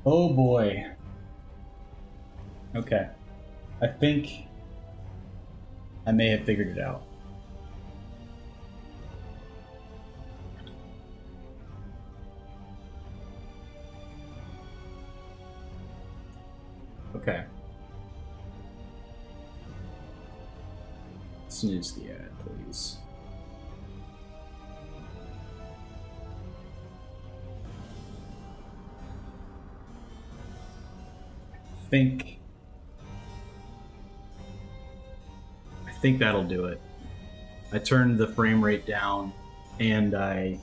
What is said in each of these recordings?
Oh boy. Okay. I think I may have figured it out. Okay. Snooze the ad, please. I think that'll do it. I turned the frame rate down and I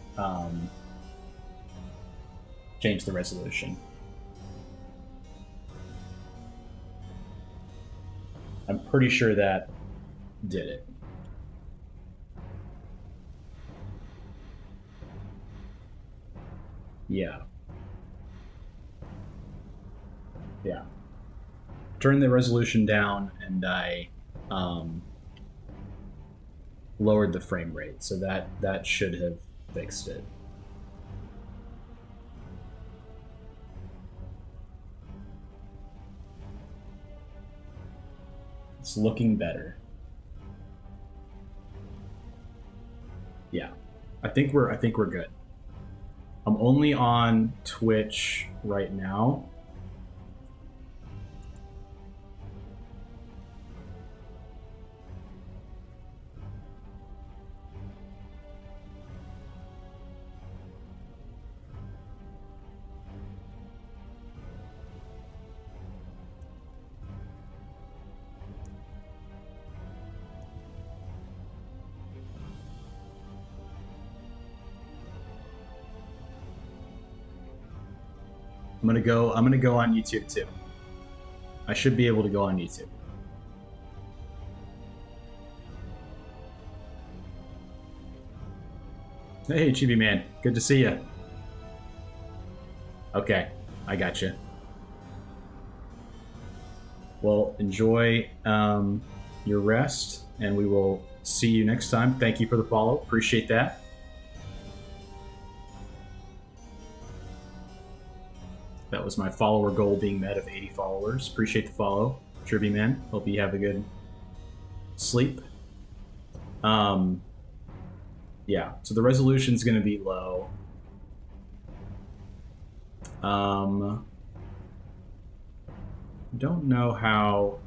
changed the resolution. I'm pretty sure that did it. Yeah. Yeah. Turned the resolution down and I lowered the frame rate, so that should have fixed it. It's looking better. Yeah. I think we're good. I'm only on Twitch right now. I'm gonna go on YouTube too. I should be able to go on YouTube. Hey, Chibi Man, good to see you. Okay, I got you. Well, enjoy your rest, and we will see you next time. Thank you for the follow. Appreciate that. That was my follower goal being met of 80 followers. Appreciate the follow, Tribby Man. Hope you have a good sleep. Yeah, so the resolution's going to be low. Don't know how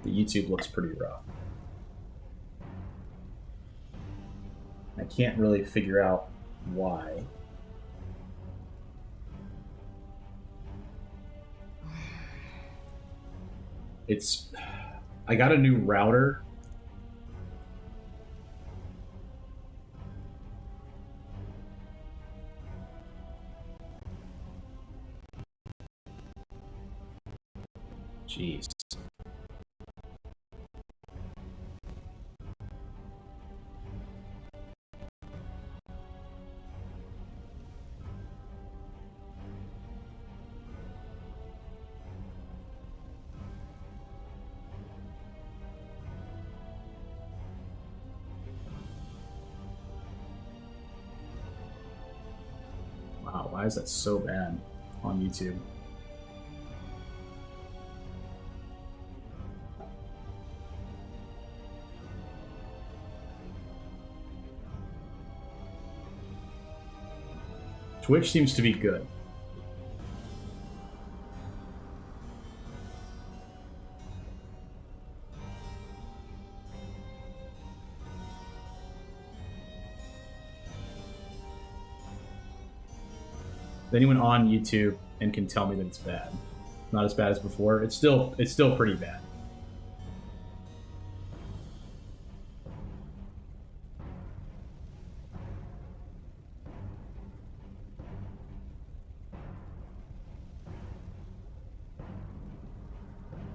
the YouTube looks pretty rough. I can't really figure out why. I got a new router. Jeez. Wow, why is that so bad on YouTube? Twitch seems to be good. Is anyone on YouTube and can tell me that it's bad? Not as bad as before. It's still pretty bad.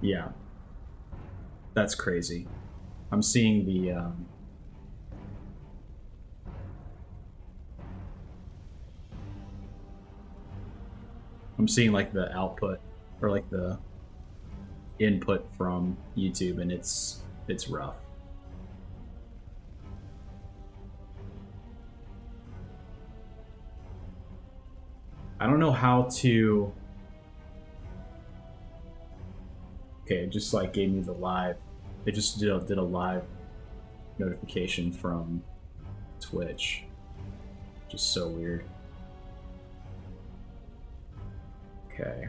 Yeah, that's crazy. I'm seeing the I'm seeing like the output or like the input from YouTube, and it's rough. I don't know how to... Okay, it just like gave me the live. It just did a live notification from Twitch. Just so weird. Okay.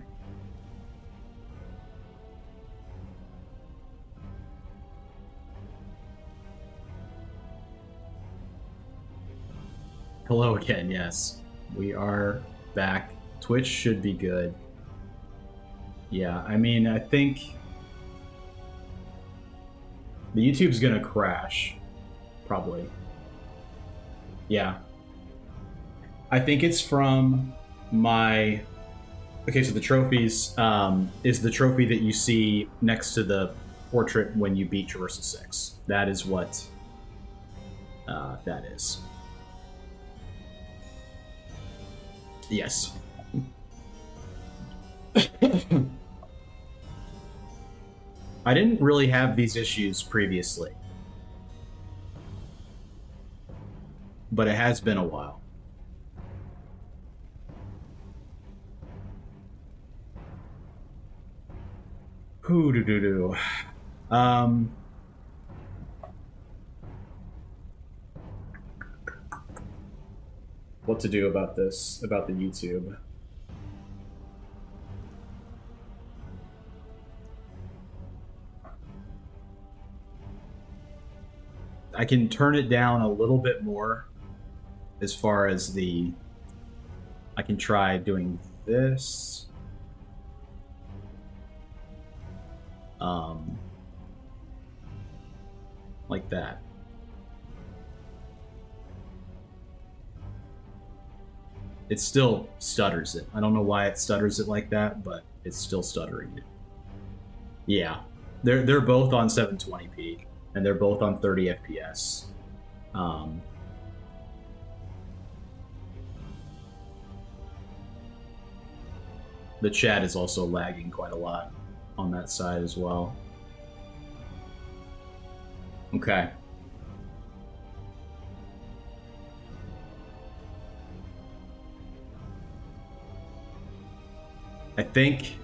Hello again, yes. We are back. Twitch should be good. Yeah, I mean, I think the YouTube's gonna crash. Probably. Yeah. I think it's from my... Okay, so the trophies is the trophy that you see next to the portrait when you beat Traversal 6. That is what that is. Yes. I didn't really have these issues previously, but it has been a while. Hoo-doo-doo-doo. What to do about this, about the YouTube. I can turn it down a little bit more as far as the... I can try doing this. Like that. It still stutters it. I don't know why it stutters it like that, but it's still stuttering it. Yeah, they're both on 720p, and they're both on 30 FPS. The chat is also lagging quite a lot on that side as well. Okay. I think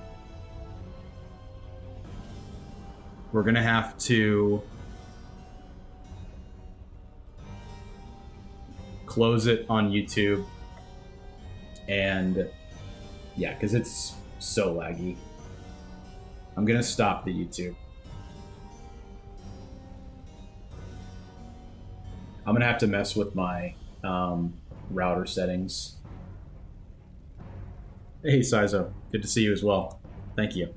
we're gonna have to close it on YouTube, and yeah, because it's so laggy. I'm gonna stop the YouTube. I'm gonna have to mess with my router settings. Hey, Sizo. Good to see you as well. Thank you.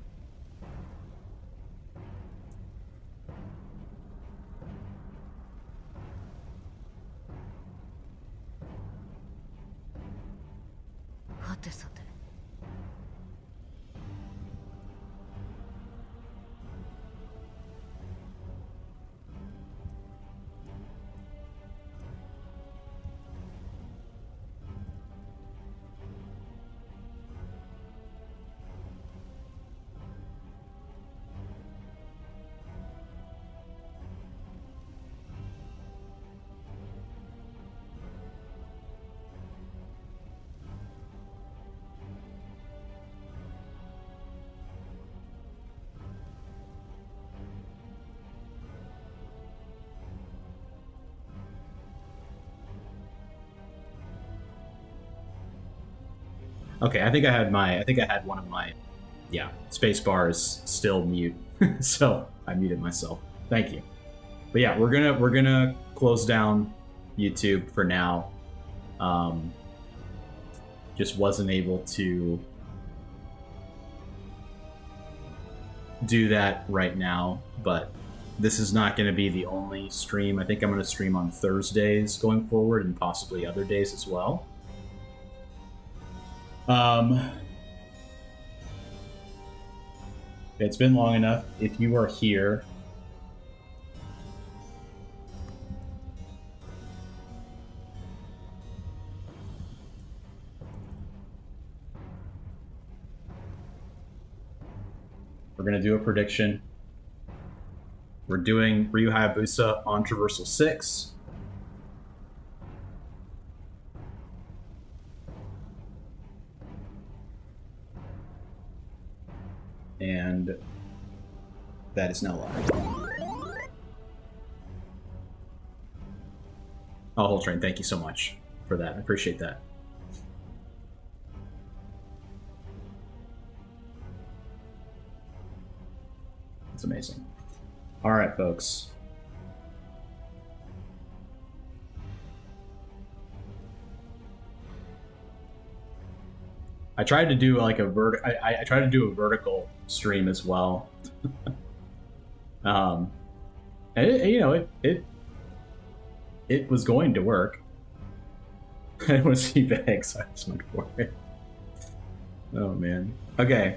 Okay, I think I had one of my, yeah, space bars still mute, so I muted myself. Thank you. But yeah, we're gonna close down YouTube for now. Just wasn't able to do that right now, but this is not going to be the only stream. I think I'm going to stream on Thursdays going forward, and possibly other days as well. It's been long enough. If you are here, we're going to do a prediction. We're doing Ryu Hayabusa on Traversal 6. and that is now live. Oh, Whole Train, thank you so much for that. I appreciate that. It's amazing. All right, folks. I tried to do like I tried to do a vertical stream as well. And it was going to work. I didn't want to see bags, so I just went for it. Oh man. Okay.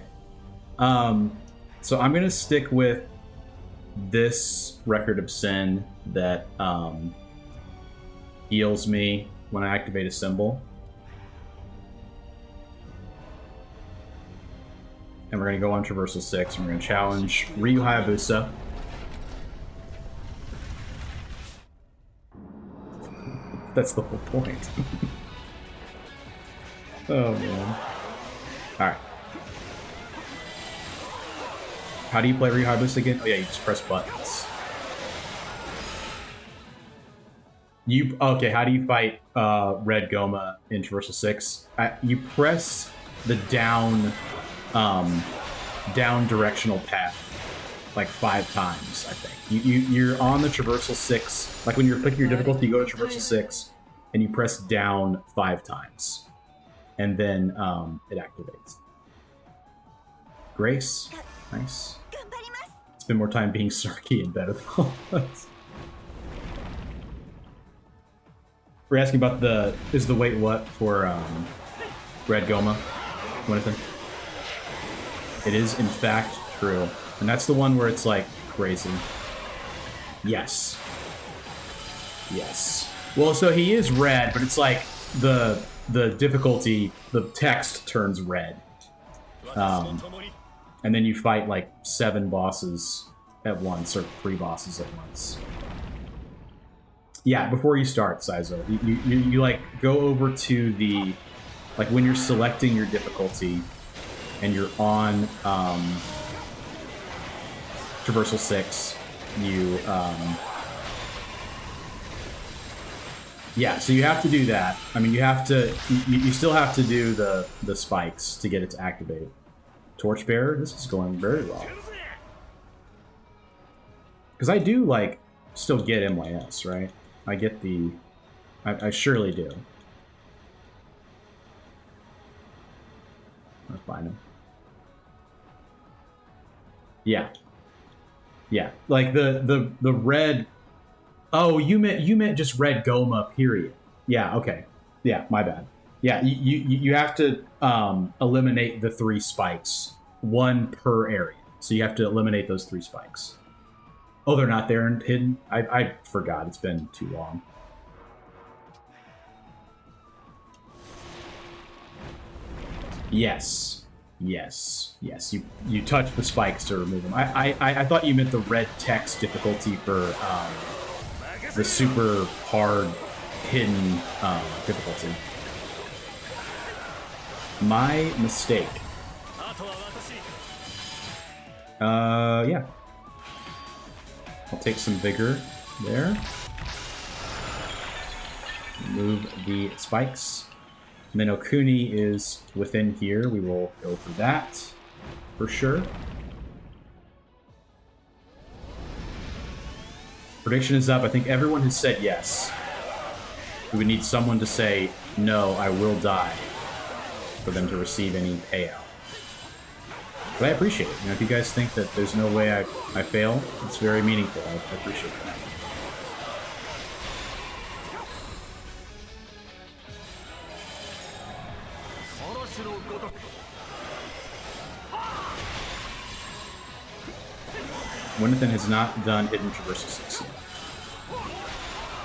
So I'm gonna stick with this Record of Sin that heals me when I activate a symbol. And we're gonna go on Traversal 6, and we're gonna challenge Ryu Hayabusa. That's the whole point. Oh man. Alright. How do you play Ryu Hayabusa again? Oh yeah, you just press buttons. Okay, how do you fight Red Goma in Traversal 6? You press the down directional path like 5 times, I think. You're on the Traversal 6, like when you're clicking your difficulty, you go to Traversal 6 and you press down 5 times. And then it activates. Grace, nice. Spend more time being snarky and better than all of us. We're asking about is the wait what for Red Goma, Winnethan? It is in fact true. And that's the one where it's like crazy. Yes. Yes. Well, so he is red, but it's like the difficulty, the text turns red. And then you fight like 7 bosses at once, or 3 bosses at once. Yeah, before you start, Saizo, you like go over to the, like when you're selecting your difficulty and you're on Traversal 6, you yeah, so you have to do that. I mean, you still have to do the spikes to get it to activate. Torchbearer, this is going very well. Because I do, like, still get MYS, right? I get the... I surely do. Let's find him. Yeah. Yeah. Like, the red... Oh, you meant just Red Goma, period. Yeah, okay. Yeah, my bad. Yeah, you have to eliminate the 3 spikes, 1 per area. So you have to eliminate those 3 spikes. Oh, they're not there and hidden? I forgot. It's been too long. Yes. Yes. Yes. You touch the spikes to remove them. I thought you meant the red text difficulty for the super hard hidden difficulty. My mistake. Yeah. I'll take some vigor there. Remove the spikes. And then Okuni is within here. We will go for that for sure. Prediction is up. I think everyone has said yes. We would need someone to say, no, I will die, for them to receive any payout. But I appreciate it. You know, if you guys think that there's no way I fail, it's very meaningful. I appreciate that. Winnethan has not done Hidden Traversal 6 yet.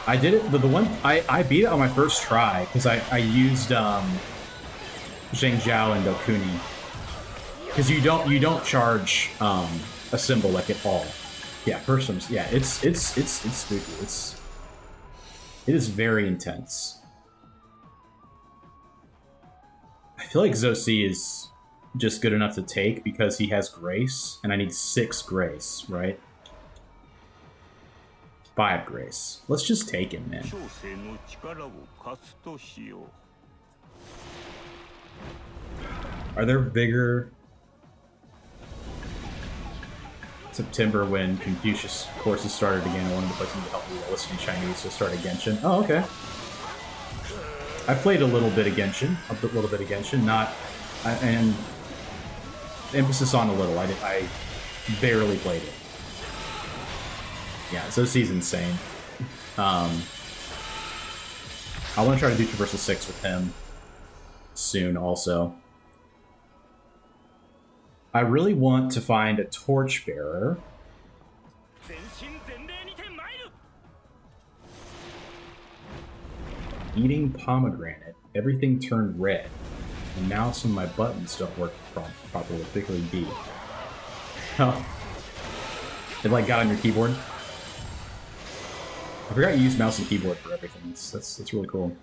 I did it, the one, I beat it on my first try, because I used Zheng Zhao and Okuni. Because you don't charge a symbol like at all. Yeah, first one's, yeah, it's spooky. It is very intense. I feel like Zoc is just good enough to take because he has Grace, and I need 6 Grace, right? 5 Grace. Let's just take him, man. Are there bigger... September when Confucius courses started again. I wanted to play something to help me listen in Chinese, so started Genshin. Oh, okay. I played a little bit of Genshin. Not... and emphasis on a little. I barely played it. Yeah, Zosie's insane. I want to try to do Traversal 6 with him soon also. I really want to find a torchbearer. Eating pomegranate. Everything turned red. And now some of my buttons don't work properly, particularly B. Oh. It like got on your keyboard? I forgot you use mouse and keyboard for everything. That's really cool.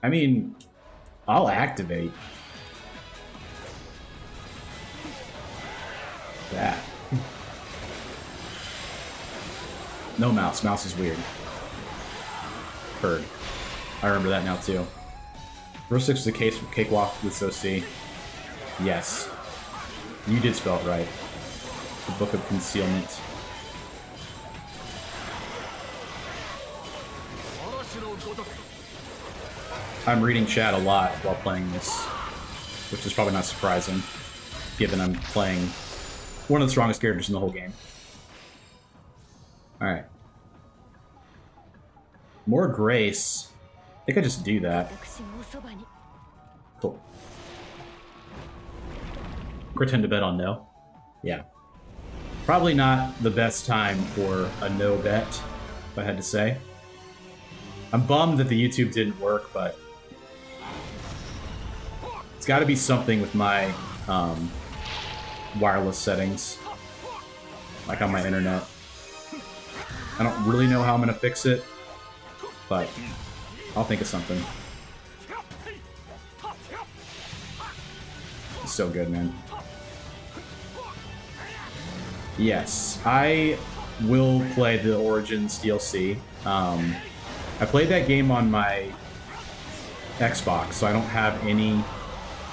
I mean, I'll activate that. No mouse. Mouse is weird. Heard. I remember that now too. Verse 6 is a cakewalk with Zosie. Yes. You did spell it right. The Book of Concealment. I'm reading chat a lot while playing this, which is probably not surprising, given I'm playing one of the strongest characters in the whole game. Alright. More Grace. I think I just do that. Cool. Pretend to bet on no. Yeah. Probably not the best time for a no bet, if I had to say. I'm bummed that the YouTube didn't work, but it's got to be something with my wireless settings, like on my internet. I don't really know how I'm going to fix it, but I'll think of something. It's so good, man. Yes, I will play the Origins DLC. I played that game on my Xbox, so I don't have any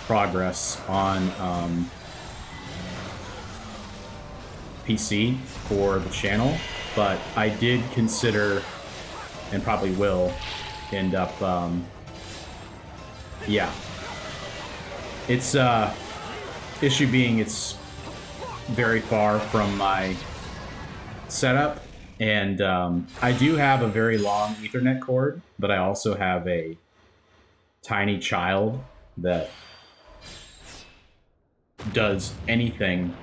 progress on PC for the channel, but I did consider, and probably will, end up, yeah. It's, issue being it's very far from my setup, and I do have a very long Ethernet cord, but I also have a tiny child that does anything,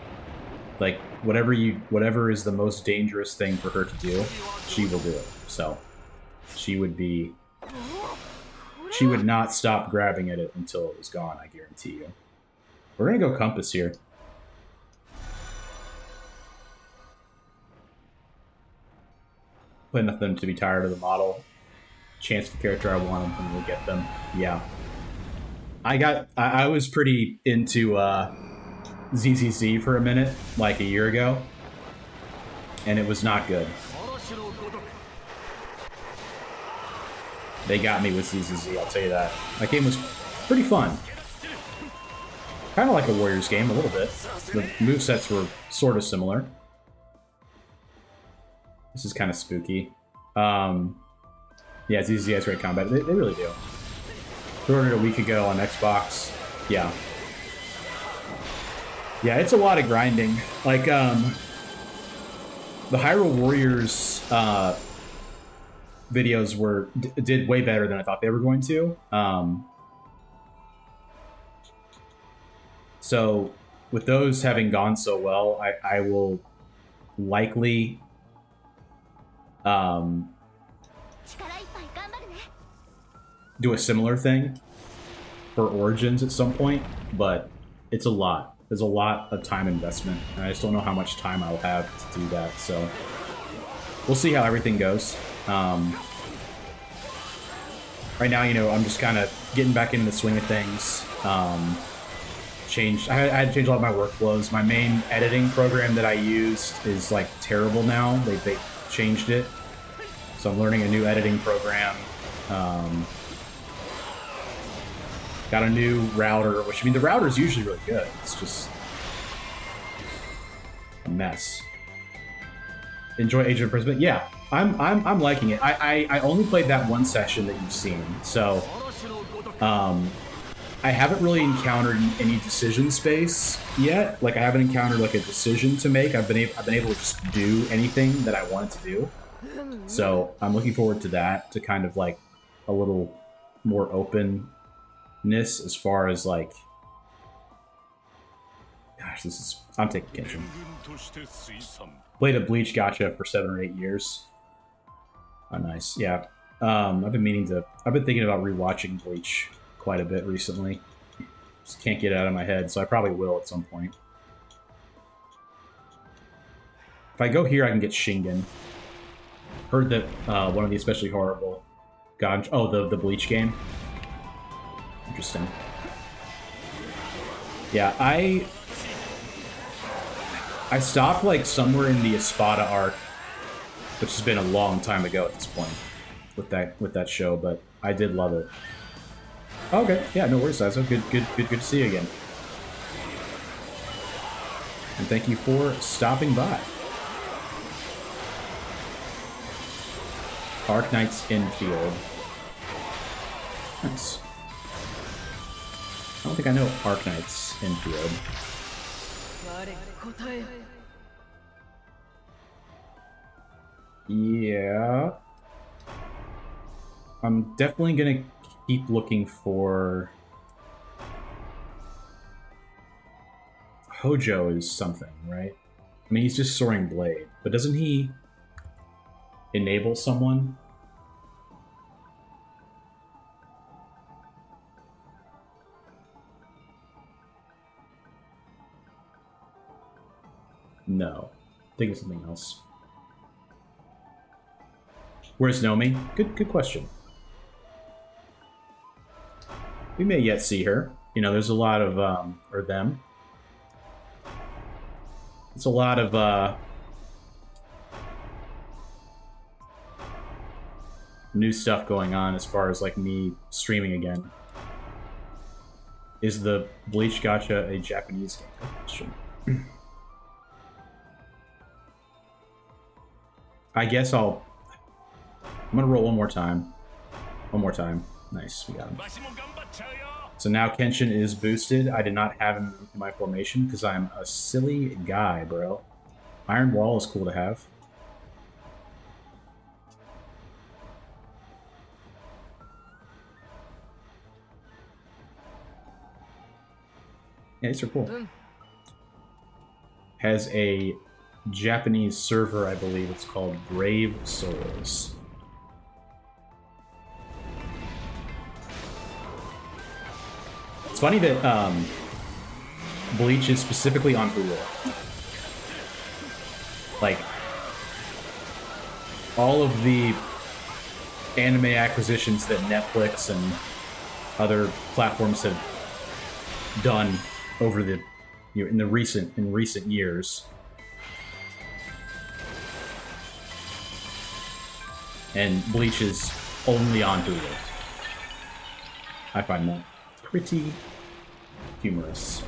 like whatever is the most dangerous thing for her to do, she will do it. So she would not stop grabbing at it until it was gone, I guarantee you. We're gonna go Compass here. Play enough them to be tired of the model. Chance the character I want them, and we'll get them. Yeah. I was pretty into ZZZ for a minute, like a year ago, and it was not good. They got me with ZZZ, I'll tell you that. That game was pretty fun. Kind of like a Warriors game, a little bit. The movesets were sort of similar. This is kind of spooky. Yeah, ZZZ has great combat. They really do. They ordered a week ago on Xbox. Yeah. Yeah, it's a lot of grinding. Like, the Hyrule Warriors videos did way better than I thought they were going to. So, with those having gone so well, I will likely do a similar thing for Origins at some point, but it's a lot. There's a lot of time investment, and I just don't know how much time I'll have to do that, so we'll see how everything goes. Right now, you know, I'm just kind of getting back into the swing of things. changed. I had to change a lot of my workflows. My main editing program that I used is like terrible now. They changed it, so I'm learning a new editing program. Got a new router, which I mean the router is usually really good. It's just a mess. Enjoy Age of Imprisonment? Yeah, I'm liking it. I only played that one session that you've seen, so I haven't really encountered any decision space yet. Like I haven't encountered like a decision to make. I've been able to just do anything that I wanted to do. So I'm looking forward to that, to kind of like a little more openness as far as like, gosh, I'm taking Kenshin. Played a Bleach gacha for 7 or 8 years. Oh, nice. Yeah. I've been thinking about rewatching Bleach quite a bit recently. Just can't get it out of my head, so I probably will at some point. If I go here, I can get Shingen. Heard that one of the especially horrible the Bleach game. Interesting. Yeah, I stopped like somewhere in the Espada arc, which has been a long time ago at this point with that show, but I did love it. Okay, yeah, no worries, Sazo. Good to see you again. And thank you for stopping by. Arknight's Infield. Nice. I don't think I know Arknight's Infield. Yeah. I'm definitely gonna keep looking for... Hojo is something, right? I mean, he's just Soaring Blade, but doesn't he enable someone? No. I think it's something else. Where's Nomi? Good question. We may yet see her. You know, there's a lot of, or them. It's a lot of, new stuff going on as far as, like, me streaming again. Is the Bleach gacha a Japanese game? Question. I guess I'm gonna roll one more time. One more time. Nice, we got him. So now Kenshin is boosted. I did not have him in my formation because I'm a silly guy, bro. Iron Wall is cool to have. Yeah, these are cool. Has a Japanese server, I believe it's called Brave Souls. It's funny that Bleach is specifically on Hulu. Like, all of the anime acquisitions that Netflix and other platforms have done over the in recent years, and Bleach is only on Hulu. I find that pretty humorous.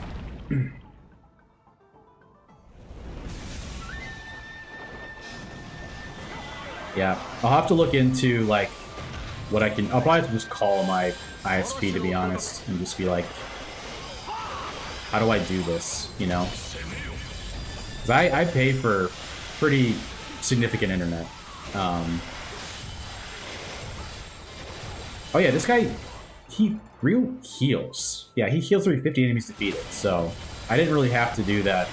Yeah, I'll have to look into, like, what I can... I'll probably have to just call my ISP, to be honest, and just be like, how do I do this, you know? Because I pay for pretty significant internet. Oh yeah, this guy, he real heals. Yeah, he heals every 50 enemies defeated, so I didn't really have to do that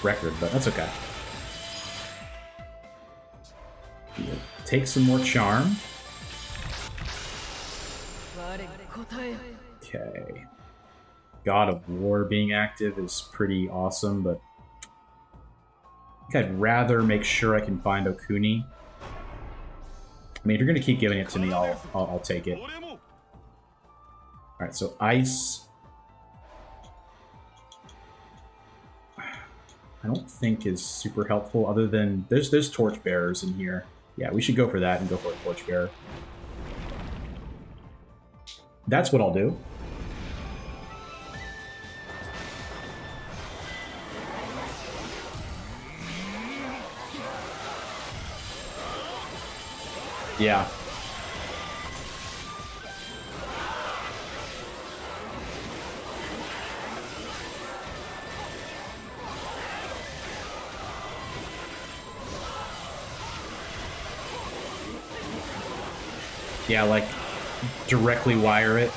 record, but that's okay. Take some more charm. Okay. God of War being active is pretty awesome, but I think I'd rather make sure I can find Okuni. I mean, if you're gonna keep giving it to me, I'll take it. Alright, so ice. I don't think is super helpful other than there's torch bearers in here. Yeah, we should go for that and go for a torch bearer. That's what I'll do. Yeah. Yeah, like, directly wire it,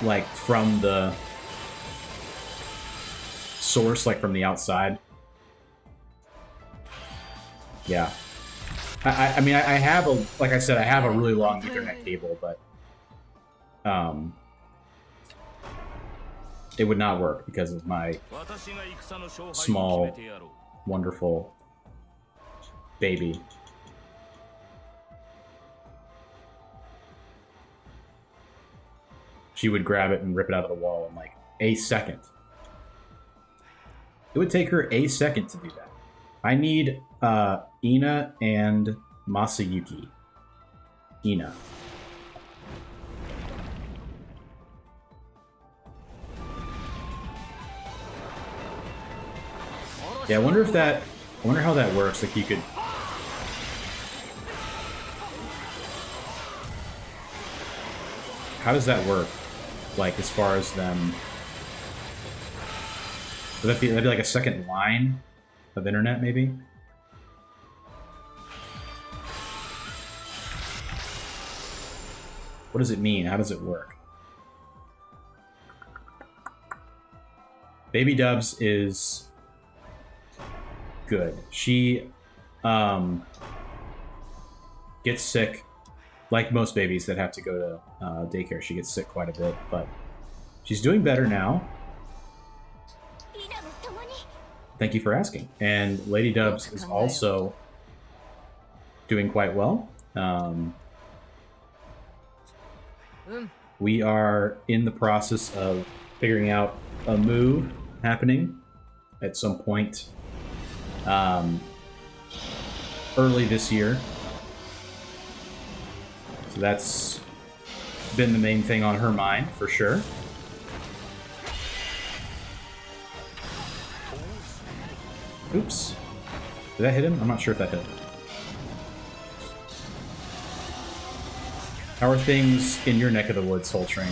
like, from the source, like, from the outside. Yeah. I mean, I have a, like I said, I have a really long Ethernet cable, but, it would not work because of my small, wonderful baby. She would grab it and rip it out of the wall in like a second. It would take her a second to do that. I need Ina and Masayuki. Ina. Yeah, I wonder how that works. Like you could. How does that work? Like, as far as them... Would that'd be like a second line of internet, maybe? What does it mean? How does it work? Baby Dubs is good. She gets sick, like most babies that have to go to daycare. She gets sick quite a bit, but she's doing better now. Thank you for asking. And Lady Dubs is also doing quite well. We are in the process of figuring out a move happening at some point early this year. So that's been the main thing on her mind, for sure. Oops. Did that hit him? I'm not sure if that hit him. How are things in your neck of the woods, Soul Train?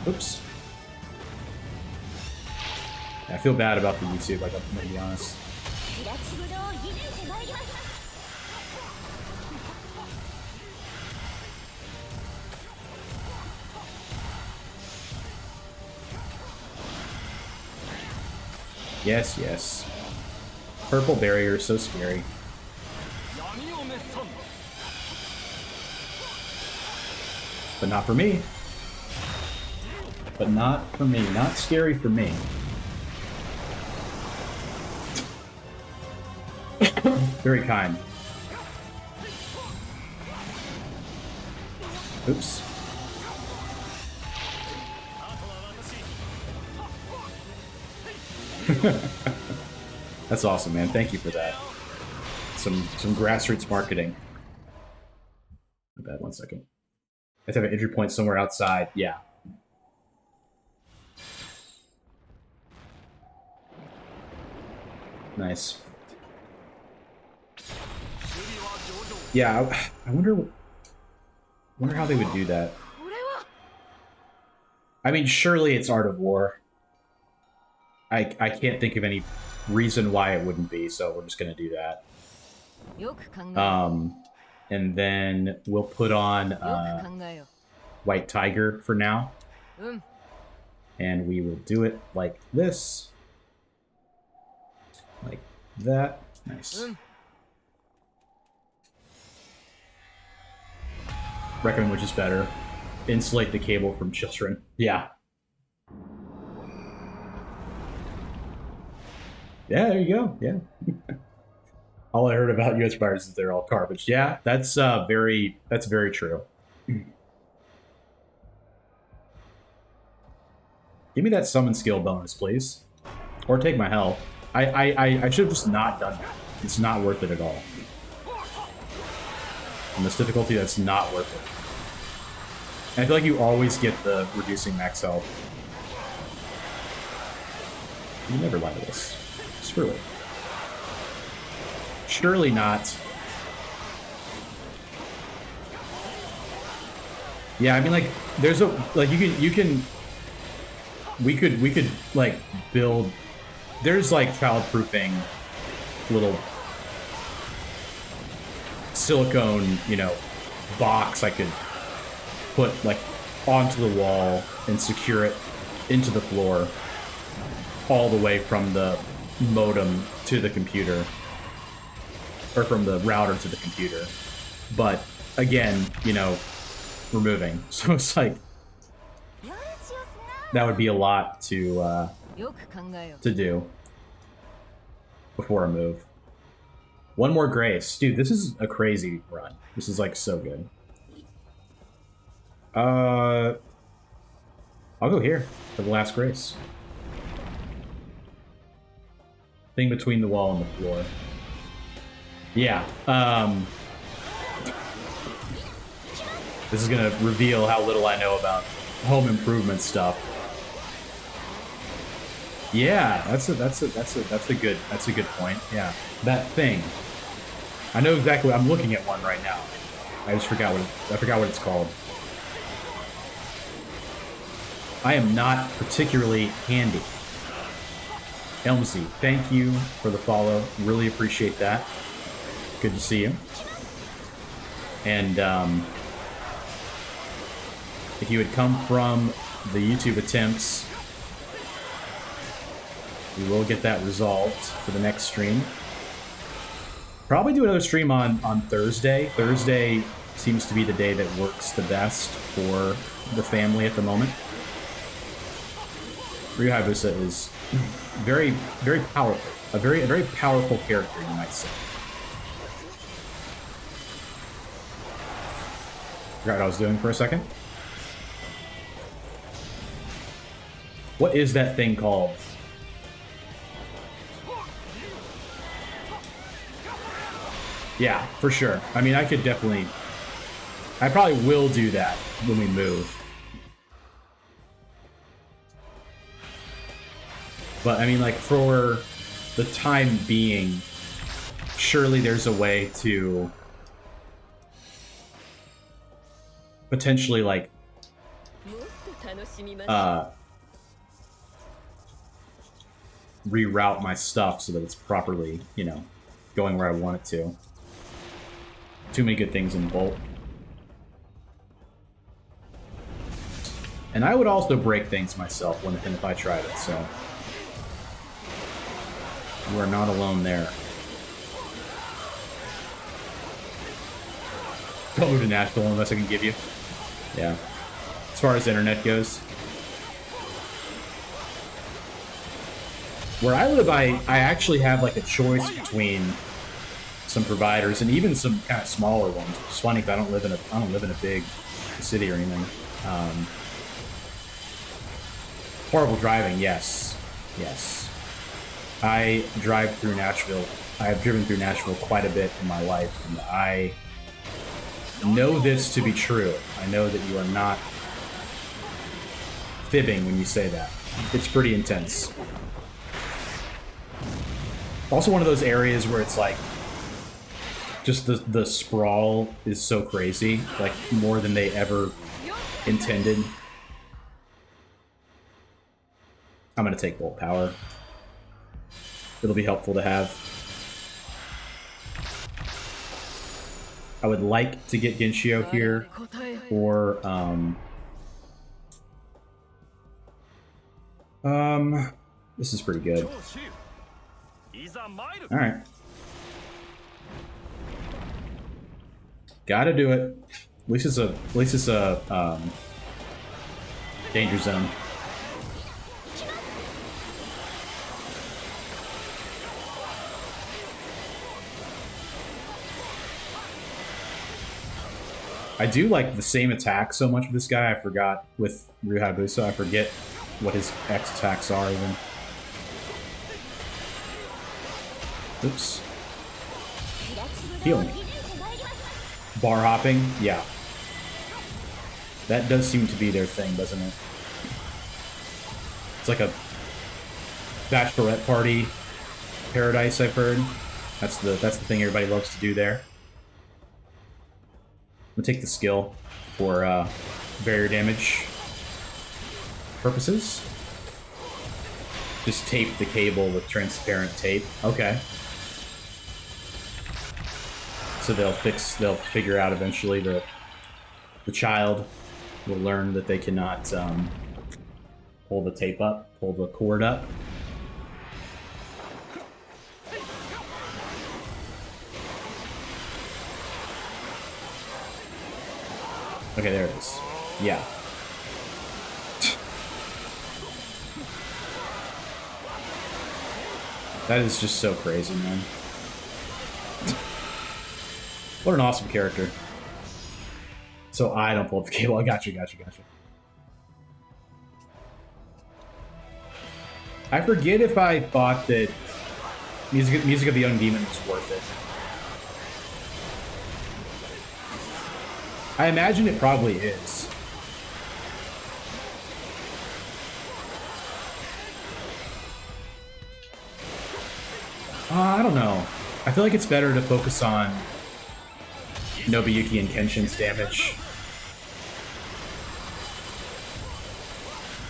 Oops. Yeah, I feel bad about the YouTube, like, I'm gonna be honest. Yes, yes. Purple barrier, so scary. But not for me. But not for me. Not scary for me. Very kind. Oops. That's awesome, man. Thank you for that. Some grassroots marketing. My bad, 1 second. I have to have an entry point somewhere outside. Yeah. Nice. Yeah, I wonder how they would do that. I mean, surely it's Art of War. I can't think of any reason why it wouldn't be, so we're just gonna do that. And then we'll put on White Tiger for now. And we will do it like this. Like that. Nice. Recommend which is better. Insulate the cable from children. Yeah. Yeah, there you go. Yeah. All I heard about U.S. fighters is they're all garbage. Yeah, that's very true. Give me that summon skill bonus, please. Or take my health. I should have just not done that. It's not worth it at all. On this difficulty, that's not worth it. And I feel like you always get the reducing max health. You never lie to this. Screw it. Surely not. Yeah, I mean, like, there's a, like, you can we could like build, there's like child-proofing little silicone, you know, box I could put like onto the wall and secure it into the floor all the way from the modem to the computer, or from the router to the computer. But again, you know, we're moving, so it's like that would be a lot to do before a move. One more grace. Dude, this is a crazy run. This is like so good. I'll go here for the last grace. Thing between the wall and the floor. Yeah. This is gonna reveal how little I know about home improvement stuff. Yeah, that's a good point. Yeah, that thing. I know exactly. I'm looking at one right now. I just forgot what it's called. I am not particularly handy. Elmsy, thank you for the follow. Really appreciate that. Good to see you. And if you had come from the YouTube attempts, we will get that resolved for the next stream. Probably do another stream on Thursday. Thursday seems to be the day that works the best for the family at the moment. Ryu Hayabusa is very, very powerful. A very powerful character, you might say. Forgot what I was doing for a second. What is that thing called? Yeah, for sure. I mean, I could definitely... I probably will do that when we move. But, I mean, like, for the time being, surely there's a way to potentially, like, reroute my stuff so that it's properly, you know, going where I want it to. Too many good things in Bolt. And I would also break things myself if I tried it, so... You are not alone there. Don't move to Nashville unless I can give you. Yeah. As far as internet goes. Where I live, I actually have like a choice between some providers and even some kind of smaller ones. It's funny because I don't live in a big city or anything. Horrible driving, yes. Yes. I drive through Nashville. I have driven through Nashville quite a bit in my life, and I know this to be true. I know that you are not fibbing when you say that. It's pretty intense. Also one of those areas where it's like, just the sprawl is so crazy, like more than they ever intended. I'm gonna take Bolt Power. It'll be helpful to have. I would like to get Genshio here, or this is pretty good. All right, gotta do it. At least it's a danger zone. I do like the same attack so much with this guy. I forgot with Ryu Hayabusa. I forget what his X attacks are even. Oops. Healing. Bar hopping? Yeah. That does seem to be their thing, doesn't it? It's like a bachelorette party paradise, I've heard. That's the thing everybody loves to do there. I'm gonna take the skill for barrier damage purposes. Just tape the cable with transparent tape. Okay. So they'll figure out eventually the child will learn that they cannot pull the tape up, pull the cord up. Okay, there it is. Yeah. That is just so crazy, man. What an awesome character. So I don't pull up the cable. I got you. I forget if I thought that Music of the Young Demon was worth it. I imagine it probably is. I don't know. I feel like it's better to focus on Nobuyuki and Kenshin's damage.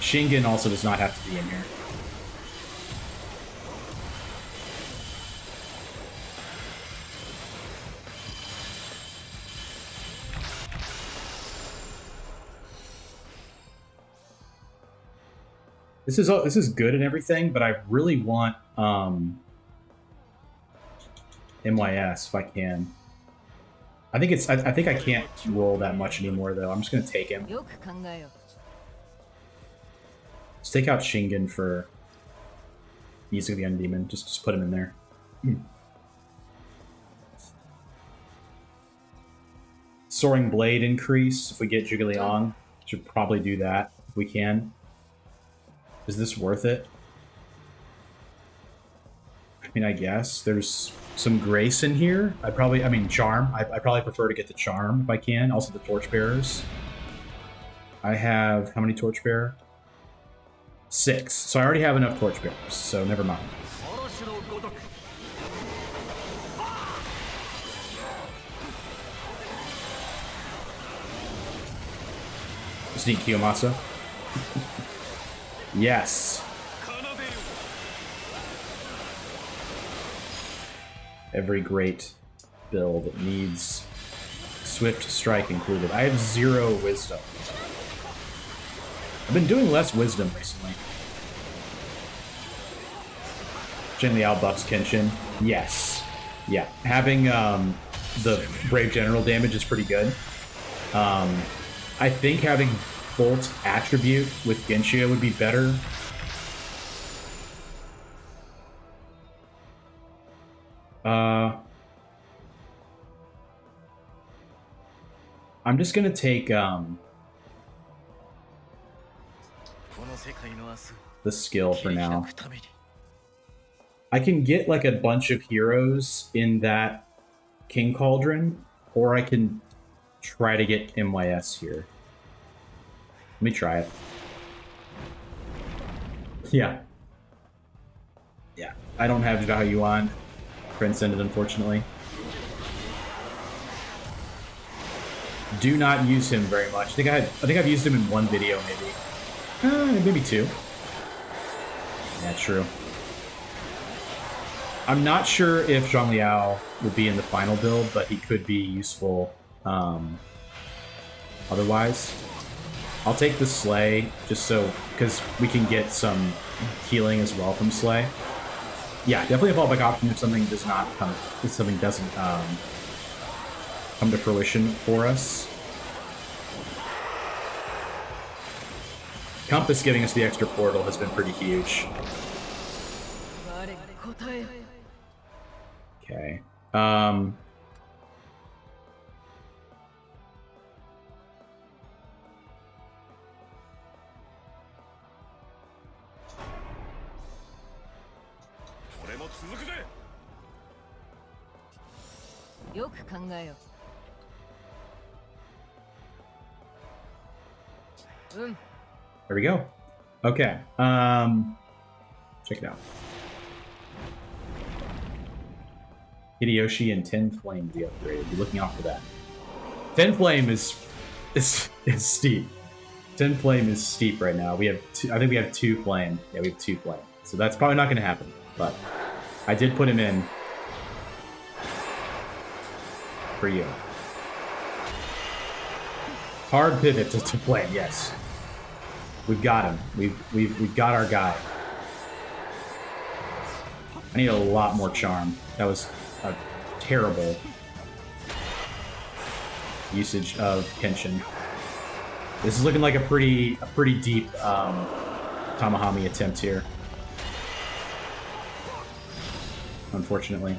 Shingen also does not have to be in here. This is good and everything, but I really want MYS if I can. I think I can't roll that much anymore though. I'm just gonna take him. Let's take out Shingen for Music of the Young Demon. Just put him in there. Soaring Blade increase if we get Zhuge Liang. Should probably do that if we can. Is this worth it? I mean, I guess. There's some grace in here. Charm. I probably prefer to get the Charm if I can. Also the Torchbearers. I have, how many Torchbearer? 6. So I already have enough Torchbearers, so never mind. Just need Kiyomasa. Yes. Every great build needs Swift Strike included. I have 0 wisdom. I've been doing less wisdom recently. Jin Liao buffs Kenshin. Yes. Yeah. Having the Brave General damage is pretty good. I think having Bolt attribute with Genshio would be better. I'm just gonna take the skill for now. I can get like a bunch of heroes in that King Cauldron, or I can try to get MYS here. Let me try it. Yeah. Yeah. I don't have Zhao Yuan Transcended, unfortunately. Do not use him very much. I think I've used him in 1 video, maybe. Maybe 2. Yeah, true. I'm not sure if Zhang Liao will be in the final build, but he could be useful otherwise. I'll take the Slay, just so, because we can get some healing as well from Slay. Yeah, definitely a fallback option if something does not come, if something doesn't come to fruition for us. Compass giving us the extra portal has been pretty huge. Okay. There we go. Okay. Check it out. Hideyoshi and 10 Flame to be upgraded. Be looking out for that. 10 Flame is steep. 10 Flame is steep right now. We have two, I think we have 2 Flame. Yeah, we have 2 Flame. So that's probably not going to happen. But I did put him in for you. Hard pivot to Flame. Yes, we've got him. We've got our guy. I need a lot more charm. That was a terrible usage of Kenshin. This is looking like a pretty deep Tamahami attempt here. Unfortunately,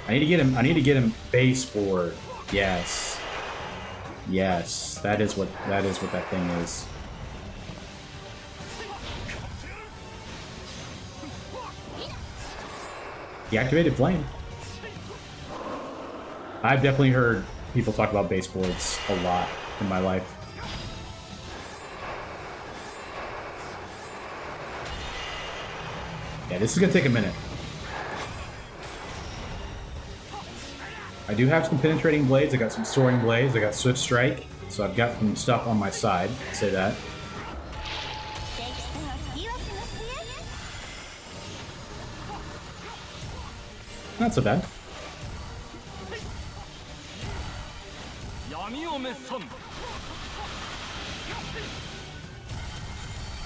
I need to get him baseboard. Yes, yes, that is what that thing is. He activated Flame. I've definitely heard people talk about baseboards a lot in my life. Yeah, this is gonna take a minute. I do have some penetrating blades, I got some soaring blades, I got Swift Strike, so I've got some stuff on my side, I'll say that. Not so bad.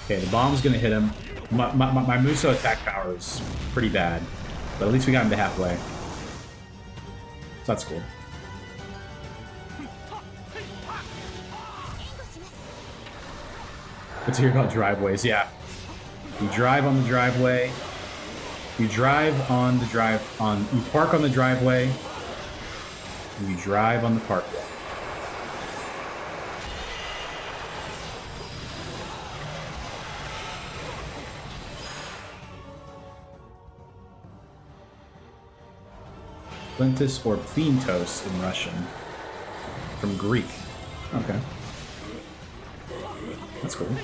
Okay, the bomb's gonna hit him. My Muso attack power is pretty bad, but at least we got him to halfway. So that's cool. Let's hear about driveways. Yeah, you drive on the driveway. You drive on the you park on the driveway, and you drive on the parkway. Plintus or Plintos in Russian. From Greek. Okay. That's cool.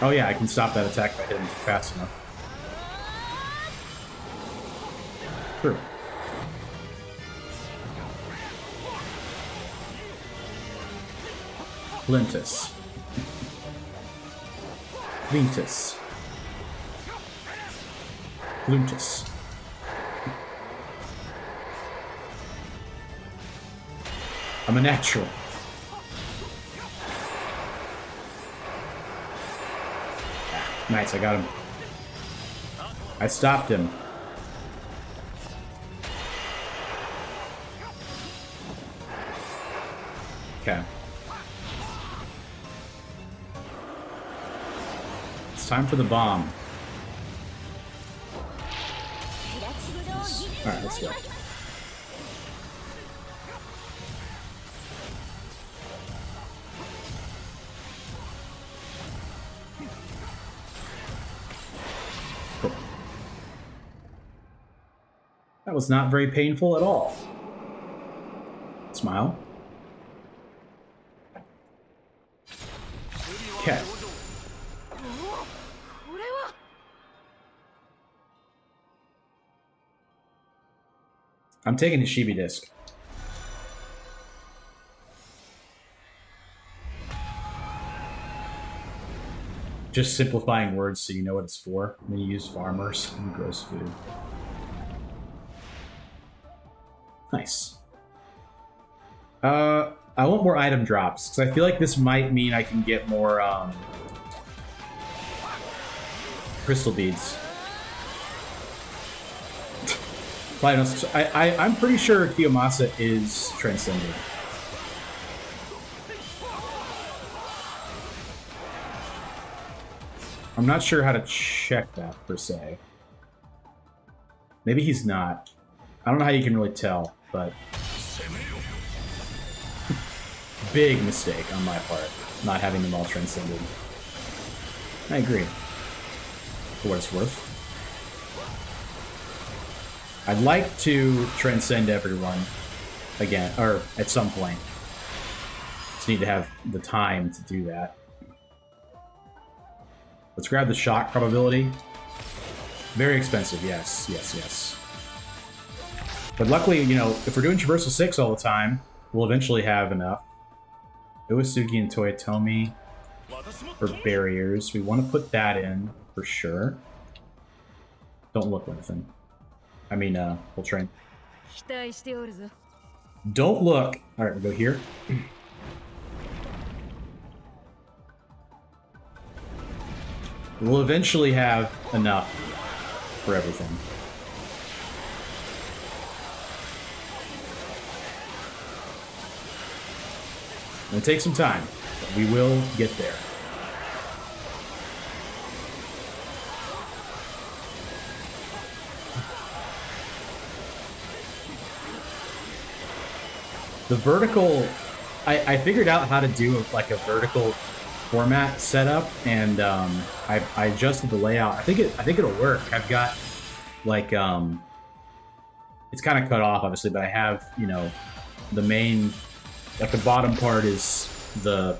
Oh yeah, I can stop that attack by hitting fast enough. True. Plintus. Plintus. Plintus. I'm a natural. Nice, I got him. I stopped him. Okay. It's time for the bomb. Alright, let's go. That was not very painful at all. Smile. Okay. I'm taking the Shibi disc. Just simplifying words so you know what it's for. And then you use farmers and grows food. Nice. I want more item drops, because I feel like this might mean I can get more crystal beads. I'm pretty sure Kiyomasa is transcended. I'm not sure how to check that, per se. Maybe he's not. I don't know how you can really tell, but... Big mistake on my part, not having them all transcended. I agree. For what it's worth. I'd like to transcend everyone again, or at some point. Just need to have the time to do that. Let's grab the shock probability. Very expensive, yes, yes, yes. But luckily, you know, if we're doing Traversal 6 all the time, we'll eventually have enough. Uesugi and Toyotomi for barriers. We want to put that in for sure. Don't look or anything. I mean, we'll train. Don't look. All right, we'll go here. We'll eventually have enough for everything. It'll take some time, but we will get there. The vertical, I figured out how to do like a vertical format setup, and I adjusted the layout. I think it'll work. I've got like it's kind of cut off obviously, but I have, you know, the main, like the bottom part is the,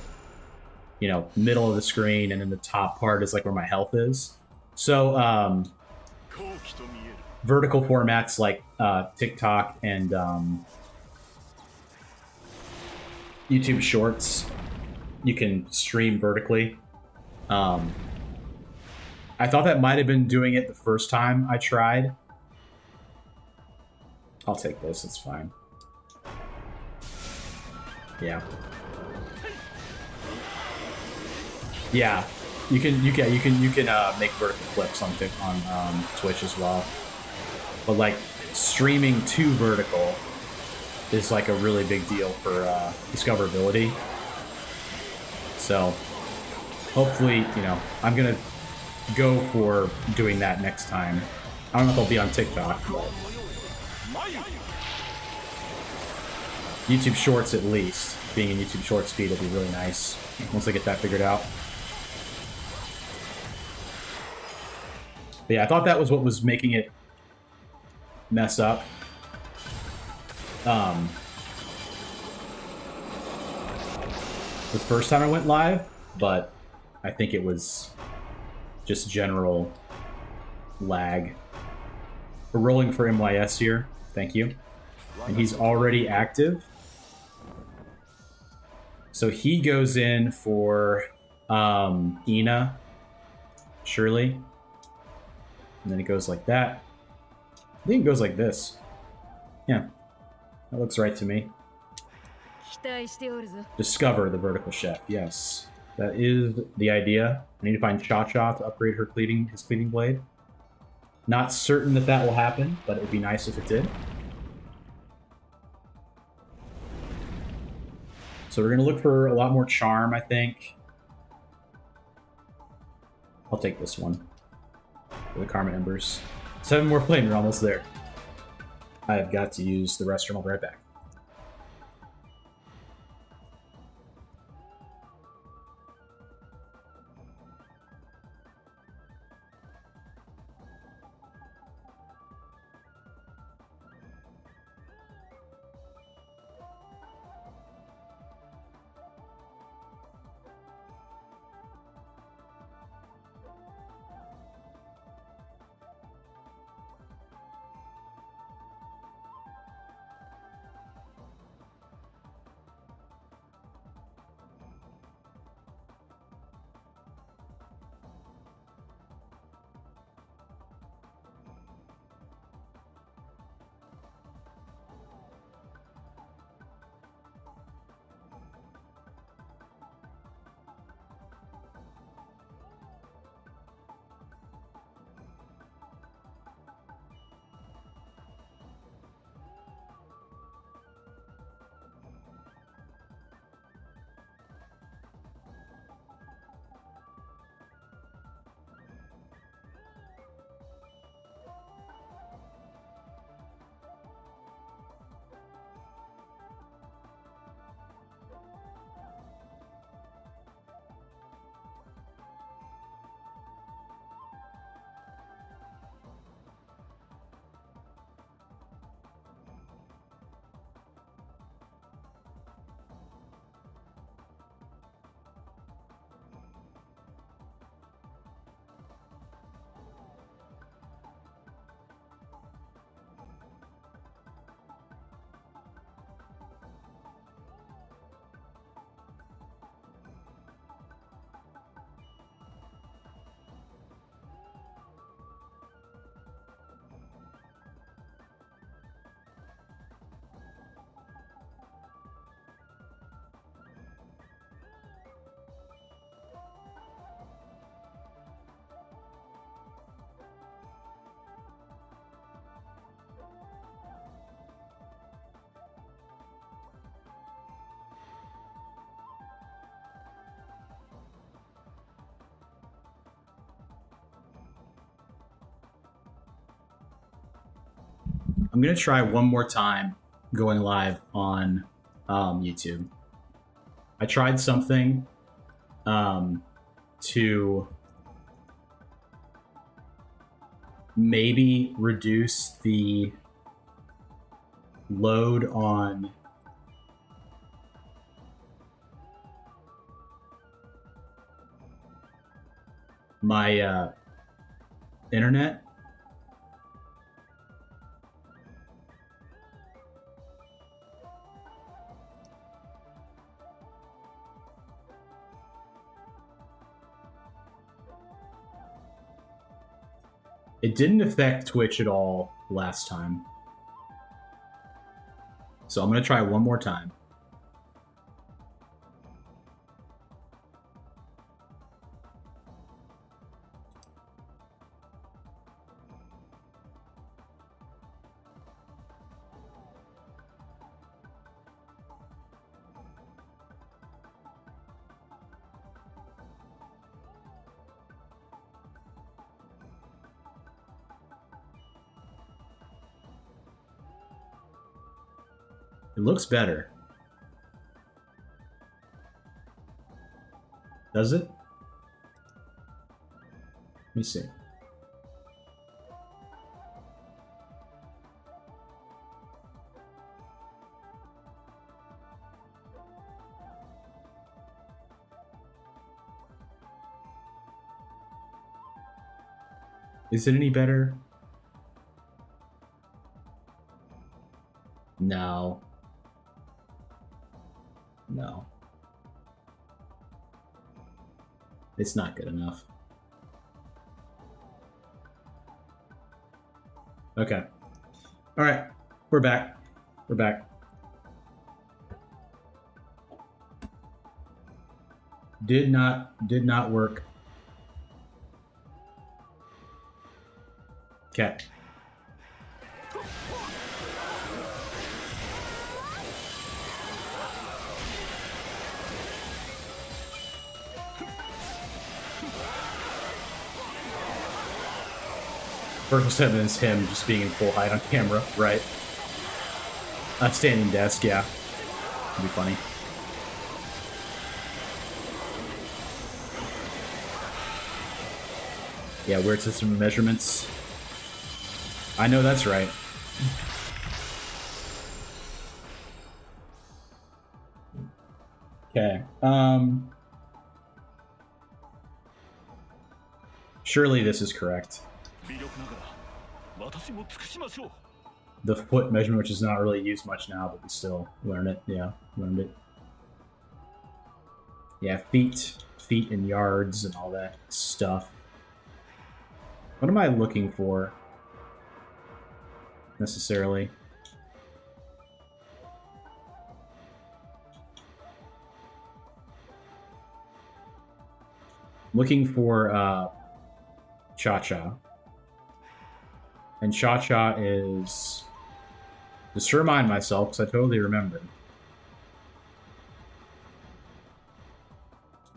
you know, middle of the screen, and then the top part is like where my health is. So vertical formats like TikTok and YouTube Shorts, you can stream vertically. I thought that might have been doing it the first time I tried. I'll take this, it's fine. Yeah. Yeah, you can make vertical clips on Twitch as well. But like streaming to vertical is like a really big deal for discoverability. So hopefully, you know, I'm gonna go for doing that next time. I don't know if I'll be on TikTok, but YouTube Shorts at least. Being in YouTube Shorts feed will be really nice once I get that figured out. But yeah, I thought that was what was making it mess up. The first time I went live, but I think it was just general lag. We're rolling for MYS here. Thank you. And he's already active. So he goes in for Ina, surely. And then it goes like that. I think it goes like this. Yeah, that looks right to me. Discover the vertical chef. Yes, that is the idea. I need to find Cha-Cha to upgrade his cleaving blade. Not certain that that will happen, but it would be nice if it did. So we're going to look for a lot more charm, I think. I'll take this one. For the Karma Embers. 7 more flame, we're almost there. I have got to use the restroom. I'll be right back. I'm gonna try one more time going live on YouTube. I tried something to maybe reduce the load on my internet. It didn't affect Twitch at all last time. So I'm going to try one more time. It looks better. Does it? Let me see. Is it any better? No. No. It's not good enough. Okay. All right. We're back. We're back. Did not work. Okay. Virtual 7 is him just being in full height on camera, right? A standing desk, yeah. It'd be funny. Yeah, weird system of measurements. I know that's right. Okay. Surely this is correct. The foot measurement, which is not really used much now, but we still learn it. Yeah, learned it. Yeah, feet and yards and all that stuff. What am I looking for, necessarily? Looking for Cha-Cha. And Cha-Cha is... Just to remind myself, because I totally remember.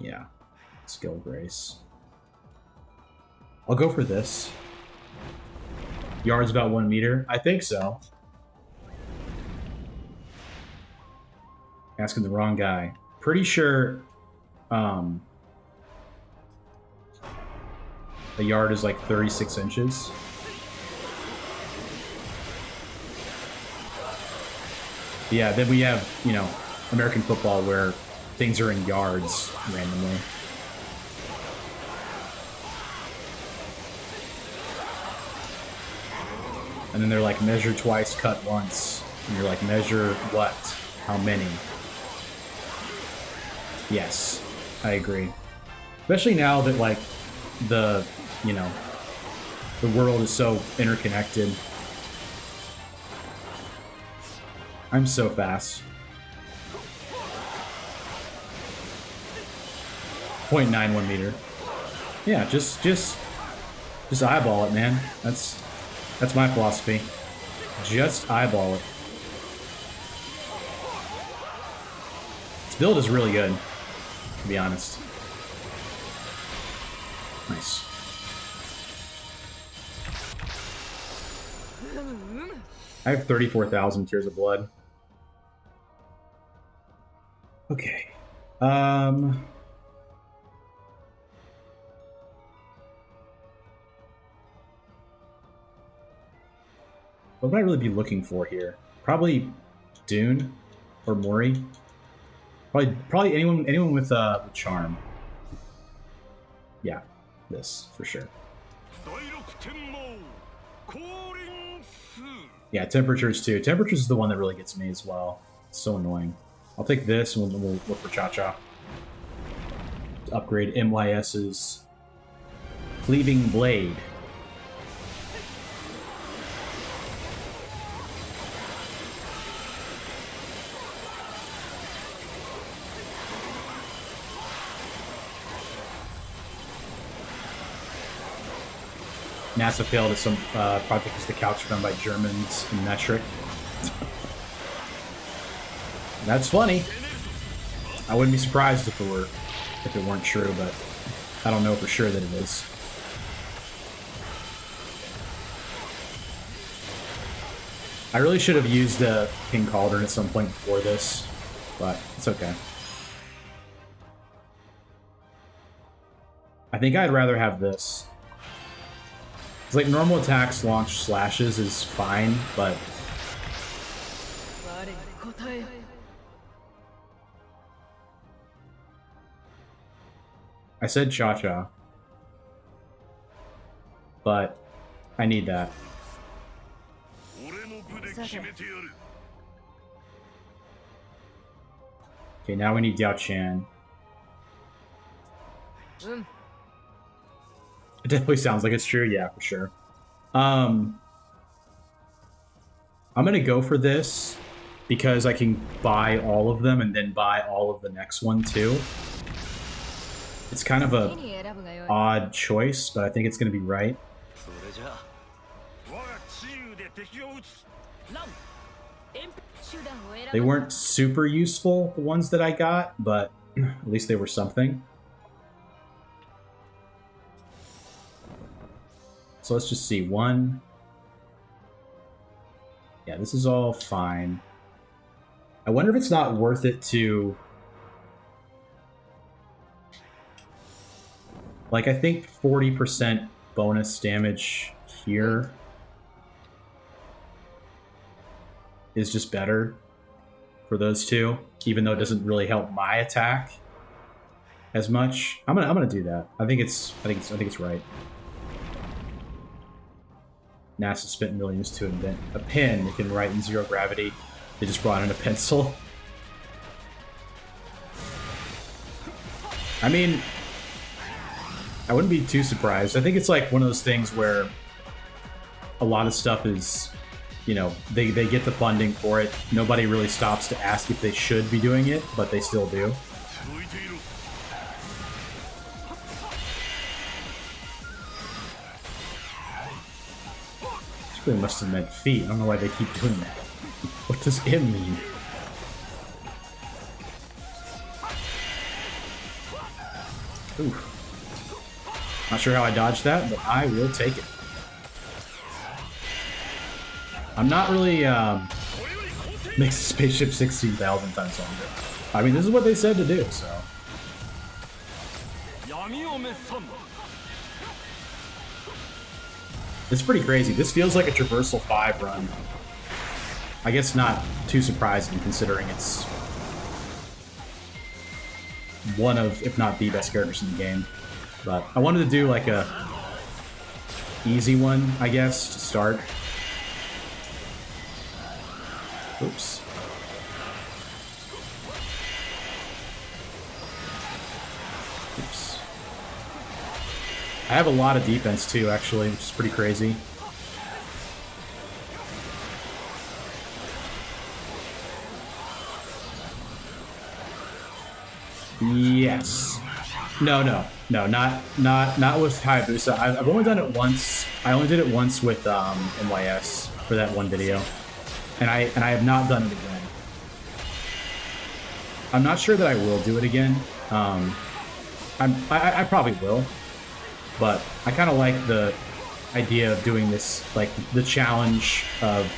Yeah. Skill Grace. I'll go for this. Yards about 1 meter? I think so. Asking the wrong guy. Pretty sure a yard is like 36 inches. Yeah, then we have, you know, American football where things are in yards randomly. And then they're like, measure twice, cut once. And you're like, measure what? How many? Yes, I agree. Especially now that, like, the, you know, the world is so interconnected. I'm so fast. 0.91 meter. Yeah, just eyeball it, man. That's my philosophy. Just eyeball it. This build is really good, to be honest. Nice. I have 34,000 Tears of Blood. Okay. What would I really be looking for here? Probably Dune or Mori. Probably anyone with charm. Yeah, this for sure. Yeah, temperatures too. Temperatures is the one that really gets me as well. It's so annoying. I'll take this and we'll look for Cha-Cha. To upgrade MYS's Cleaving Blade. NASA failed at some project because the couch run by Germans in metric. That's funny. I wouldn't be surprised if it weren't true, but I don't know for sure that it is. I really should have used a King Cauldron at some point before this, but it's okay. I think I'd rather have this. It's like normal attacks, launch slashes is fine, but I said Cha-Cha, but I need that. Okay, now we need Diao Chan. It definitely sounds like it's true, yeah, for sure. I'm gonna go for this because I can buy all of them and then buy all of the next one too. It's kind of a odd choice, but I think it's gonna be right. They weren't super useful, the ones that I got, but at least they were something. So let's just see. One. Yeah, this is all fine. I wonder if it's not worth it to... Like, I think 40% bonus damage here is just better for those two, even though it doesn't really help my attack as much. I'm gonna do that. I think it's right. NASA spent millions to invent a pen that can write in zero gravity. They just brought in a pencil. I mean, I wouldn't be too surprised. I think it's like one of those things where a lot of stuff is, you know, they get the funding for it. Nobody really stops to ask if they should be doing it, but they still do. This really must have meant feet. I don't know why they keep doing that. What does M mean? Ooh. Not sure how I dodged that, but I will take it. I'm not really makes the spaceship 16,000 times longer. I mean, this is what they said to do, so. It's pretty crazy. This feels like a Traversal 5 run. I guess not too surprising considering it's one of, if not the best characters in the game. But I wanted to do like a easy one, I guess, to start. Oops. Oops. I have a lot of defense too, actually, which is pretty crazy. Yes. No, not with Hayabusa. I've only done it once. I only did it once with MYS for that one video, and I have not done it again. I'm not sure that I will do it again. I probably will, but I kind of like the idea of doing this, like the challenge of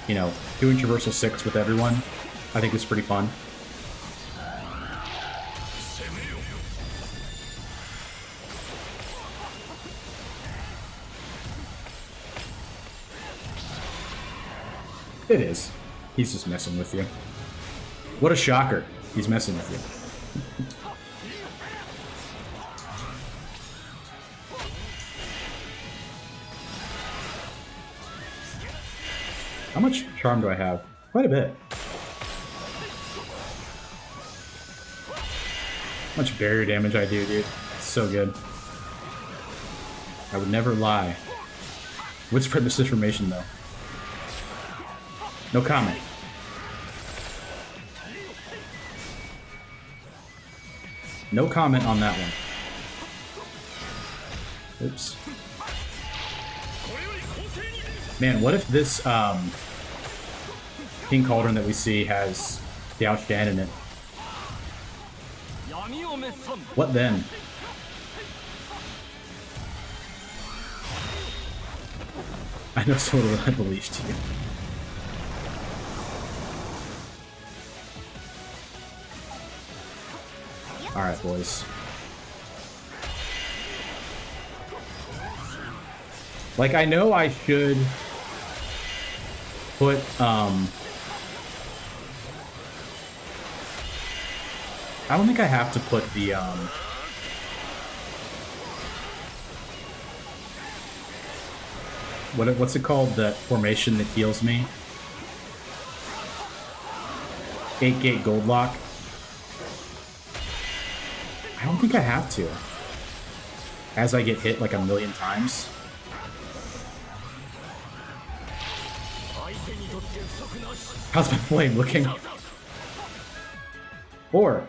you know, doing Traversal 6 with everyone, I think is pretty fun. It is. He's just messing with you. What a shocker. He's messing with you. How much charm do I have? Quite a bit. How much barrier damage I do, dude. It's so good. I would never lie. Widespread misinformation, though. No comment. No comment on that one. Oops. Man, what if this King Cauldron that we see has the Outstand in it? What then? I know so little I believed you. Alright, boys. Like, I know I should put, I don't think I have to put the, what's it called? That formation that heals me? 8-gate gold lock. I don't think I have to. As I get hit like a million times. How's my flame looking? 4.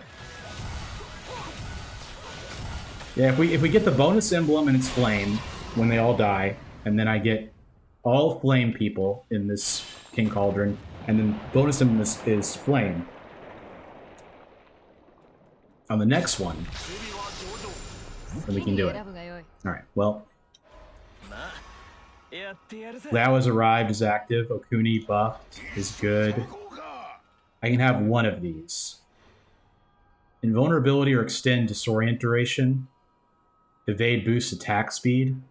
Yeah, if we get the bonus emblem and it's flame when they all die, and then I get all flame people in this King Cauldron, and then bonus emblem is flame. On the next one, then we can do it. Alright, well. Lao has arrived, is active. Okuni buffed, is good. I can have one of these. Invulnerability or extend disorient duration. Evade boosts attack speed.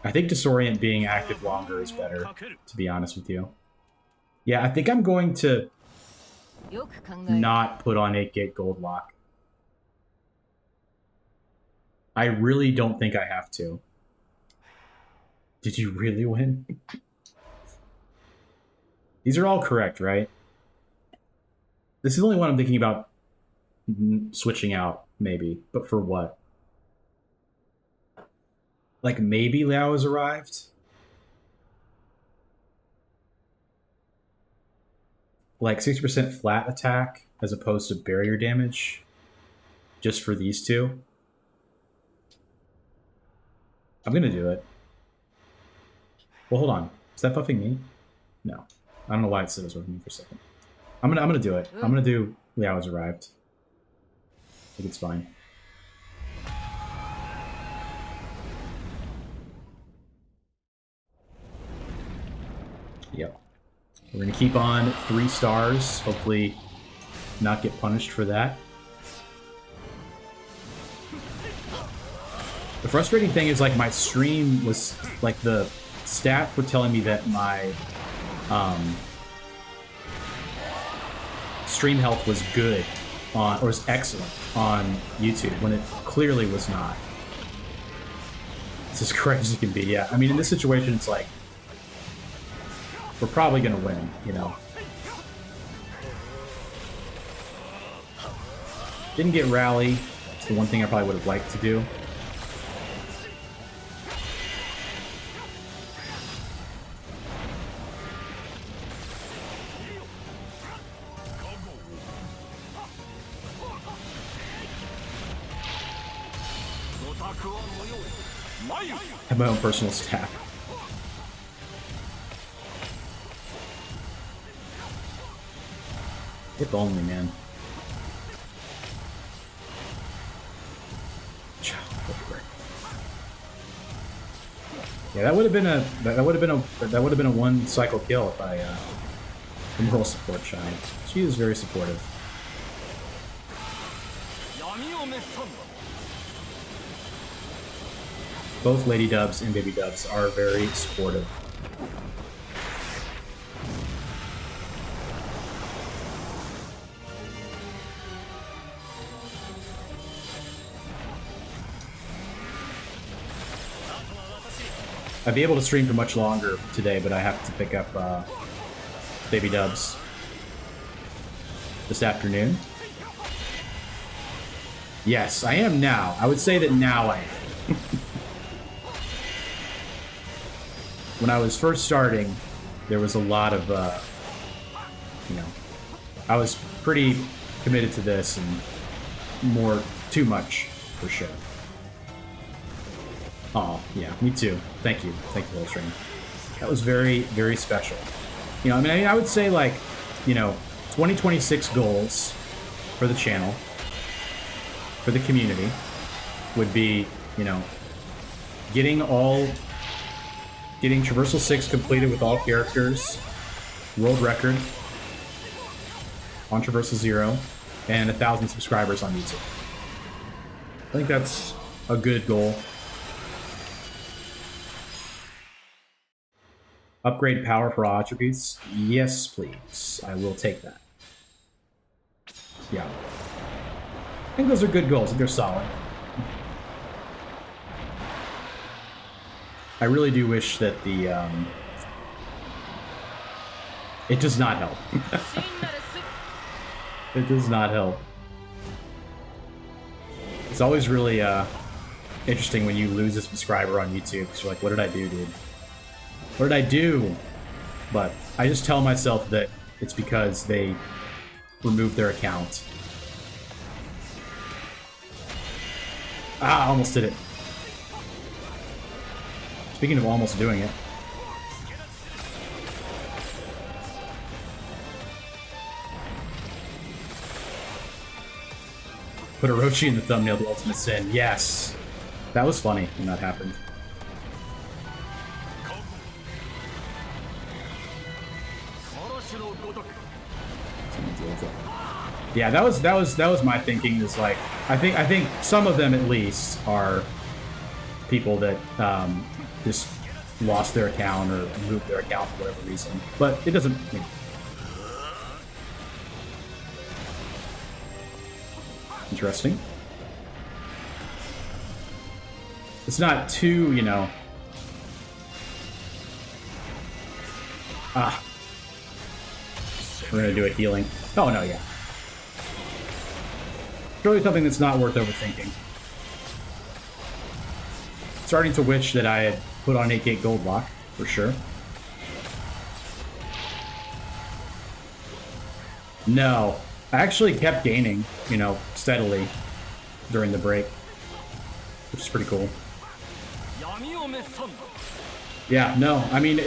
I think disorient being active longer is better, to be honest with you. Yeah, I think I'm going to not put on 8-gate gold lock. I really don't think I have to. Did you really win? These are all correct, right? This is the only one I'm thinking about switching out, maybe. But for what? Like, maybe Liao has arrived? Like, 60% flat attack as opposed to barrier damage? Just for these two? I'm gonna do it. Well, hold on. Is that buffing me? No. I don't know why it said it was buffing me for a second. I'm gonna do it. I'm gonna do Liao has arrived. I think it's fine. Yep. We're gonna keep on 3 stars. Hopefully not get punished for that. The frustrating thing is, like, my stream was, like, the stats were telling me that my stream health was good on, or was excellent on YouTube, when it clearly was not. It's as correct as it can be, yeah. I mean, in this situation, it's like, we're probably gonna win, you know. Didn't get rally. It's the one thing I probably would have liked to do. I have my own personal staff. If only, man. Yeah, that would have been a one cycle kill if I moral support Shine. She is very supportive. Both Lady Dubs and Baby Dubs are very supportive. I'd be able to stream for much longer today, but I have to pick up Baby Dubs this afternoon. Yes, I am now. I would say that now I am. When I was first starting, there was a lot of, I was pretty committed to this and too much, for sure. Oh, yeah, me too. Thank you. Thank you, Holstring. That was very, very special. I would say, 2026 goals for the channel, for the community, would be, getting Traversal 6 completed with all characters, world record on Traversal 0, and 1,000 subscribers on YouTube. I think that's a good goal. Upgrade power for all attributes? Yes, please. I will take that. Yeah. I think those are good goals. I think they're solid. I really do wish that the, it does not help. It does not help. It's always really, interesting when you lose a subscriber on YouTube, because you're like, what did I do, dude? What did I do? But I just tell myself that it's because they removed their account. Ah, almost did it. Speaking of almost doing it. Put Orochi in the thumbnail, the ultimate sin. Yes. That was funny when that happened. Yeah, that was my thinking. Is like, I think some of them at least are people that just lost their account or moved their account for whatever reason. But it doesn't. Interesting. It's not too, Ah. We're gonna do a healing. Oh, no, yeah. It's really something that's not worth overthinking. Starting to wish that I had put on 8-gate gold lock, for sure. No. I actually kept gaining, steadily during the break. Which is pretty cool. Yeah, no, I mean,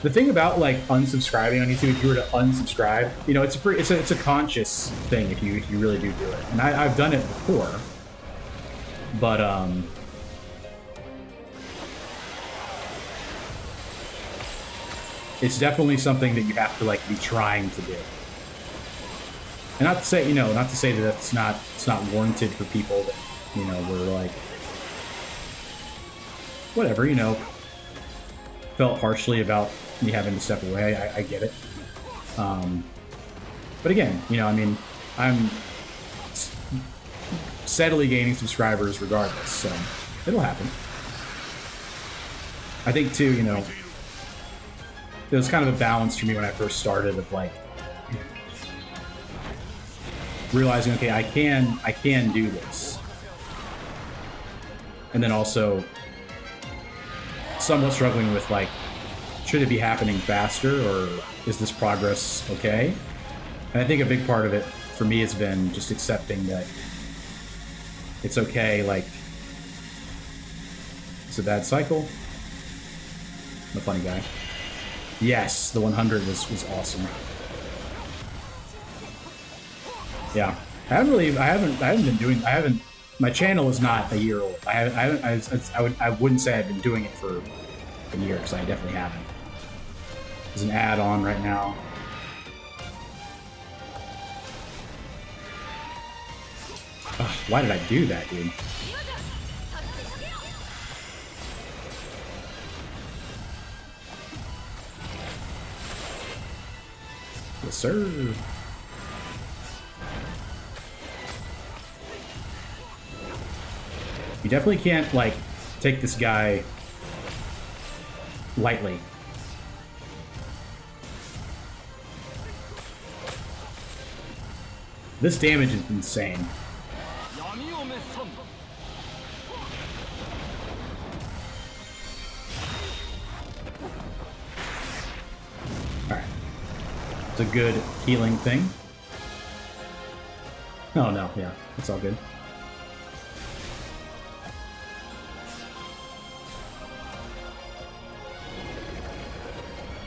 the thing about, unsubscribing on YouTube, if you were to unsubscribe, it's a conscious thing if you really do it. And I've done it before. But, it's definitely something that you have to, be trying to do. And not to say, not to say that it's not warranted for people that, were whatever, felt harshly about me having to step away. I get it. But again, I'm steadily gaining subscribers regardless, so it'll happen. I think too, it was kind of a balance for me when I first started of realizing, okay, I can do this. And then also somewhat struggling with should it be happening faster, or is this progress okay? And I think a big part of it for me has been just accepting that it's okay, it's a bad cycle. I'm a funny guy. Yes, the 100 was awesome. Yeah, my channel is not a year old. I wouldn't say I've been doing it for a year, because I definitely haven't. There's an add-on right now. Ugh, why did I do that, dude? Yes, sir. You definitely can't, like, take this guy lightly. This damage is insane. Alright. It's a good healing thing. Oh no, yeah, it's all good.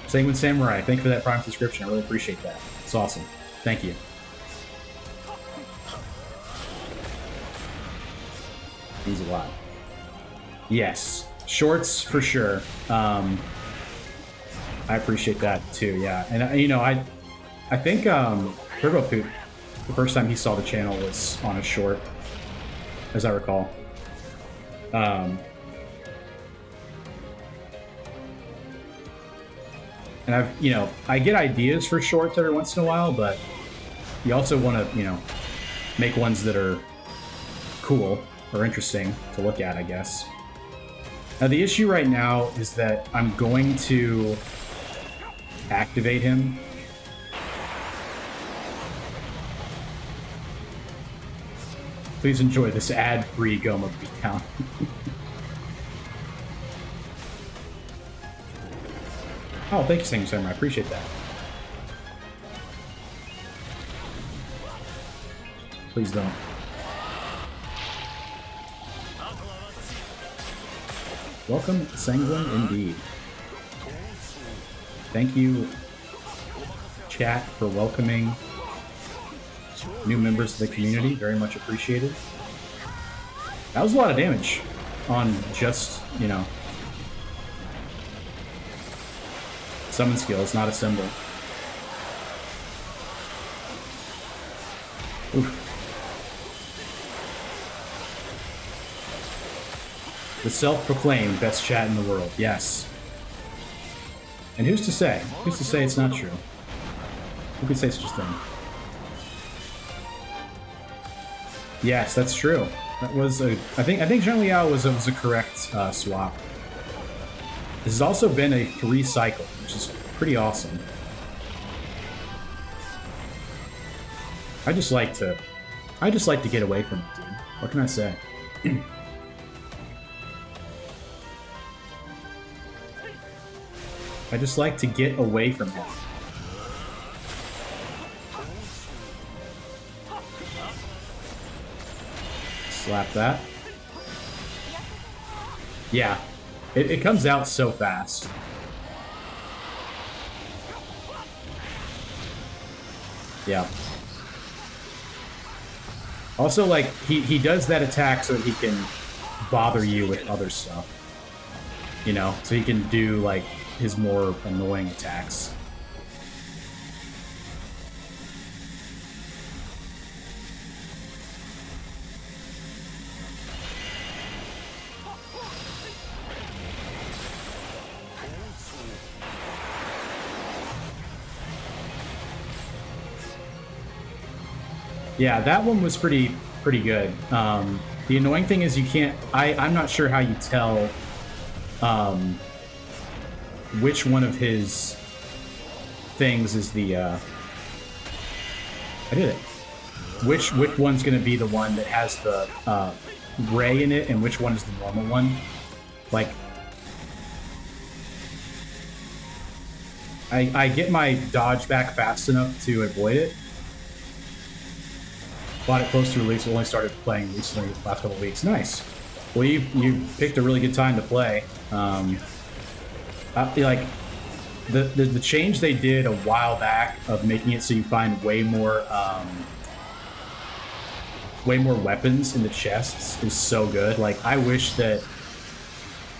Sanguine Samurai, thank you for that Prime subscription. I really appreciate that. It's awesome. Thank you. He's alive. Yes. Shorts for sure. I appreciate that too, yeah. And you know, I think Turbo Poop, the first time he saw the channel was on a short, as I recall. And I've, you know, I get ideas for shorts every once in a while, but you also want to, you know, make ones that are cool or interesting to look at, I guess. Now, the issue right now is that I'm going to activate him. Please enjoy this ad-free Goma beatdown. Oh, thank you, Sanguine Samurai. I appreciate that. Please don't. Welcome, Sanguine, indeed. Thank you, chat, for welcoming new members of the community. Very much appreciated. That was a lot of damage on just, you know, summon skill. It's not a symbol. Oof. The self-proclaimed best chat in the world. Yes. And who's to say? Who's to say it's not true? Who could say such a thing? Yes, that's true. That was a. I think Zheng Liao was a correct swap. This has also been a 3 cycle, which is pretty awesome. I just like to get away from it, dude. What can I say? I just like to get away from him. Slap that. Yeah. It comes out so fast. Yeah. Also, like, he does that attack so that he can bother you with other stuff. You know? So he can do, like, his more annoying attacks. Yeah, that one was pretty good. The annoying thing is you can't. I'm not sure how you tell which one of his things is the. I did it. Which one's going to be the one that has the ray in it, and which one is the normal one? Like, I get my dodge back fast enough to avoid it. Bought it close to release. Only started playing recently, the last couple of weeks. Nice. Well, you picked a really good time to play. Like the change they did a while back of making it so you find way more weapons in the chests is so good. Like, I wish that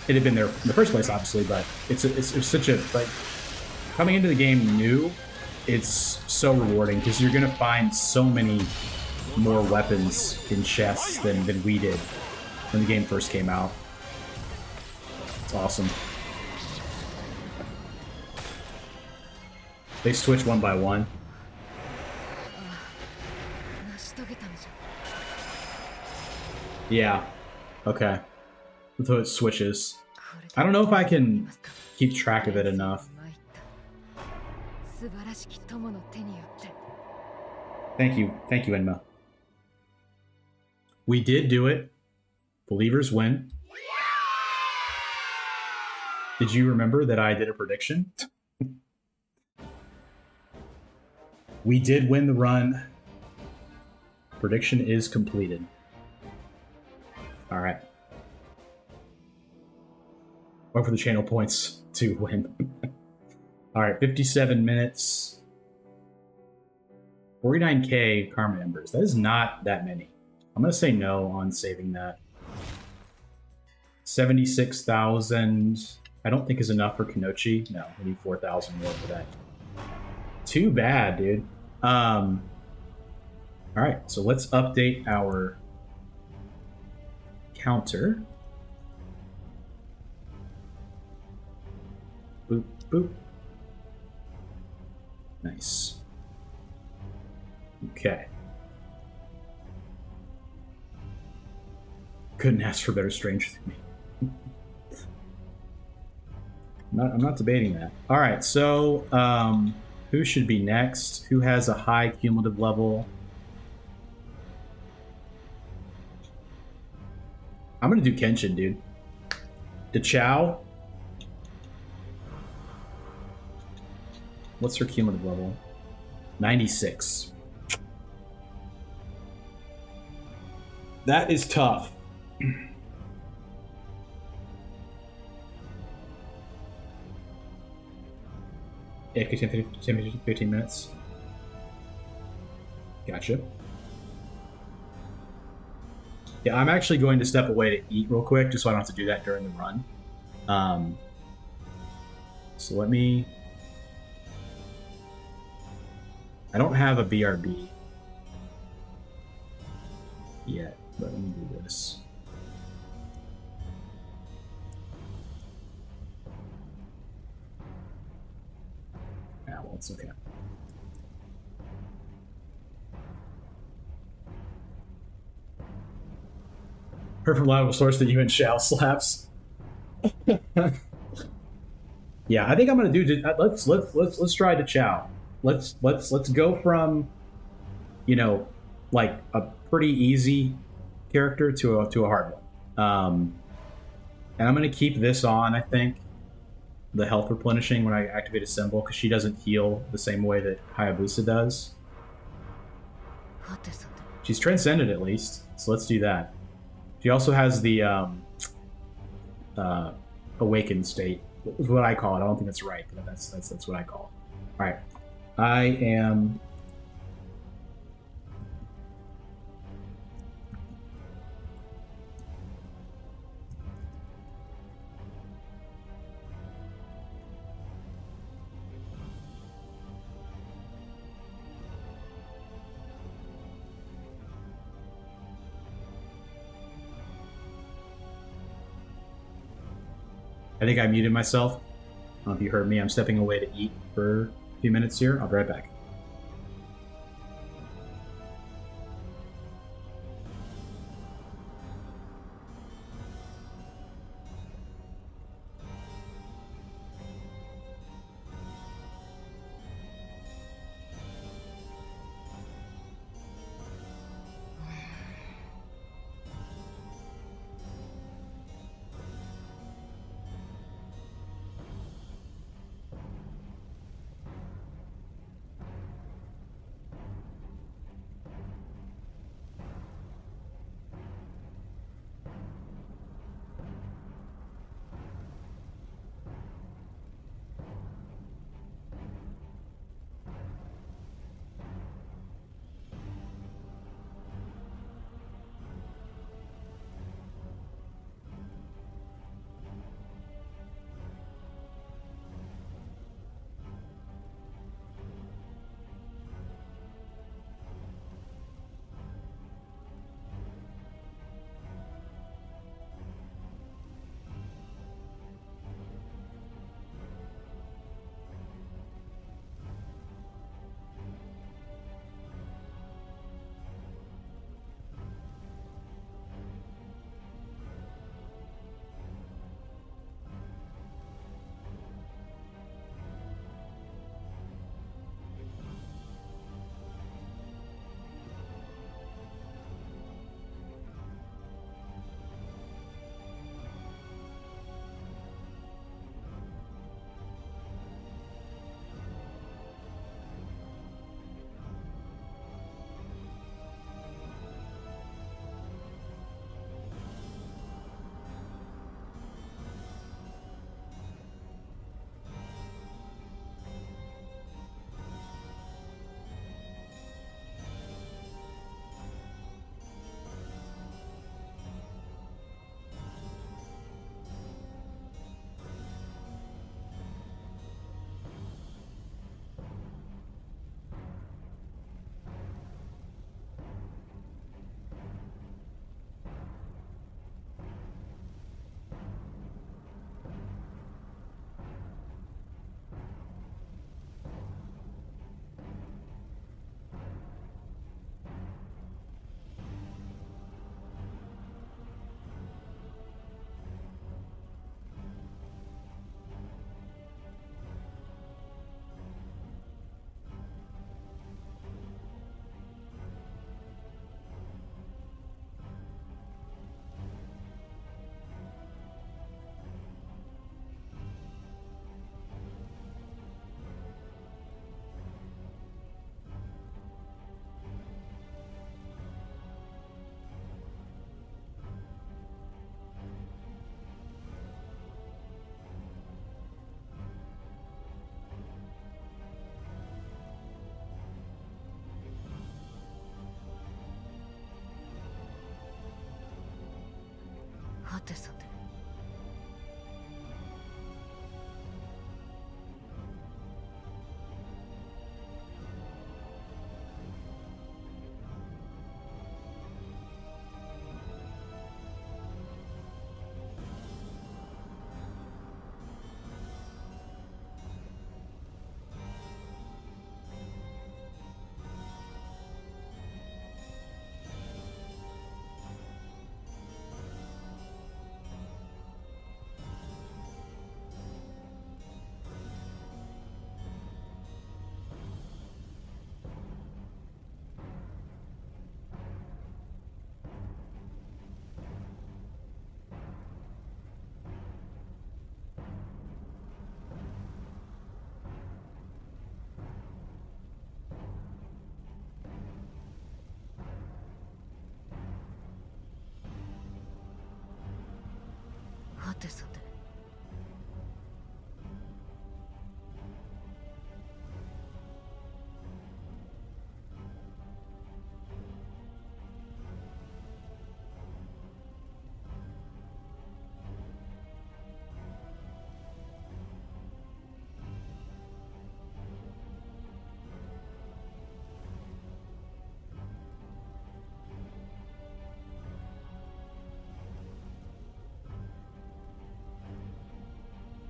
it had been there in the first place, obviously, but it's such a, like, coming into the game new, it's so rewarding because you're gonna find so many more weapons in chests than we did when the game first came out. It's awesome. They switch one by one. Yeah. Okay. So it switches. I don't know if I can keep track of it enough. Thank you, Enma. We did do it. Believers win. Did you remember that I did a prediction? We did win the run. Prediction is completed. All right. Wait for the channel points to win. All right, 57 minutes. 49k karma embers. That is not that many. I'm going to say no on saving that. 76,000. I don't think is enough for Kenochi. No, we need 4,000 more for that. Too bad, dude. All right, so let's update our counter. Boop, boop. Nice. Okay. Couldn't ask for better strength than me. I'm not debating that. All right, so who should be next? Who has a high cumulative level? I'm gonna do Kenshin, dude. DeChow. What's her cumulative level? 96. That is tough. Yeah, 15 minutes. Gotcha. Yeah, I'm actually going to step away to eat real quick, just so I don't have to do that during the run. So let me... I don't have a BRB yet, but let me do this. Yeah, well, it's okay. Heard from reliable source that you and Shao slaps. Yeah, I think I'm gonna do. Let's try DeChow. Let's go from, you know, like a pretty easy character to a hard one. And I'm gonna keep this on. I think the health replenishing when I activate a symbol, because she doesn't heal the same way that Hayabusa does. She's transcended at least, so let's do that. She also has the awakened state, is what I call it. I don't think that's right, but that's what I call it. All right, I am. I think I muted myself. I don't know if you heard me. I'm stepping away to eat for a few minutes here. I'll be right back.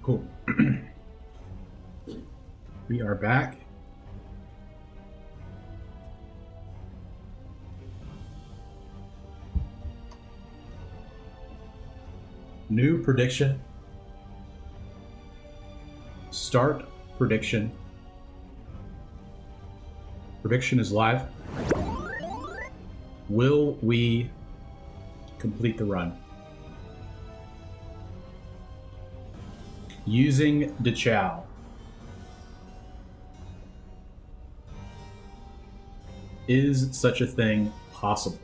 Cool. We are back. New prediction. Start prediction. Prediction is live. Will we complete the run? Using DeChow. Is such a thing possible?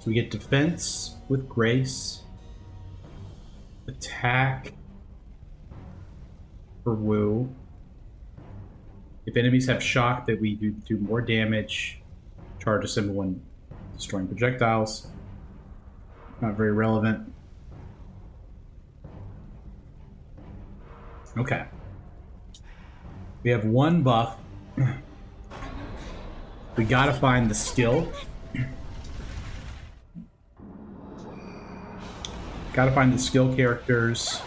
So we get defense with Grace, attack for Wu. If enemies have shock, that we do more damage. Charge a symbol when destroying projectiles. Not very relevant. Okay. We have one buff. We gotta find the skill. Gotta find the skill characters.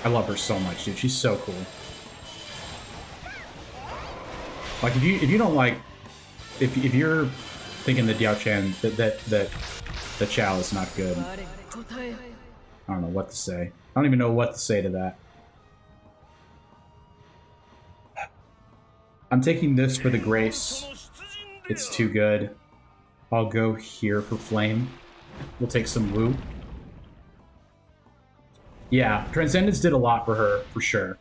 I love her so much, dude. She's so cool. Like, if you don't like, if you're thinking that Diao Chan that the Chow is not good, I don't know what to say. I don't even know what to say to that. I'm taking this for the Grace. It's too good. I'll go here for Flame. We'll take some Wu. Yeah, Transcendence did a lot for her, for sure.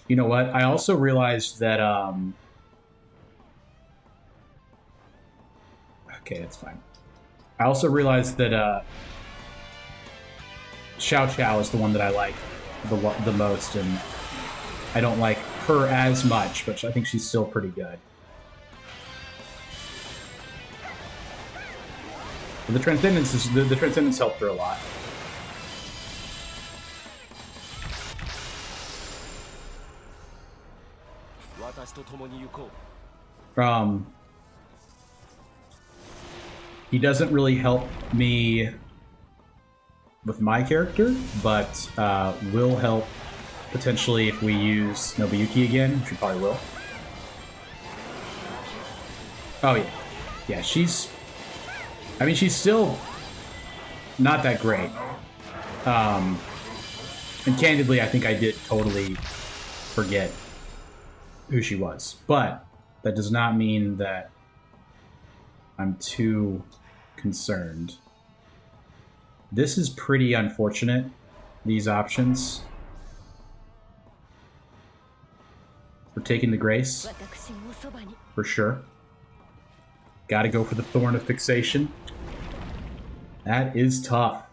You know what? I also realized that, okay, that's fine. I also realized that, Xiao Xiao is the one that I like the most, and I don't like her as much, but I think she's still pretty good. But the Transcendence helped her a lot. He doesn't really help me with my character, but will help potentially if we use Nobuyuki again, which we probably will. Oh yeah. Yeah, she's still not that great. And candidly, I think I did totally forget who she was. But that does not mean that I'm too concerned. This is pretty unfortunate, these options. We're taking the Grace, for sure. Gotta go for the Thorn of Fixation. That is tough.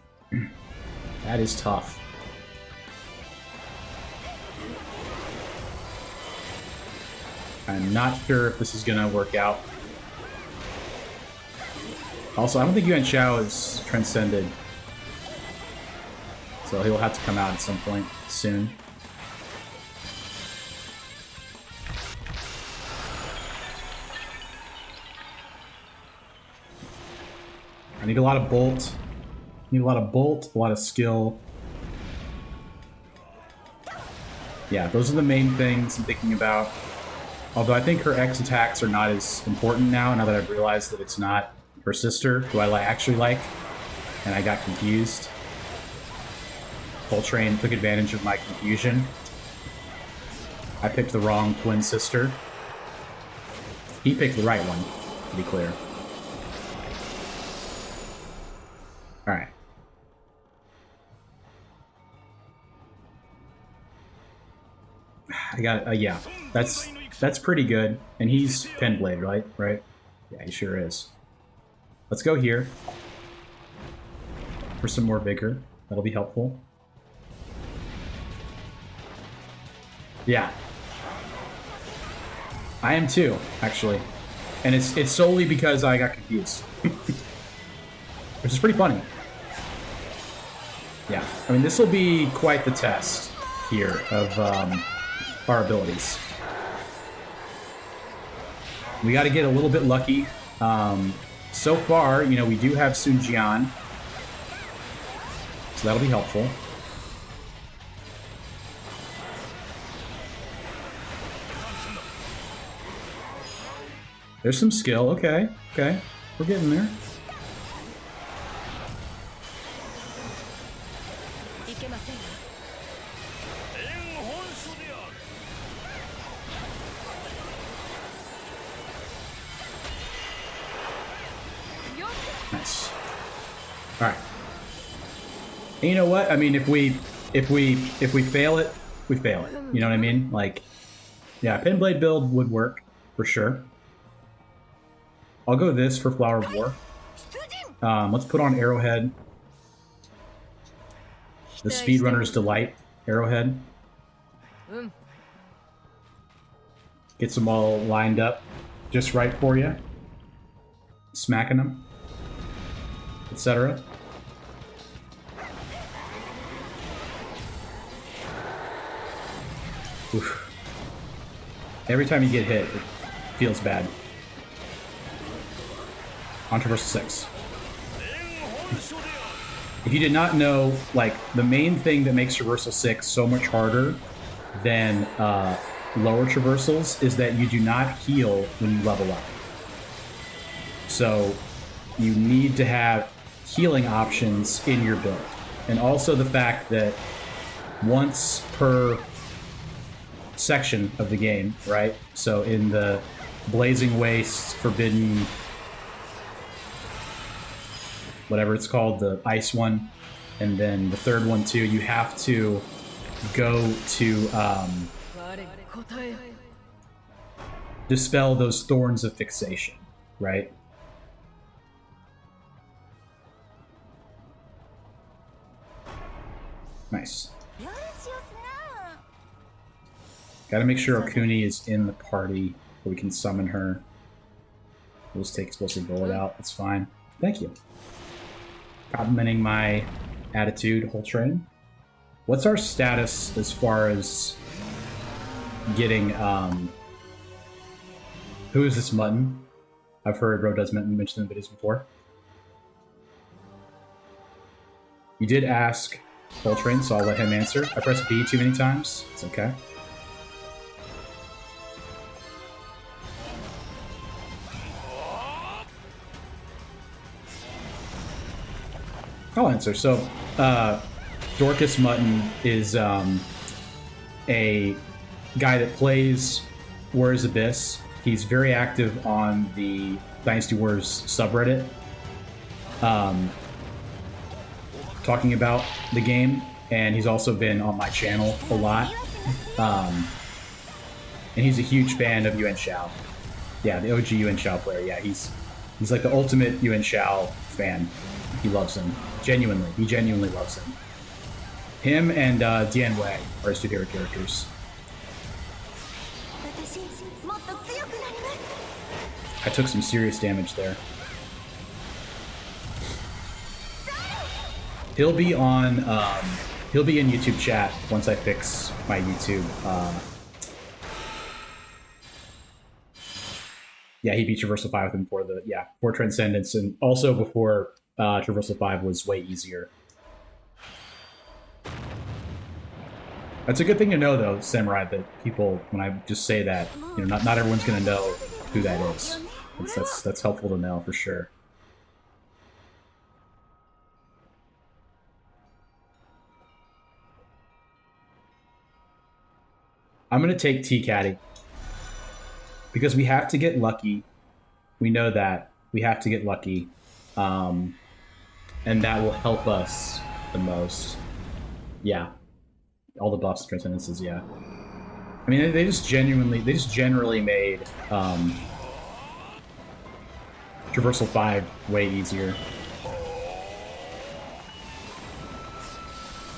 That is tough. I'm not sure if this is gonna work out. Also, I don't think Yuan Shao is transcended. So he'll have to come out at some point soon. I need a lot of bolt. Need a lot of bolt, a lot of skill. Yeah, those are the main things I'm thinking about. Although I think her X attacks are not as important now that I've realized that it's not her sister, who I actually like, and I got confused. Coltrane took advantage of my confusion. I picked the wrong twin sister. He picked the right one, to be clear. Alright. I got yeah. That's pretty good. And he's Penblade, right? Right? Yeah, he sure is. Let's go here. For some more vigor. That'll be helpful. Yeah. I am too, actually. And it's solely because I got confused. Which is pretty funny. Yeah. I mean, this will be quite the test here of our abilities. We got to get a little bit lucky. So far, you know, we do have Sun Jian. So that'll be helpful. There's some skill. Okay. Okay. We're getting there. Nice. All right. And you know what? I mean, if we fail it, we fail it. You know what I mean? Like, yeah, Penblade build would work for sure. I'll go this for Flower of War. Let's put on Arrowhead. The Speedrunner's Delight Arrowhead. Gets them all lined up just right for you. Smacking them. Etc. Oof. Every time you get hit, it feels bad. On Traversal 6. If you did not know, like, the main thing that makes Traversal 6 so much harder than lower traversals is that you do not heal when you level up. So you need to have healing options in your build. And also the fact that once per section of the game, right? So in the Blazing Waste, Forbidden, whatever it's called, the ice one, and then the third one too, you have to go to dispel those thorns of fixation, right? Nice. Gotta make sure Okuni is in the party so we can summon her. We'll just take Explosive Bullet out, that's fine. Thank you. Complimenting my attitude, whole train. What's our status as far as getting, who is this Mutton? I've heard Ro does mention in the videos before. You did ask whole train, so I'll let him answer. I pressed B too many times. It's okay. I'll answer. So, Dorcas Mutton is a guy that plays Warriors Abyss. He's very active on the Dynasty Wars subreddit, talking about the game, and he's also been on my channel a lot. And he's a huge fan of Yuan Shao. Yeah, the OG Yuan Shao player. Yeah, he's like the ultimate Yuan Shao fan. He loves him. Genuinely. He genuinely loves him. Him and Dian Wei are his two favorite characters. I took some serious damage there. He'll be on, he'll be in YouTube chat once I fix my YouTube, yeah, he beat Traversal 5 with him for the, yeah, for Transcendence, and also before Traversal 5 was way easier. That's a good thing to know, though, Samurai, that people, when I just say that, you know, not everyone's going to know who that is. That's helpful to know, for sure. I'm going to take T-Caddy. Because we have to get lucky. We know that. We have to get lucky. And that will help us the most. Yeah. All the buffs and transcendences, yeah. I mean, they just generally made Traversal 5 way easier.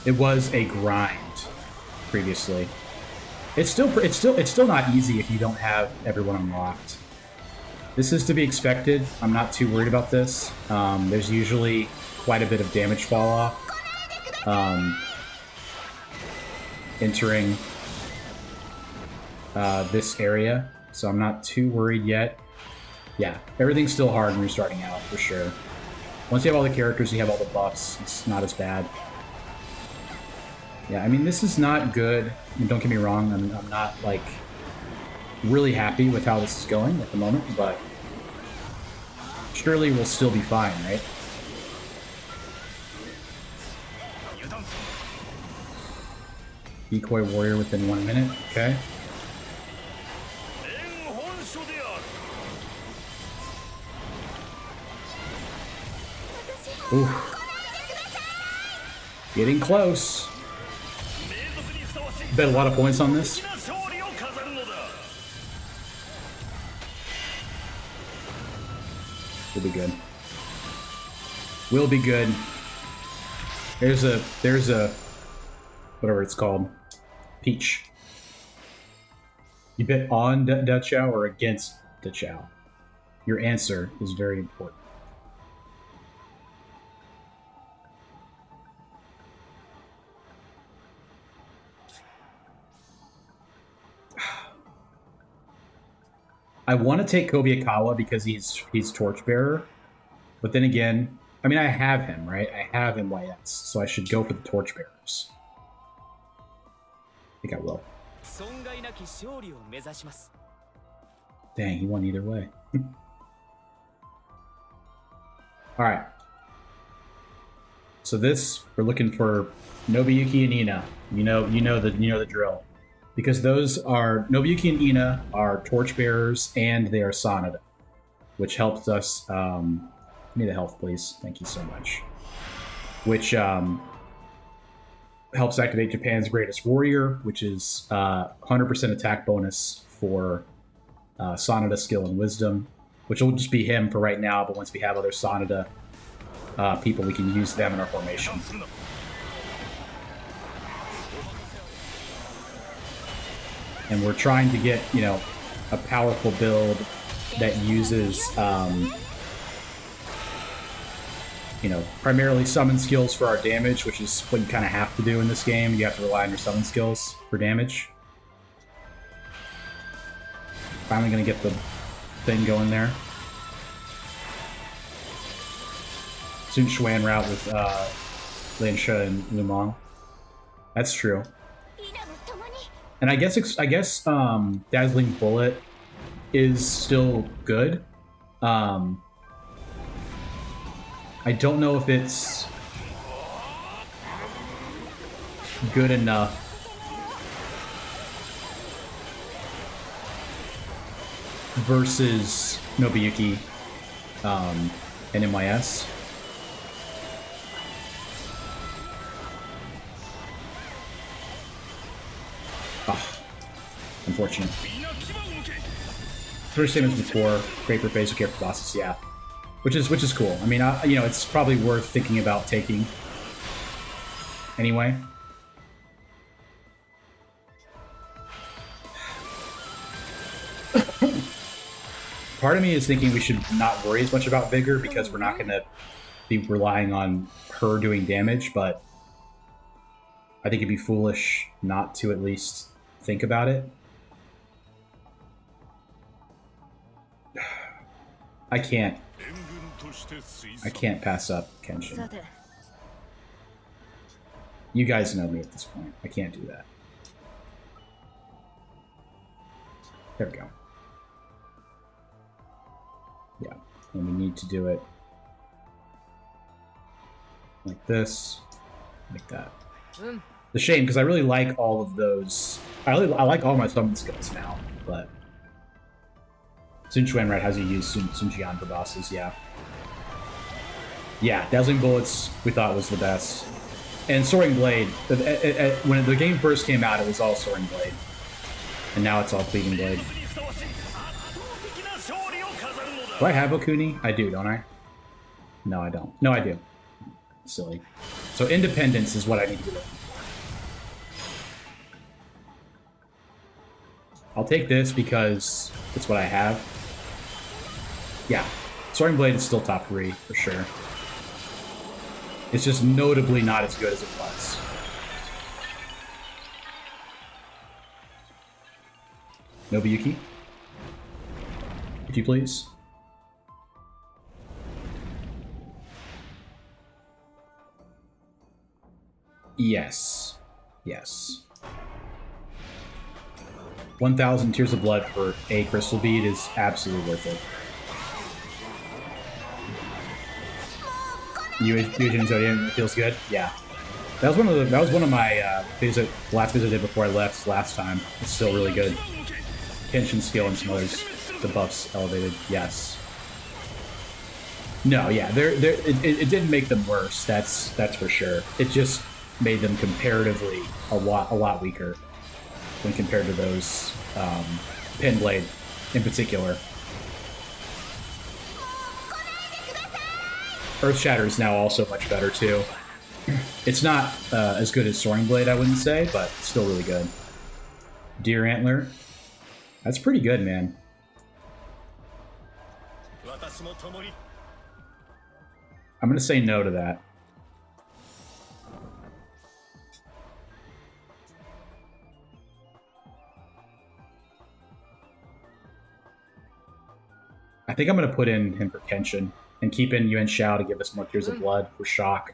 It was a grind previously. It's still not easy if you don't have everyone unlocked. This is to be expected. I'm not too worried about this. There's usually quite a bit of damage fall off entering this area, so I'm not too worried yet. Yeah, everything's still hard when you're starting out, for sure. Once you have all the characters, you have all the buffs, it's not as bad. Yeah, I mean, this is not good. I mean, don't get me wrong, I'm not, like, really happy with how this is going at the moment, but surely we'll still be fine, right? Decoy warrior within 1 minute, okay. Ooh. Getting close. Bet a lot of points on this. We'll be good. We'll be good. There's a whatever it's called. Peach. You bet on Da Chao or against Da Chao? Your answer is very important. I want to take Kobayakawa because he's Torchbearer, but then again, I mean, I have him, right? I have MYS, so I should go for the Torchbearers. I think I will. Dang, he won either way. All right. So this, we're looking for Nobuyuki and Ina. You know the drill. Because those are, Nobuyuki and Ina are Torchbearers and they are Sanada, which helps us, give me the health, please. Thank you so much. Which helps activate Japan's Greatest Warrior, which is 100% attack bonus for Sanada skill and wisdom, which will just be him for right now, but once we have other Sanada people, we can use them in our formation. And we're trying to get, you know, a powerful build that uses, you know, primarily summon skills for our damage, which is what you kind of have to do in this game. You have to rely on your summon skills for damage. Finally gonna get the thing going there. Sun Xuan route with Lin Shi and Lumong. That's true. And I guess Dazzling Bullet is still good. I don't know if it's good enough versus Nobuyuki and MYS. Unfortunate. First same as before, great for basic care for bosses, yeah. Which is cool. I mean, you know, it's probably worth thinking about taking anyway. part of me is thinking we should not worry as much about Vigor because we're not going to be relying on her doing damage, but I think it'd be foolish not to at least think about it. I can't pass up Kenshin. You guys know me at this point. I can't do that. There we go. Yeah, and we need to do it like this, like that. The shame, because I really like all of those. I like all my summon skills now, but Sun Quan, right, has you use Sun Jian for bosses, yeah. Yeah, Dazzling Bullets we thought was the best. And Soaring Blade, when the game first came out, it was all Soaring Blade. And now it's all Cleaving Blade. Do I have Okuni? I do, don't I? No, I don't. No, I do. Silly. So Independence is what I need to do. I'll take this because it's what I have. Yeah. Soaring Blade is still top 3, for sure. It's just notably not as good as it was. Nobuyuki? If you please. Yes. Yes. 1,000 Tears of Blood for a Crystal Bead is absolutely worth it. Eugen Zodiac feels good? Yeah. That was one of my videos, last videos I did before I left last time. It's still really good. Kenshin skill and some others. The buffs elevated. Yes. No, yeah, it didn't make them worse. That's for sure. It just made them comparatively a lot weaker when compared to those Pinblade in particular. Earth Shatter is now also much better too. It's not as good as Soaring Blade, I wouldn't say, but still really good. Deer Antler. That's pretty good, man. I'm gonna say no to that. I think I'm gonna put in him for Kenshin and keep in Yuan Shao to give us more Tears of Blood for shock.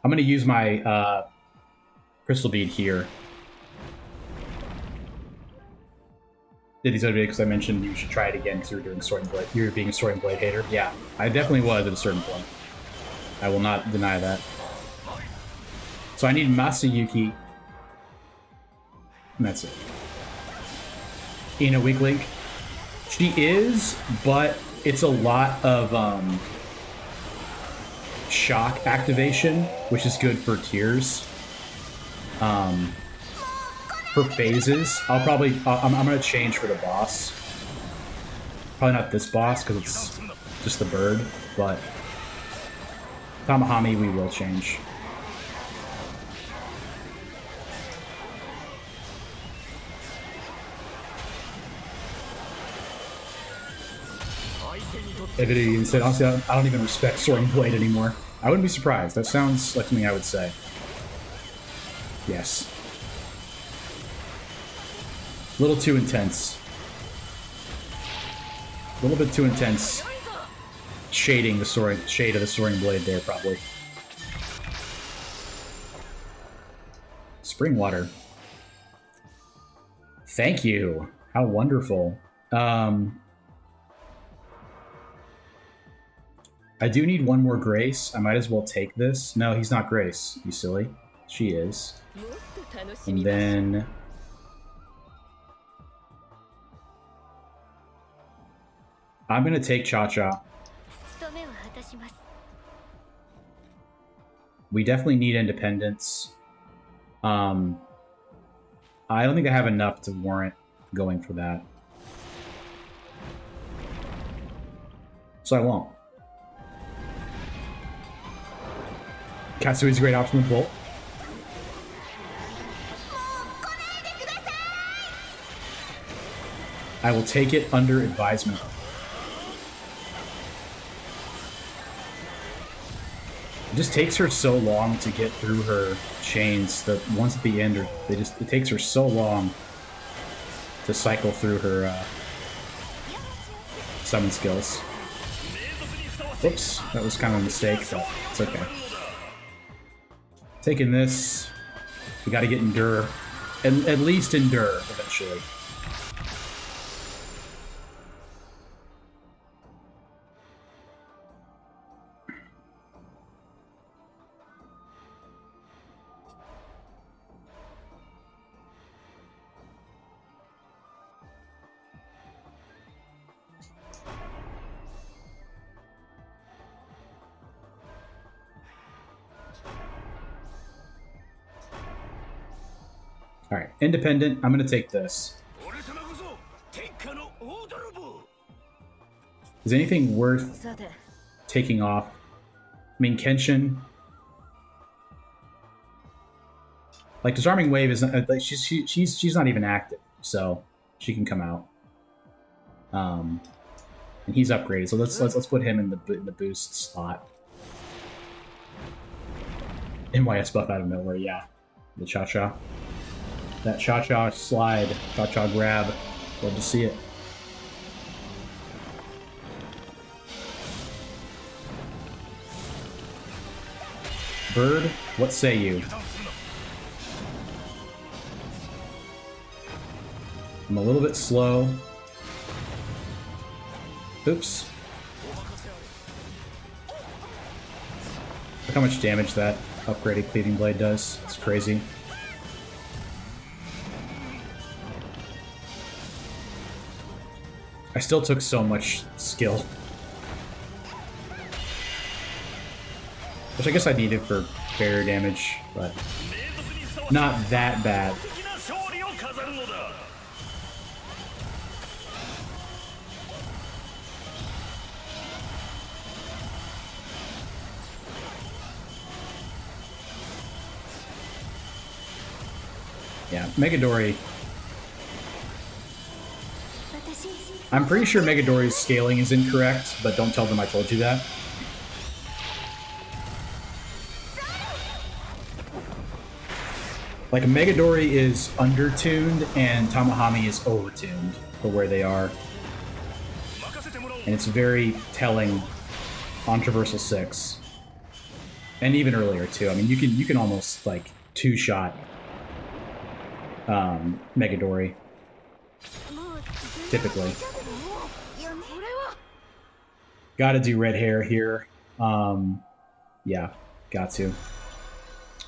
I'm gonna use my Crystal Bead here. Did these other videos because I mentioned you should try it again because you were doing Soaring Blade. You were being a Soaring Blade hater. Yeah, I definitely was at a certain point. I will not deny that. So I need Masayuki. And that's it. Ina weak link. She is, but it's a lot of shock activation, which is good for tears. For phases, I'm gonna change for the boss. Probably not this boss because it's just the bird, but Tamahami we will change. David even said, honestly, I don't even respect Soaring Blade anymore. I wouldn't be surprised. That sounds like something I would say. Yes. A little too intense. A little bit too intense. Shade of the Soaring Blade there, probably. Spring water. Thank you. How wonderful. I do need one more Grace. I might as well take this. No, he's not Grace. You silly. She is. And then... I'm going to take Cha-Cha. We definitely need independence. I don't think I have enough to warrant going for that. So I won't. Katsui's a great option with Bolt. I will take it under advisement. It just takes her so long to get through her chains. The ones at the end are it takes her so long to cycle through her summon skills. Whoops, that was kind of a mistake, but it's okay. Taking this, we got to get Endure, and at least Endure eventually. Alright, independent, I'm gonna take this. Is anything worth taking off? I mean, Kenshin. Like, Disarming Wave is not, like, she's not even active, so she can come out. And he's upgraded, so let's put him in the boost slot. NYS buff out of nowhere, yeah. The cha-cha. That cha-cha slide, cha-cha grab. Love to see it. Bird, what say you? I'm a little bit slow. Oops. Look how much damage that upgraded cleaving blade does. It's crazy. I still took so much skill. Which I guess I needed for barrier damage, but not that bad. Yeah, Megadori. I'm pretty sure Megadori's scaling is incorrect, but don't tell them I told you that. Like, Megadori is undertuned and Tamahami is overtuned for where they are. And it's very telling on Traversal 6. And even earlier too. I mean, you can almost like two-shot Megadori. Typically. Gotta do red hair here. Yeah, got to.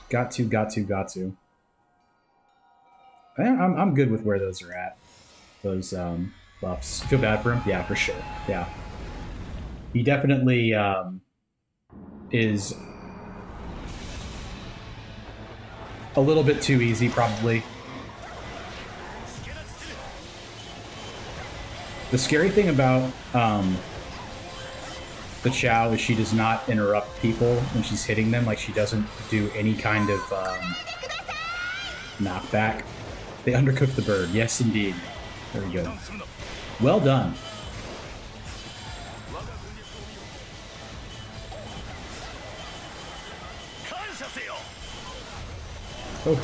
Got to. I'm good with where those are at. Those buffs. Feel bad for him? Yeah, for sure. Yeah. He definitely is a little bit too easy, probably. The scary thing about the Chow is she does not interrupt people when she's hitting them. Like, she doesn't do any kind of knockback. They undercooked the bird. Yes, indeed. Very good. Well done. Oh.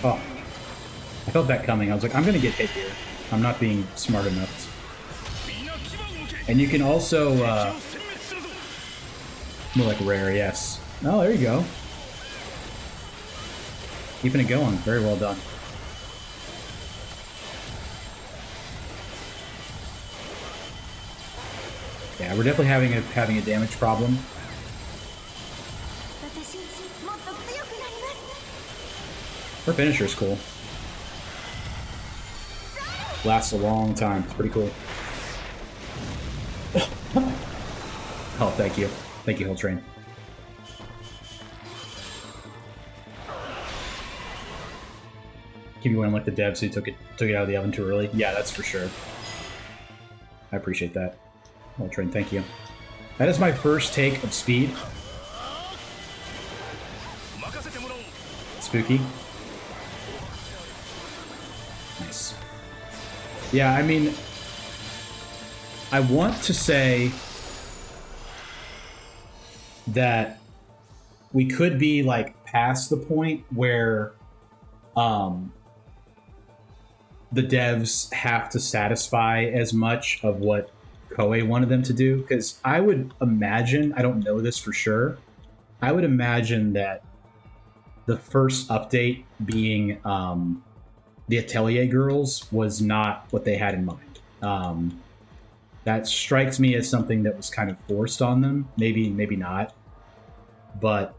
Oh. I felt that coming. I was like, I'm going to get hit here. I'm not being smart enough. And you can also, more like rare, yes. Oh, there you go. Keeping it going. Very well done. Yeah, we're definitely having a damage problem. Her finisher is cool. Lasts a long time. It's pretty cool. Oh, thank you. Thank you, Hill Train. Keep you went like the devs who took it out of the oven too early. Yeah, that's for sure. I appreciate that. Hill Train, thank you. That is my first take of speed. Spooky. Nice. Yeah, I mean, I want to say that we could be like past the point where the devs have to satisfy as much of what Koei wanted them to do, because I would imagine, I don't know this for sure, I would imagine that the first update being the Atelier Girls was not what they had in mind. That strikes me as something that was kind of forced on them. Maybe not. But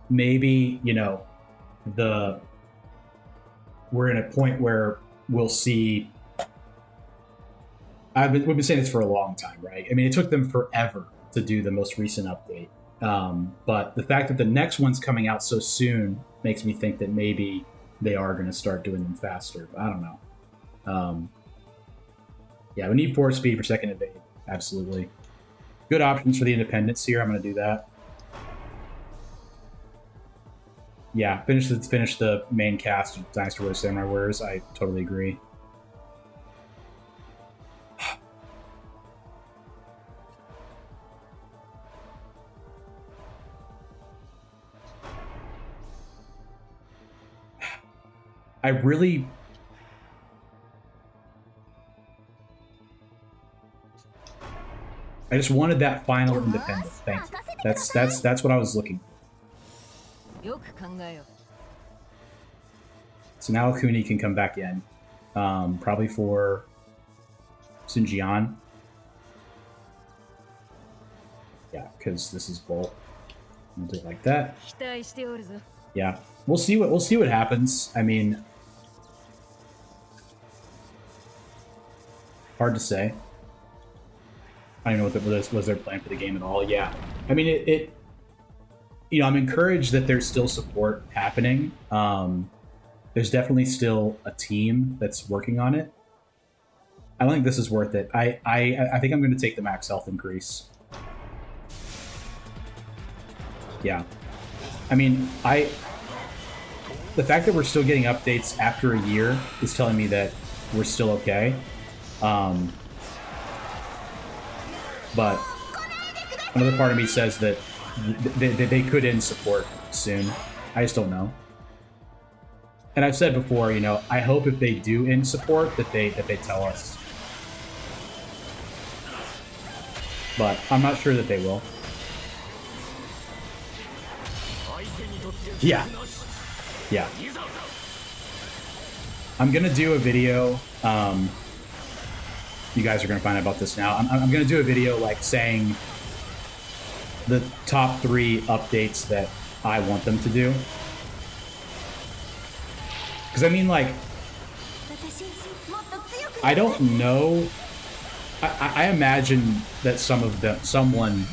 maybe, you know, we're in a point where we'll see. We've been saying this for a long time, right? I mean, it took them forever to do the most recent update. But the fact that the next one's coming out so soon makes me think that maybe they are going to start doing them faster. I don't know. Yeah, we need 4 speed for second evade. Absolutely. Good options for the independents here. I'm going to do that. Yeah, finish the main cast of Dynasty Warriors Samurai Warriors. I totally agree. I just wanted that final independent. Thank you. That's what I was looking for. So now Kuni can come back in. Probably for Sunjian. Yeah, because this is Bull. We'll do it like that. Yeah. We'll see what happens. I mean, hard to say. I don't know what was their plan for the game at all. Yeah. I mean, it you know, I'm encouraged that there's still support happening. There's definitely still a team that's working on it. I don't think this is worth it. I think I'm going to take the max health increase. Yeah. I mean, the fact that we're still getting updates after a year is telling me that we're still okay. But another part of me says that they could end support soon. I just don't know. And I've said before, you know, I hope if they do end support that they tell us. But I'm not sure that they will. Yeah. Yeah. I'm gonna do a video. You guys are gonna find out about this now. I'm gonna do a video like saying the top 3 updates that I want them to do. Because I mean, like, I don't know. I imagine that someone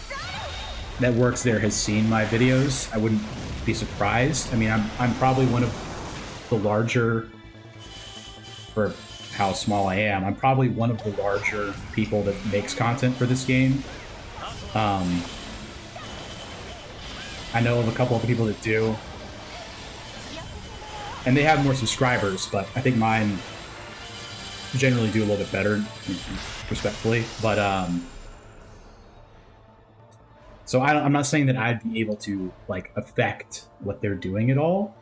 that works there has seen my videos. I wouldn't be surprised. I mean, I'm probably one of the larger, for how small I am, I'm probably one of the larger people that makes content for this game. I know of a couple of people that do. And they have more subscribers, but I think mine generally do a little bit better, respectfully. But, so I'm not saying that I'd be able to, like, affect what they're doing at all.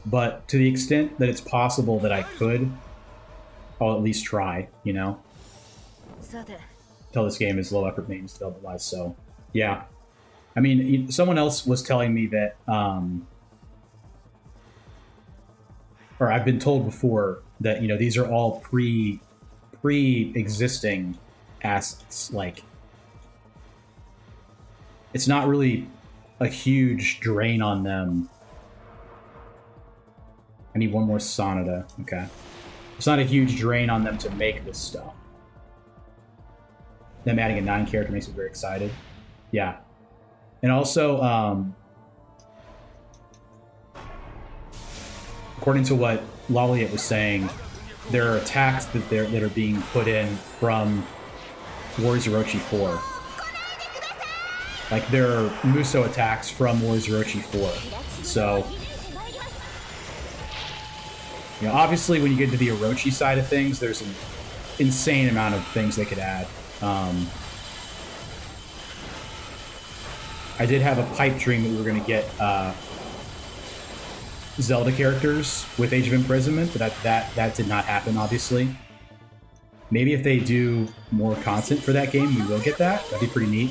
But to the extent that it's possible that I could, I'll at least try, you know? Until this game is low effort maintenance development-wise, so, yeah. I mean, someone else was telling me that, or I've been told before that, you know, these are all pre-existing assets. Like, it's not really a huge drain on them. I need one more Sonata. Okay. It's not a huge drain on them to make this stuff. Them adding a 9 character makes me very excited. Yeah. And also, according to what Loliet was saying, there are attacks that are being put in from Warriors Orochi 4. Like, there are Muso attacks from Warriors Orochi 4. So, you know, obviously when you get to the Orochi side of things, there's an insane amount of things they could add. I did have a pipe dream that we were going to get Zelda characters with Age of Imprisonment, but that did not happen, obviously. Maybe if they do more content for that game, we will get that. That'd be pretty neat.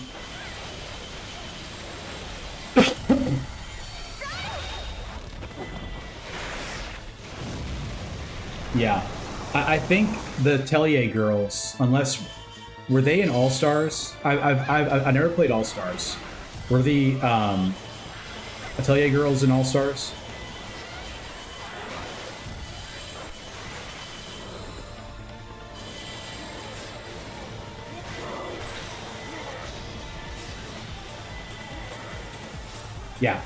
Yeah. I think the Tellier girls, unless... Were they in All-Stars? I never played All-Stars. Were the Atelier girls in All-Stars? Yeah,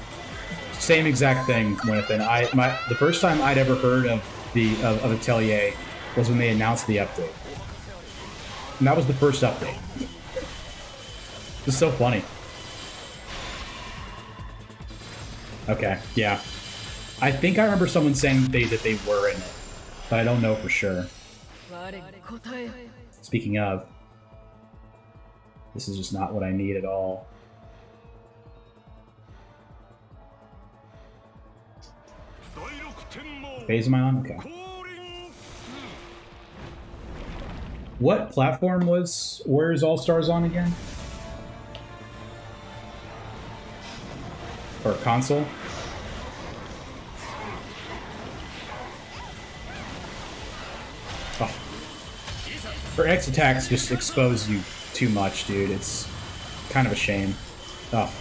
same exact thing went in. The first time I'd ever heard of Atelier was when they announced the update, and that was the first update. It's so funny. Okay, yeah, I think I remember someone saying that they were in it, but I don't know for sure. Speaking of, this is just not what I need at all. Phase am I on? Okay. What platform was Warriors All-Stars on again? Or console? Oh. Her X attacks just expose you too much, dude. It's kind of a shame. Oh.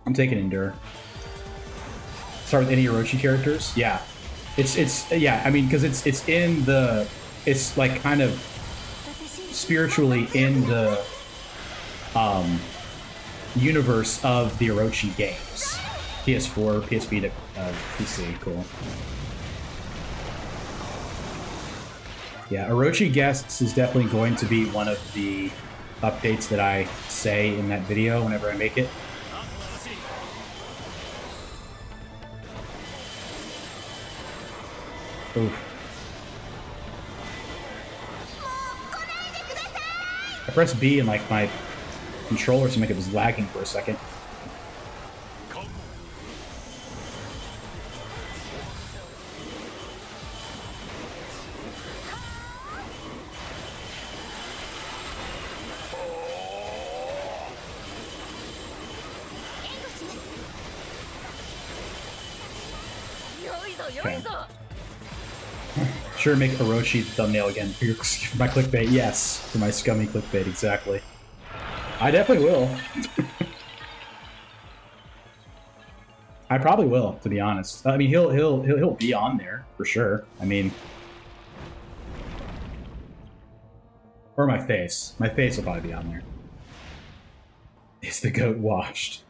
I'm taking Endure. Start with any Orochi characters? Yeah. Yeah, I mean, because it's in the... It's, like, kind of spiritually in the universe of the Orochi games. PS4, PSP to PC, cool. Yeah, Orochi Guests is definitely going to be one of the updates that I say in that video whenever I make it. Oof. I pressed B and like my controller seemed like it was lagging for a second. Okay. Sure, make Orochi the thumbnail again for my clickbait. Yes, for my scummy clickbait, exactly. I definitely will. I probably will, to be honest. I mean, he'll be on there for sure. I mean, or my face. My face will probably be on there. Is the goat washed?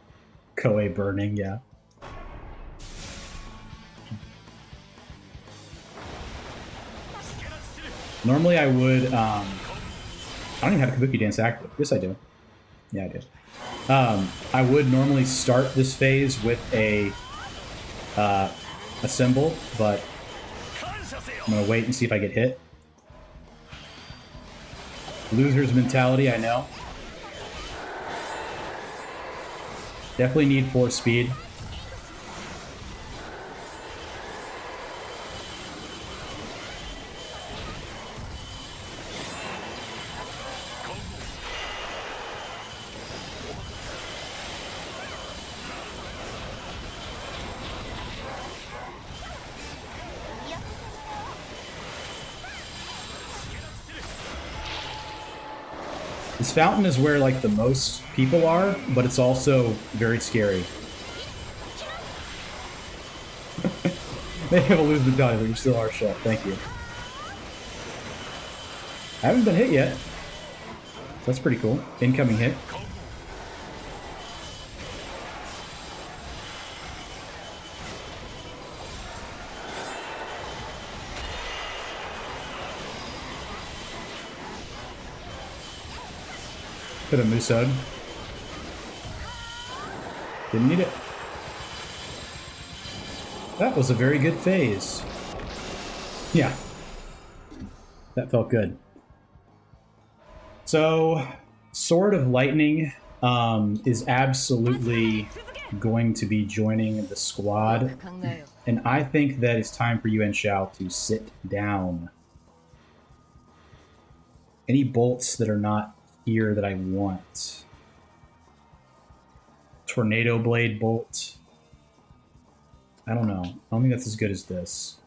Koei burning, yeah. Normally I would, I don't even have Kabuki Dance active. Yes, I do. Yeah, I do. I would normally start this phase with a symbol, but I'm gonna wait and see if I get hit. Loser's mentality, I know. Definitely need 4 speed. This fountain is where, like, the most people are, but it's also very scary. They have a lose mentality, but you still are shut. Thank you. I haven't been hit yet. So that's pretty cool. Incoming hit. Could have Musod. Didn't need it. That was a very good phase. Yeah. That felt good. So, Sword of Lightning is absolutely going to be joining the squad. And I think that it's time for Yuan Shao to sit down. Any bolts that are not here that I want? Tornado Blade bolt. I don't know. I don't think that's as good as this.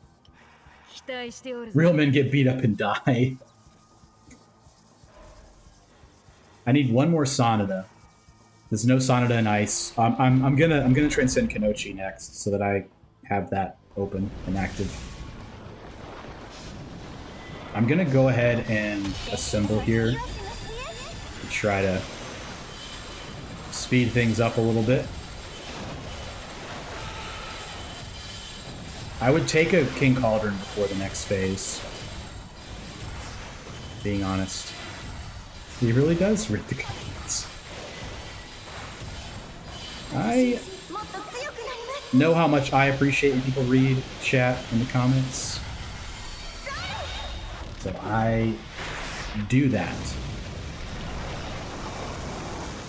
Real men get beat up and die. I need one more Sonata. There's no Sonata in ice. I'm gonna transcend Kanochi next so that I have that open and active. I'm gonna go ahead and assemble here to try to speed things up a little bit. I would take a King Cauldron before the next phase. Being honest. He really does read the comments. I know how much I appreciate when people read chat in the comments. So I do that.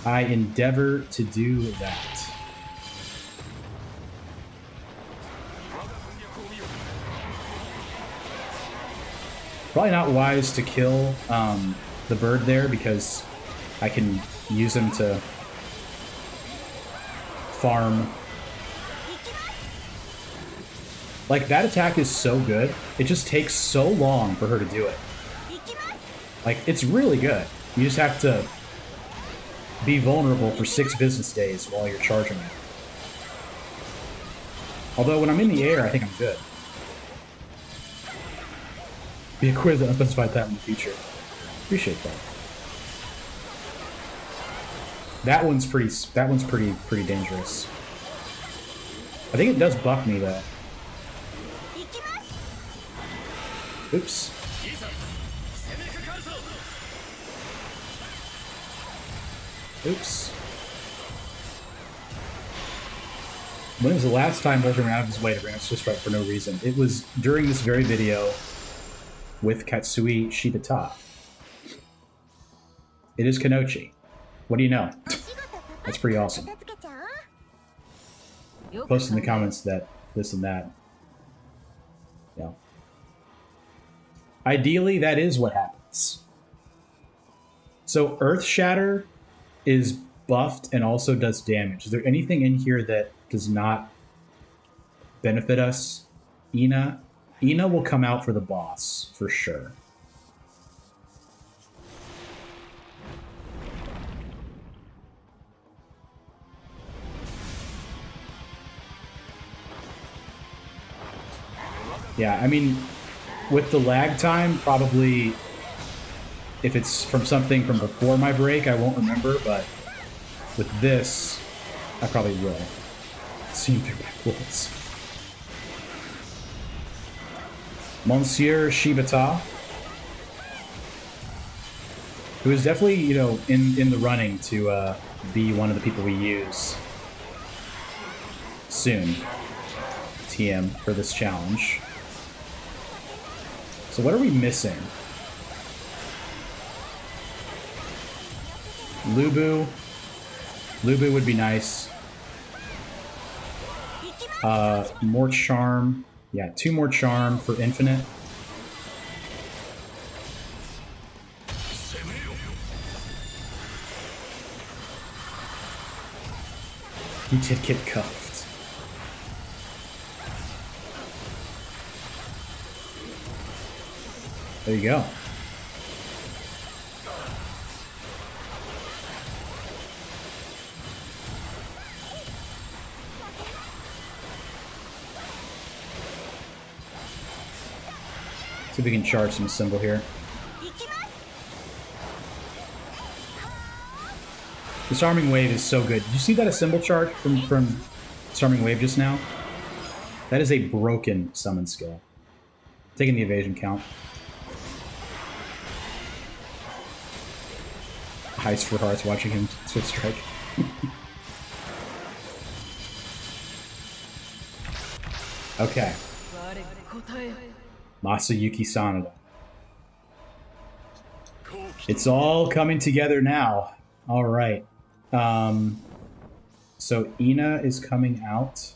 I endeavor to do that. Probably not wise to kill the bird there because I can use him to farm. Like, that attack is so good. It just takes so long for her to do it. Like, it's really good. You just have to be vulnerable for 6 business days while you're charging it. Although, when I'm in the air, I think I'm good. Be a quiz that unspecified that in the future. Appreciate that. That one's pretty dangerous. I think it does buff me though. Oops. Oops. When was the last time Volker went out of his way to bring us to strike for no reason? It was during this very video with Katsui Shibata. It is Kanochi. What do you know? That's pretty awesome. Post in the comments that this and that. Yeah. Ideally, that is what happens. So Earth Shatter is buffed and also does damage. Is there anything in here that does not benefit us? Ina will come out for the boss, for sure. Yeah, I mean, with the lag time, probably if it's from something from before my break, I won't remember, but with this, I probably will. Seeing through my bullets. Monsieur Shibata, who is definitely, you know, in the running to be one of the people we use soon, TM, for this challenge. So what are we missing? Lubu. Lubu would be nice. More charm. Yeah, 2 more charm for infinite. He did get cuffed. There you go. See if we can charge some symbol here. Disarming Wave is so good. Did you see that a symbol charge from Disarming Wave just now? That is a broken summon skill. Taking the evasion count. Heist for Hearts watching him Swift Strike. Okay. Masayuki Sanada. It's all coming together now. All right. So Ina is coming out.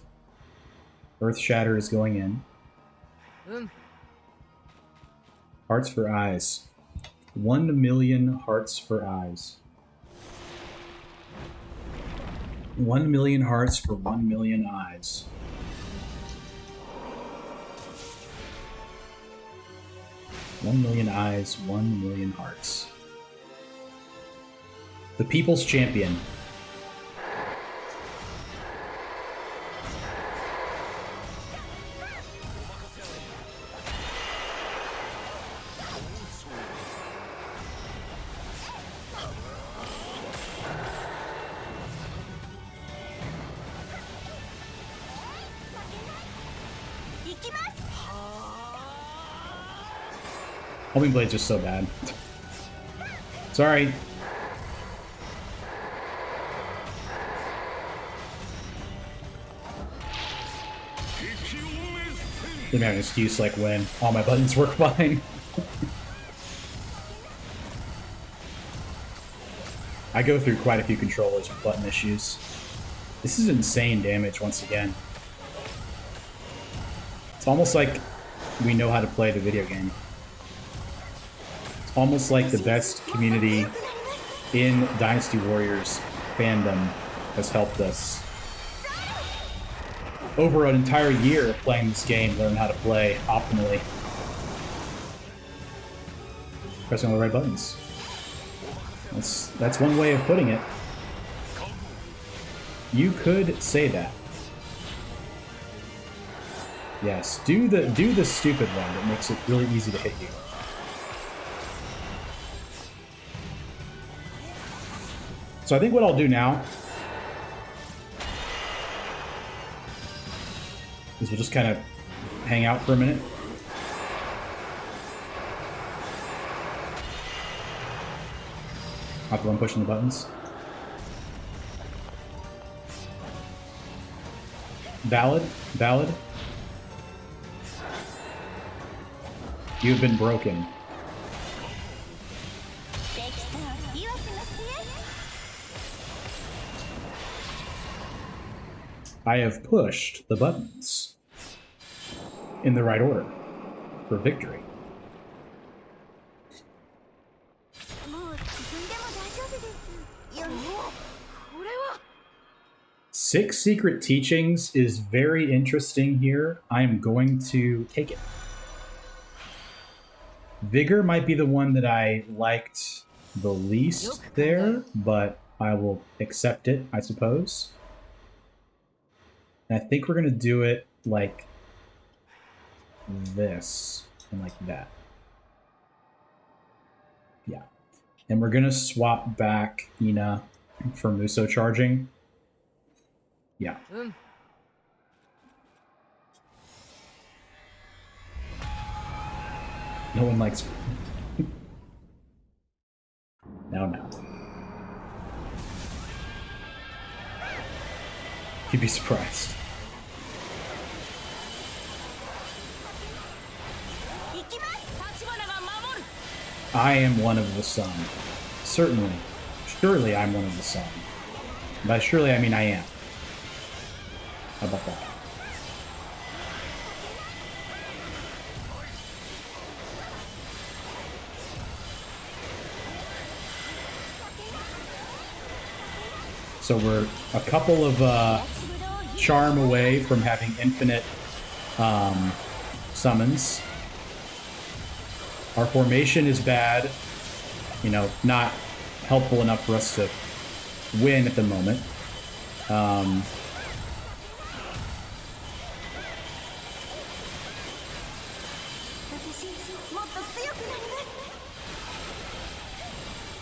Earth Shatter is going in. Hearts for Eyes. 1 million hearts for eyes. 1 million hearts for 1 million eyes. One million eyes, 1 million hearts. The People's Champion. Homing Blade's just so bad. Sorry. Didn't have an excuse like when all my buttons work fine. I go through quite a few controllers with button issues. This is insane damage once again. It's almost like we know how to play the video game. It's almost like the best community in Dynasty Warriors fandom has helped us over an entire year of playing this game, learn how to play optimally. Pressing all the right buttons. That's one way of putting it. You could say that. Yes, do the stupid one that makes it really easy to hit you. So I think what I'll do now is we'll just kind of hang out for a minute. Not the one pushing the buttons. Valid. You have been broken. I have pushed the buttons in the right order for victory. Six secret teachings is very interesting here. I am going to take it. Vigor might be the one that I liked the least there, but I will accept it, I suppose. And I think we're going to do it like this and like that. Yeah. And we're going to swap back Ina for Muso charging. Yeah. No one likes me. No. You'd be surprised. I am one of the sun. Certainly. Surely I'm one of the sun. By surely I mean I am. How about that? So we're a couple of charm away from having infinite summons. Our formation is bad, you know, not helpful enough for us to win at the moment.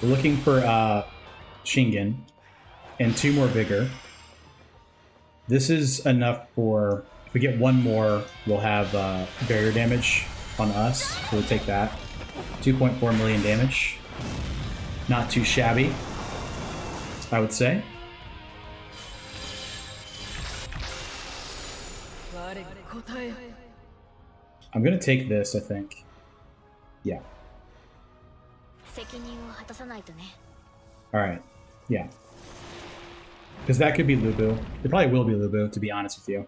We're looking for Shingen and 2 more Vigor. This is enough for, if we get 1 more, we'll have barrier damage on us, so we'll take that. 2.4 million damage. Not too shabby. I would say. I'm gonna take this, I think. Yeah. Alright. Yeah. Because that could be Lubu. It probably will be Lubu, to be honest with you.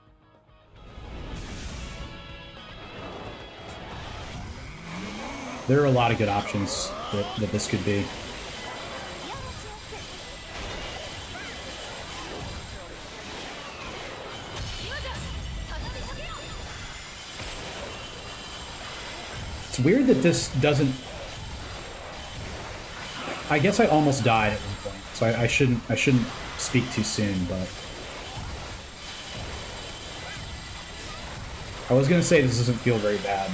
There are a lot of good options that this could be. It's weird that this doesn't... I guess I almost died at one point, so I shouldn't speak too soon, but... I was gonna say this doesn't feel very bad.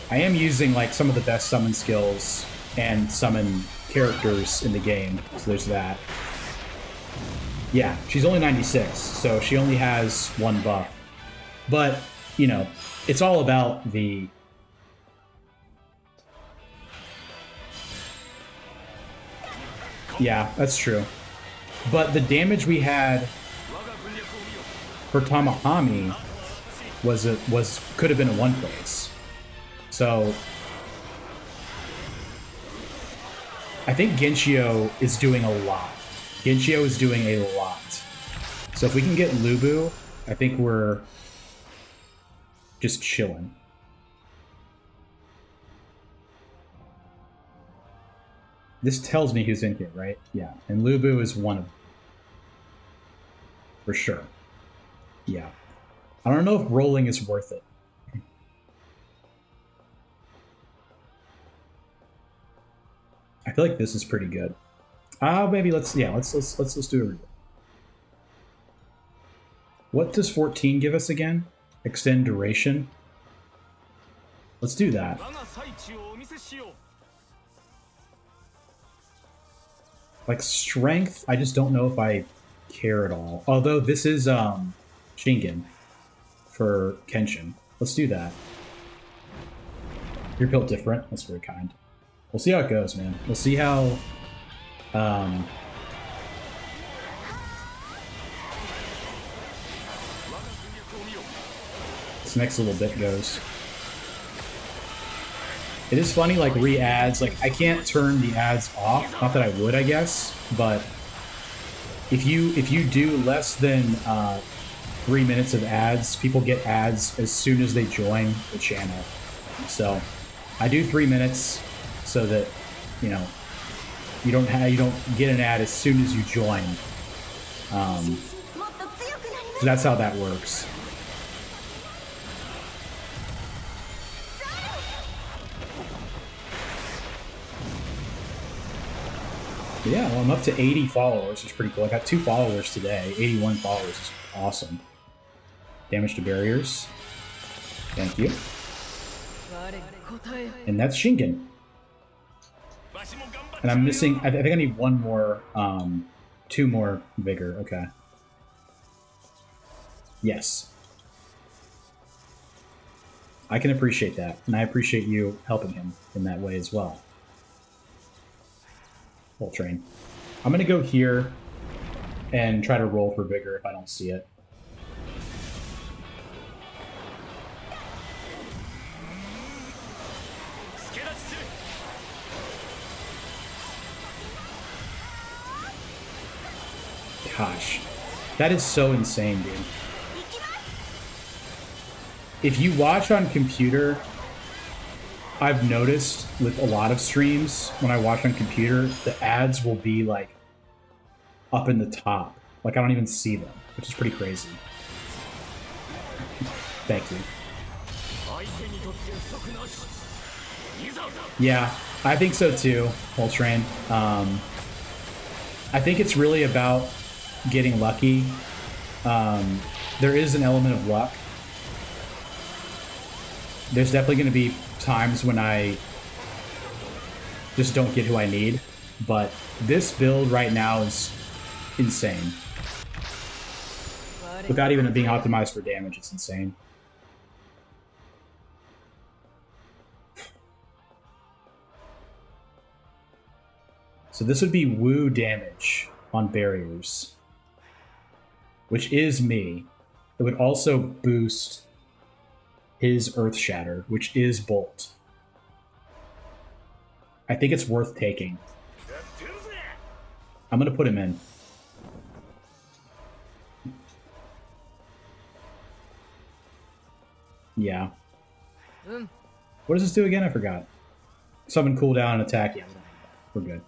I am using like some of the best summon skills and summon characters in the game, so there's that. Yeah, she's only 96, so she only has one buff. But, you know, it's all about the... Yeah, that's true. But the damage we had for Tamahami could have been a one place. So I think Genshio is doing a lot. Genshio is doing a lot. So if we can get Lubu, I think we're just chilling. This tells me who's in here, right? Yeah, and Lubu is one of them. For sure. Yeah. I don't know if rolling is worth it. I feel like this is pretty good. Maybe let's do it. What does 14 give us again? Extend duration. Let's do that. Like strength, I just don't know if I care at all. Although this is Shingen for Kenshin. Let's do that. You're built different. That's very kind. We'll see how it goes, man. We'll see how this next little bit goes. It is funny, like re-ads, like I can't turn the ads off. Not that I would, I guess, but if you do less than 3 minutes of ads, people get ads as soon as they join the channel. So I do 3 minutes so that you know you don't get an ad as soon as you join. So that's how that works. Yeah, well, I'm up to 80 followers, which is pretty cool. I got 2 followers today. 81 followers is awesome. Damage to barriers. Thank you. And that's Shingen. And I'm missing... I think I need one more... 2 more Vigor. Okay. Yes. I can appreciate that. And I appreciate you helping him in that way as well. Full train. I'm gonna go here and try to roll for Vigor if I don't see it. Gosh, that is so insane, dude. If you watch on computer, I've noticed with a lot of streams, when I watch on computer, the ads will be like up in the top. Like I don't even see them, which is pretty crazy. Thank you. Yeah, I think so too, Voltrain. I think it's really about getting lucky. There is an element of luck. There's definitely going to be times when I just don't get who I need, but this build right now is insane. Without even being optimized for damage, it's insane. So this would be woo damage on barriers, which is me. It would also boost his Earth Shatter, which is Bolt. I think it's worth taking. I'm going to put him in. Yeah. What does this do again? I forgot. Summon, cooldown, and attack. Yeah, we're good.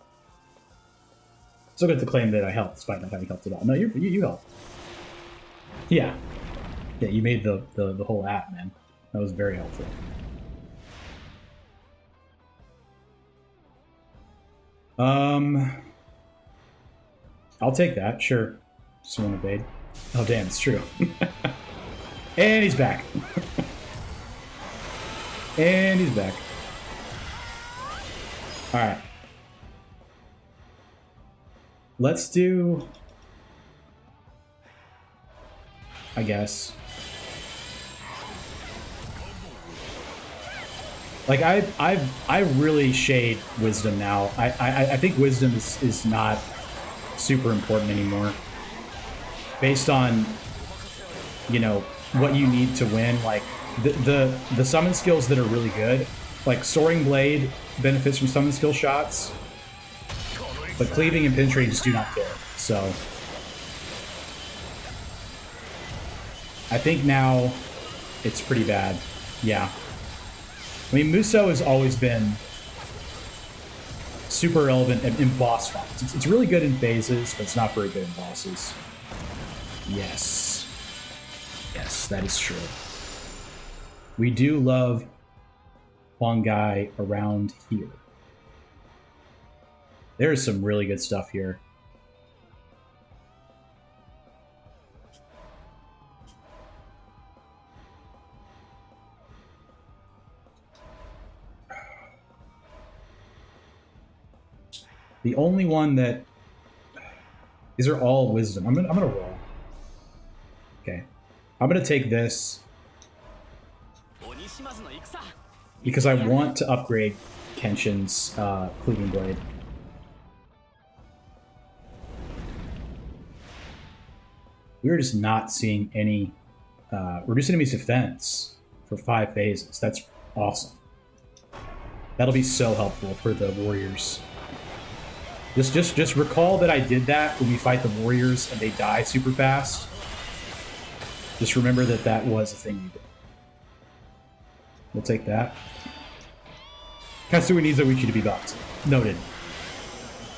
Still get to claim that I helped, despite not having helped at all. No, you helped. Yeah. Yeah, you made the whole app, man. That was very helpful. I'll take that, sure. Someone evade. Oh, damn, it's true. And he's back. And he's back. Alright. Let's do... I guess. Like, I really shade Wisdom now. I think Wisdom is not super important anymore. Based on, you know, what you need to win. Like, the summon skills that are really good, like Soaring Blade benefits from summon skill shots, but Cleaving and Penetrating just do not care. So I think now it's pretty bad. Yeah. I mean, Muso has always been super relevant in boss fights. It's really good in phases, but it's not very good in bosses. Yes. Yes, that is true. We do love Huangai around here. There's some really good stuff here. The only one that... These are all Wisdom. I'm gonna roll. Okay. I'm gonna take this because I want to upgrade Kenshin's Cleaving Blade. We're just not seeing any reduce enemy's defense for 5 phases. That's awesome. That'll be so helpful for the warriors. Just recall that I did that when we fight the warriors and they die super fast. Just remember that that was a thing you did. We'll take that. Katsui needs Oichi to be buffed. Noted.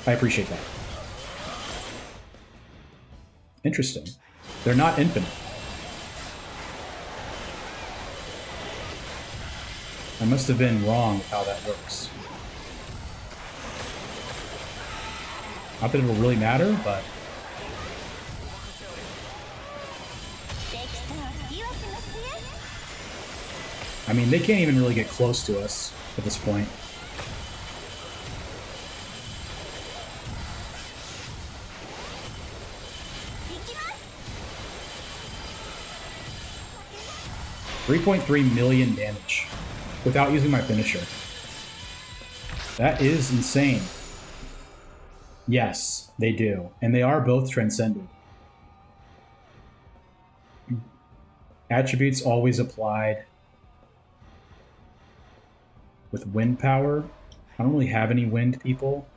I appreciate that. Interesting. They're not infinite. I must have been wrong with how that works. Not that it'll really matter, but... I mean, they can't even really get close to us at this point. $3.3 million damage without using my finisher. That is insane. Yes, they do. And they are both transcended. Attributes always applied with wind power. I don't really have any wind people.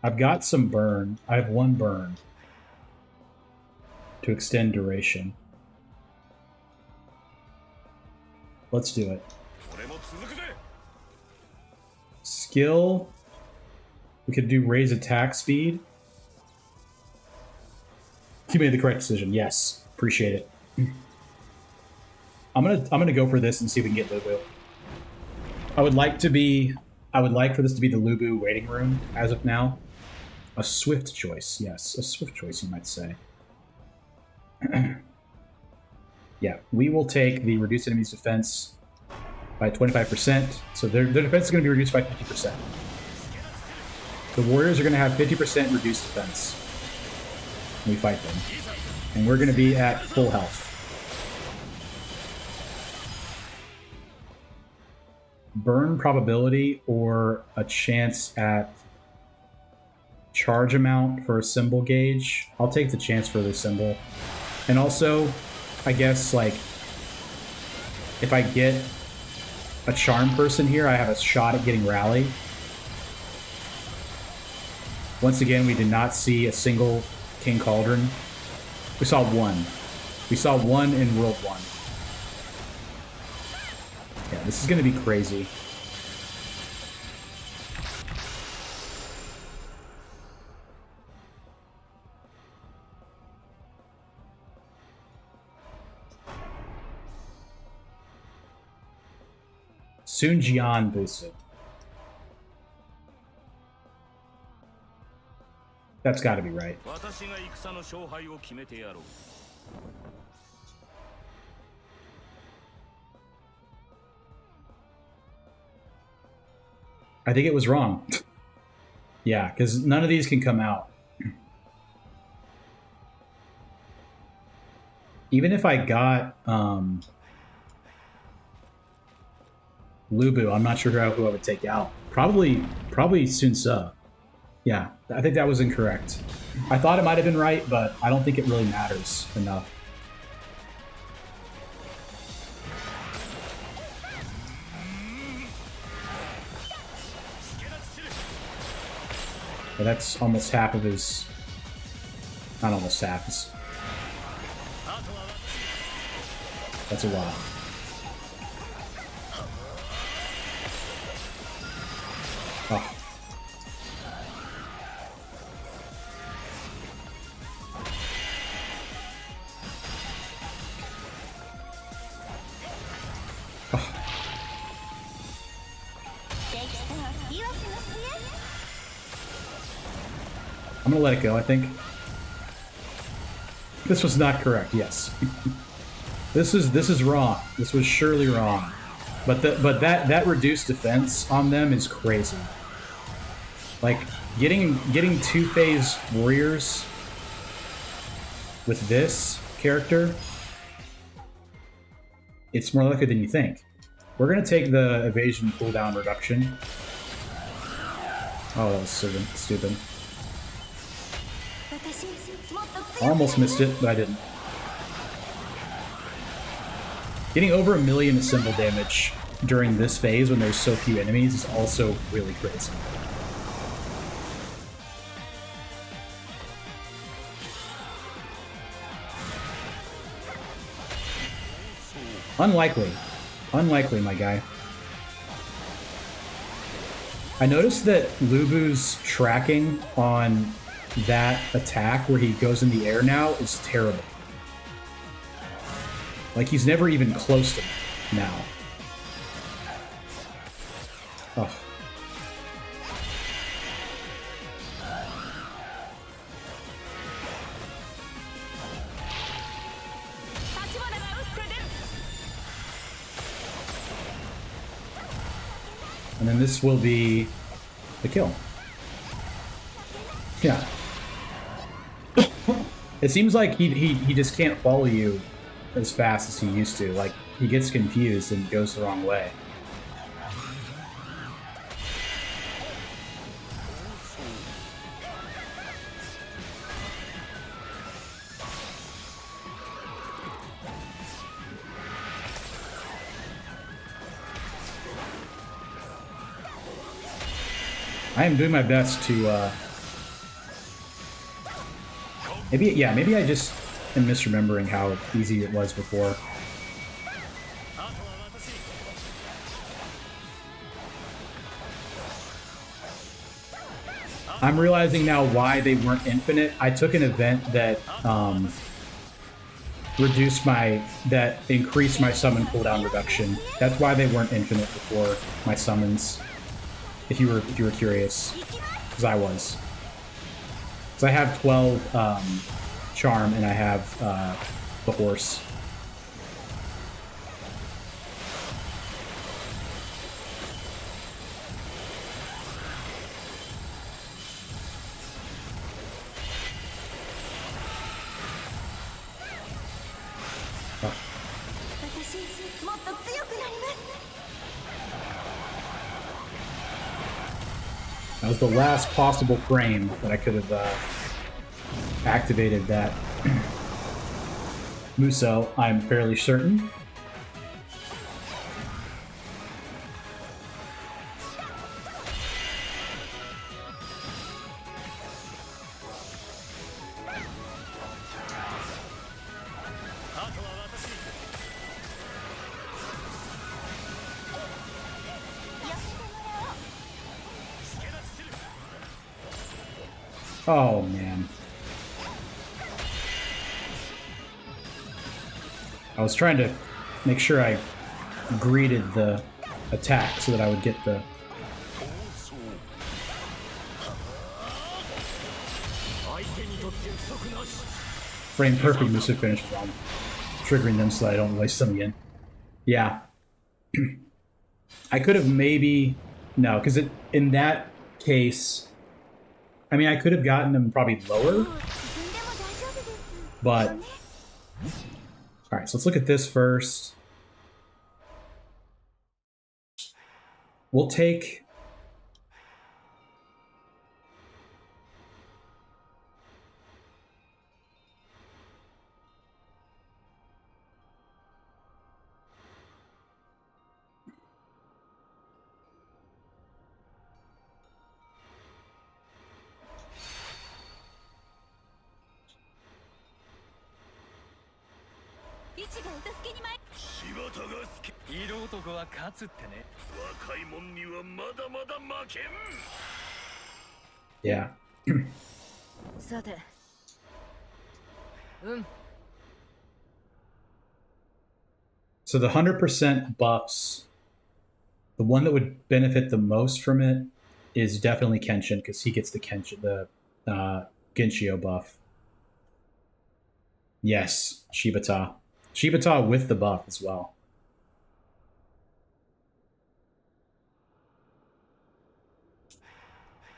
I've got some burn. I have 1 burn to extend duration. Let's do it. Skill. We could do raise attack speed. You made the correct decision. Yes, appreciate it. I'm gonna go for this and see if we can get Lubu. I would like for this to be the Lubu waiting room as of now. A swift choice, yes, a swift choice you might say. Yeah, we will take the reduced enemy's defense by 25%. So their defense is going to be reduced by 50%. The warriors are going to have 50% reduced defense when we fight them. And we're going to be at full health. burn probability or a chance at charge amount for a symbol gauge. I'll take the chance for the symbol. And also, I guess, like, if I get a charm person here, I have a shot at getting rally. Once again, we did not see a single King Cauldron. We saw one. We saw one in World 1. Yeah, this is going to be crazy. Sun Jian boosted. That's got to be right. I think it was wrong. Yeah, because none of these can come out. Even if I got Lubu, I'm not sure who I would take out. Probably Sun Ce. Yeah, I think that was incorrect. I thought it might have been right, but I don't think it really matters enough. But that's almost half of his... Not almost half. That's a lot. Oh. Oh. I'm gonna let it go, I think. This was not correct, yes. This is wrong. This was surely wrong. But that reduced defense on them is crazy. Like getting 2-phase warriors with this character, it's more likely than you think. We're gonna take the evasion cooldown reduction. Oh, that was stupid. Almost missed it, but I didn't. Getting over 1 million symbol damage during this phase when there's so few enemies is also really crazy. Unlikely. Unlikely, my guy. I noticed that Lubu's tracking on that attack where he goes in the air now is terrible. Like, he's never even close to me now. Oh. And then this will be the kill. Yeah. It seems like he just can't follow you as fast as he used to. Like, he gets confused and goes the wrong way. I am doing my best to, maybe I just am misremembering how easy it was before. I'm realizing now why they weren't infinite. I took an event that increased my summon cooldown reduction. That's why they weren't infinite before my summons. If you were curious, because I was. Because I have 12 charm and I have the horse. That was the last possible frame that I could have activated that Muso, I'm fairly certain. Oh, man. I was trying to make sure I greeted the attack so that I would get the... frame perfect Muso finish while I'm triggering them so that I don't waste them again. Yeah. I could have maybe... No, because in that case... I mean, I could have gotten them probably lower, but... Alright, so let's look at this first. We'll take... Yeah. So the 100% buffs, the one that would benefit the most from it is definitely Kenshin, because he gets the Genshio buff. Yes, Shibata. Shibata with the buff as well.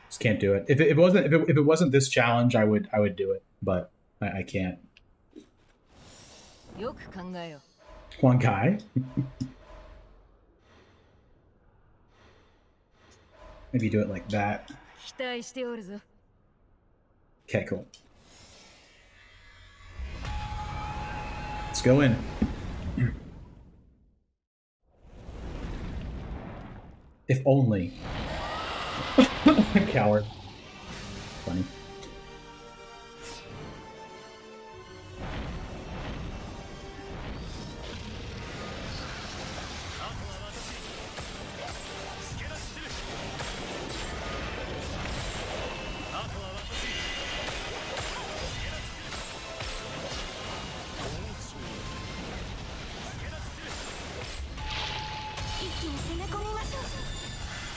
Just can't do it. If it wasn't this challenge, I would do it, but I can't. One guy. Maybe do it like that. Okay, cool. Let's go in. If only. Coward. Funny.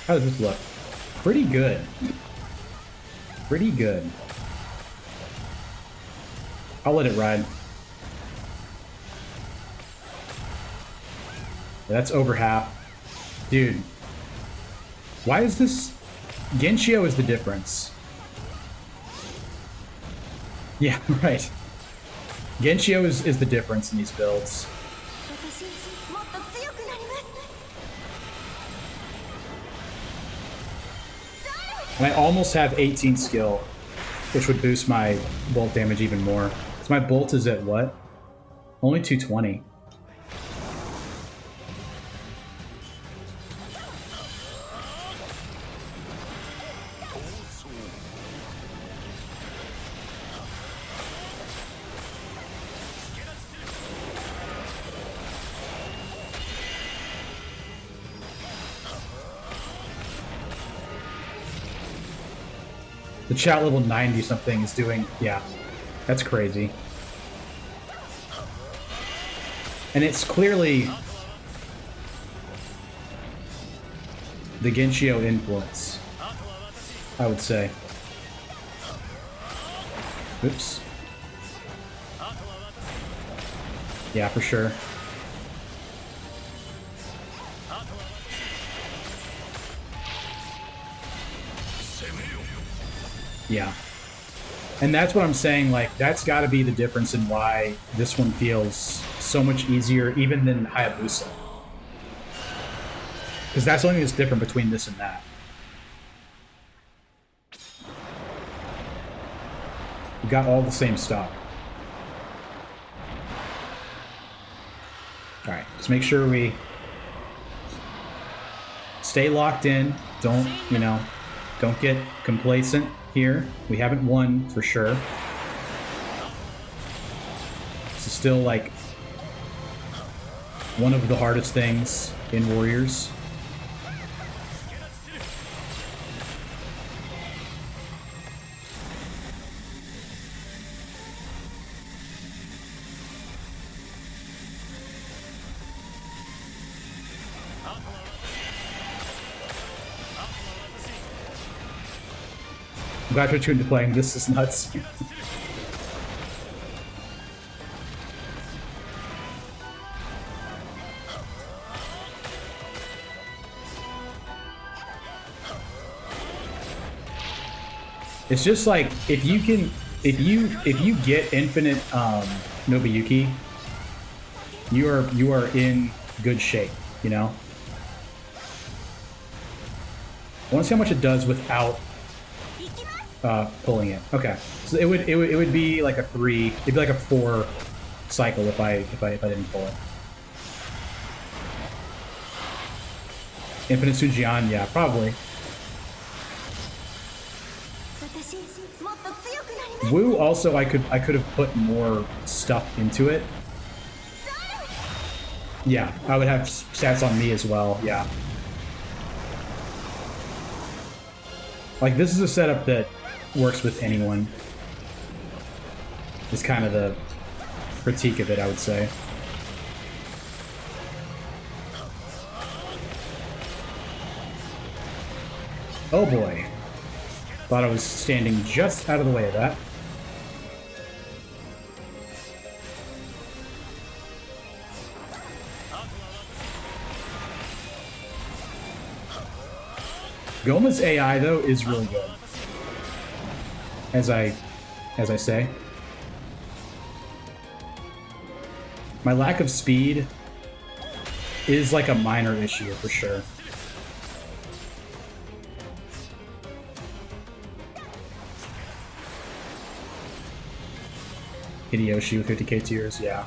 How does this look? Pretty good. Pretty good. I'll let it ride. That's over half. Dude. Why is this... Genshio is the difference. Yeah, right. Genshio is the difference in these builds. And I almost have 18 skill, which would boost my bolt damage even more. Because my bolt is at what? Only 220. The chat level 90 something is doing, yeah, that's crazy. And it's clearly the Genshio influence, I would say. Oops. Yeah, for sure. Yeah. And that's what I'm saying, like, that's got to be the difference in why this one feels so much easier even than Hayabusa. Because that's the only thing that's different between this and that. got all the same stuff. Alright, just make sure we stay locked in. Don't, you know, don't get complacent here. We haven't won for sure. This is still like one of the hardest things in Warriors. I'm glad you're tuned to playing. This is nuts. It's just like if you get infinite Nobuyuki, you are in good shape, you know? I want to see how much it does without pulling it. Okay, so it would be like a 3. It'd be like a 4 cycle if I didn't pull it. Infinite Sujian, yeah, probably. Wu also I could have put more stuff into it. Yeah, I would have stats on me as well. Yeah. Like this is a setup that works with anyone. Is kind of the critique of it, I would say. Oh boy. Thought I was standing just out of the way of that. Goma's AI though is really good. As I say. My lack of speed is like a minor issue for sure. Hideyoshi with 50k tiers, yeah.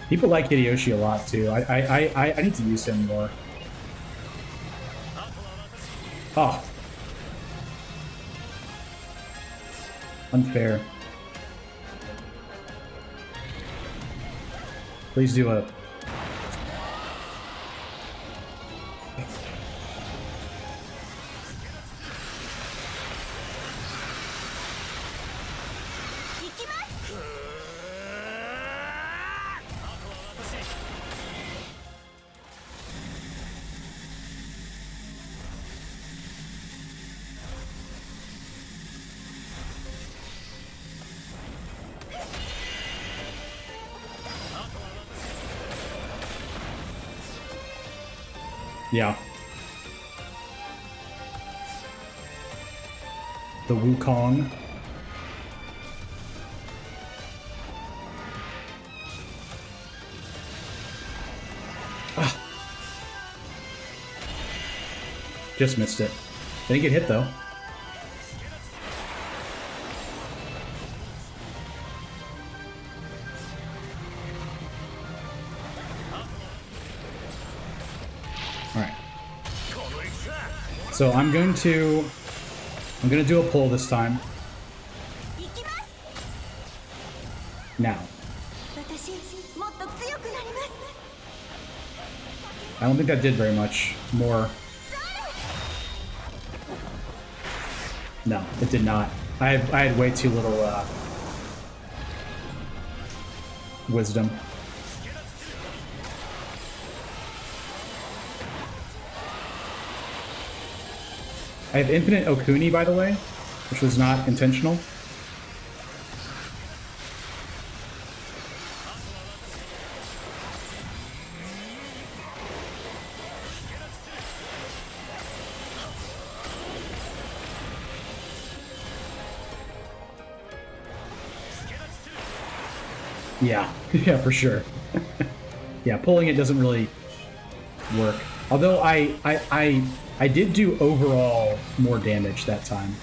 People like Hideyoshi a lot too. I need to use him more. Oh. Unfair. Please do a... Yeah. The Wukong. Ah. Just missed it. Didn't get hit though. So I'm gonna do a pull this time. Now. I don't think that did very much more. No, it did not. I had way too little wisdom. I have infinite Okuni, by the way, which was not intentional. Yeah, yeah, for sure. Yeah, pulling it doesn't really work. Although I did do overall more damage that time.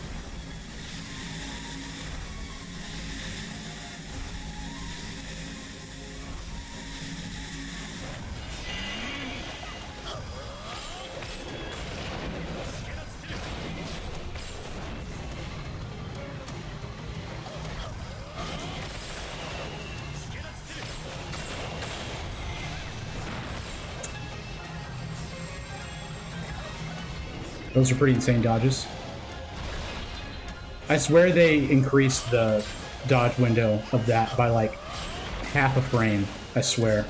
Those are pretty insane dodges. I swear they increased the dodge window of that by like half a frame. I swear.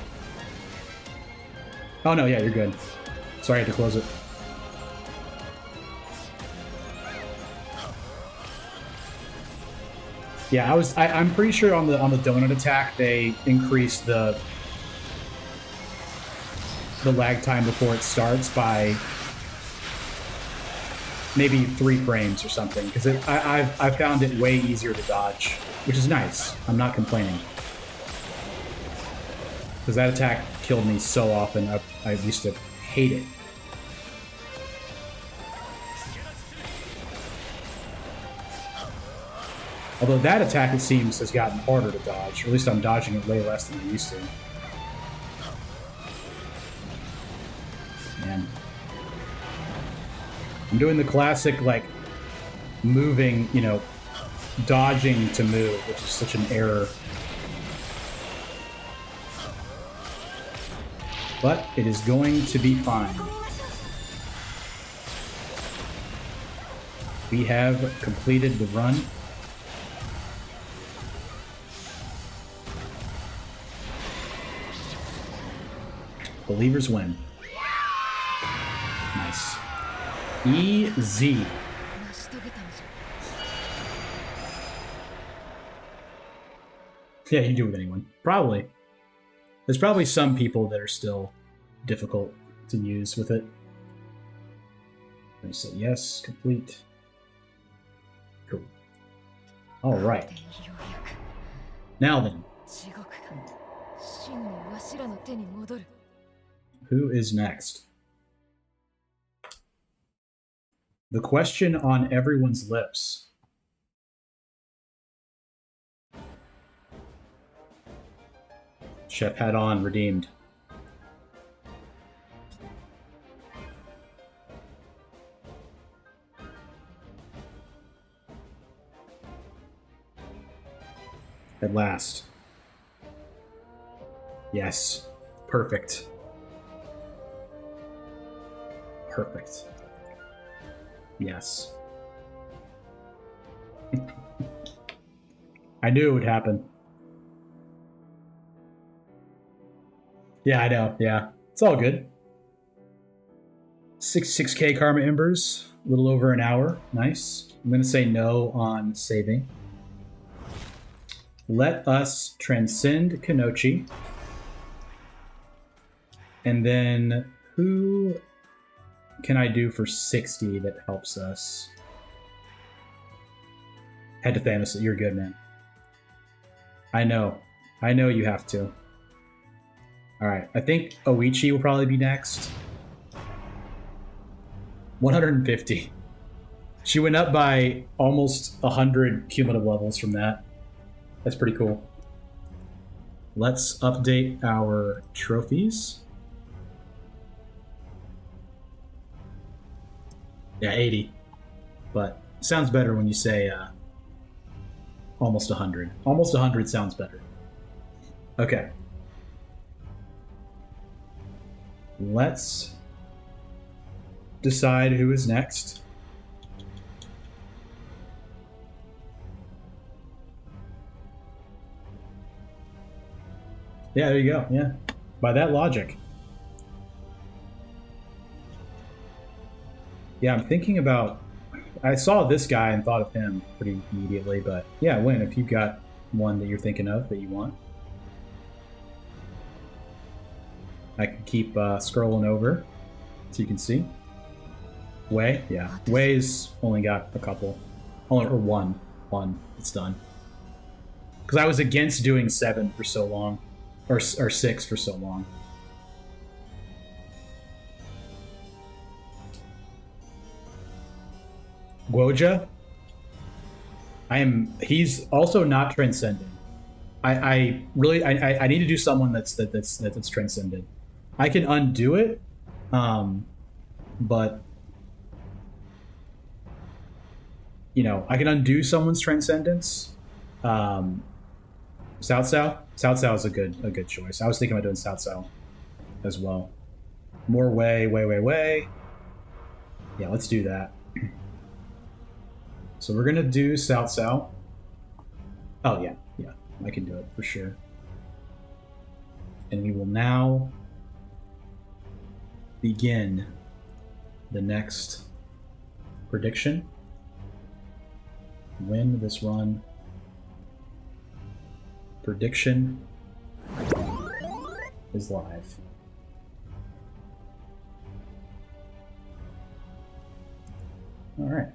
Oh no, yeah, you're good. Sorry, I had to close it. Yeah, I'm pretty sure on the donut attack they increased the lag time before it starts by maybe 3 frames or something, because I found it way easier to dodge, which is nice. I'm not complaining, because that attack killed me so often. I used to hate it. Although that attack, it seems, has gotten harder to dodge, or at least I'm dodging it way less than I used to. Man. I'm doing the classic, like, moving, you know, dodging to move, which is such an error. But it is going to be fine. We have completed the run. Believers win. Nice. Easy. Yeah, you can do it with anyone. Probably. There's probably some people that are still difficult to use with it. I'm going to say yes, complete. Cool. All right. Now then. Who is next? The question on everyone's lips. Chef hat on, redeemed. At last. Yes. Perfect. Perfect. Yes. I knew it would happen. Yeah, I know. Yeah. It's all good. 6K Karma Embers. A little over an hour. Nice. I'm going to say no on saving. Let us transcend Kanochi. And then who can I do for 60 that helps us? Head to Thanos. You're good, man. I know. I know you have to. Alright, I think Oichi will probably be next. 150. She went up by almost 100 cumulative levels from that. That's pretty cool. Let's update our trophies. Yeah, 80. But sounds better when you say almost 100. Almost 100 sounds better. Okay. Let's decide who is next. Yeah, there you go. Yeah. By that logic. Yeah, I'm thinking about... I saw this guy and thought of him pretty immediately, but yeah, Win, if you've got one that you're thinking of that you want. I can keep scrolling over so you can see. Wei? Yeah. Wei's only got a couple. Or one. One. It's done. Because I was against doing 7 for so long. Or 6 for so long. Guoja? He's also not transcended. I really need to do someone that's transcended. I can undo it, but you know, I can undo someone's transcendence. Cao Cao is a good choice. I was thinking about doing Cao Cao as well. More way. Yeah, let's do that. So we're gonna do South South. Oh yeah, yeah, I can do it for sure. And we will now begin the next prediction. Win this run. Prediction is live. All right.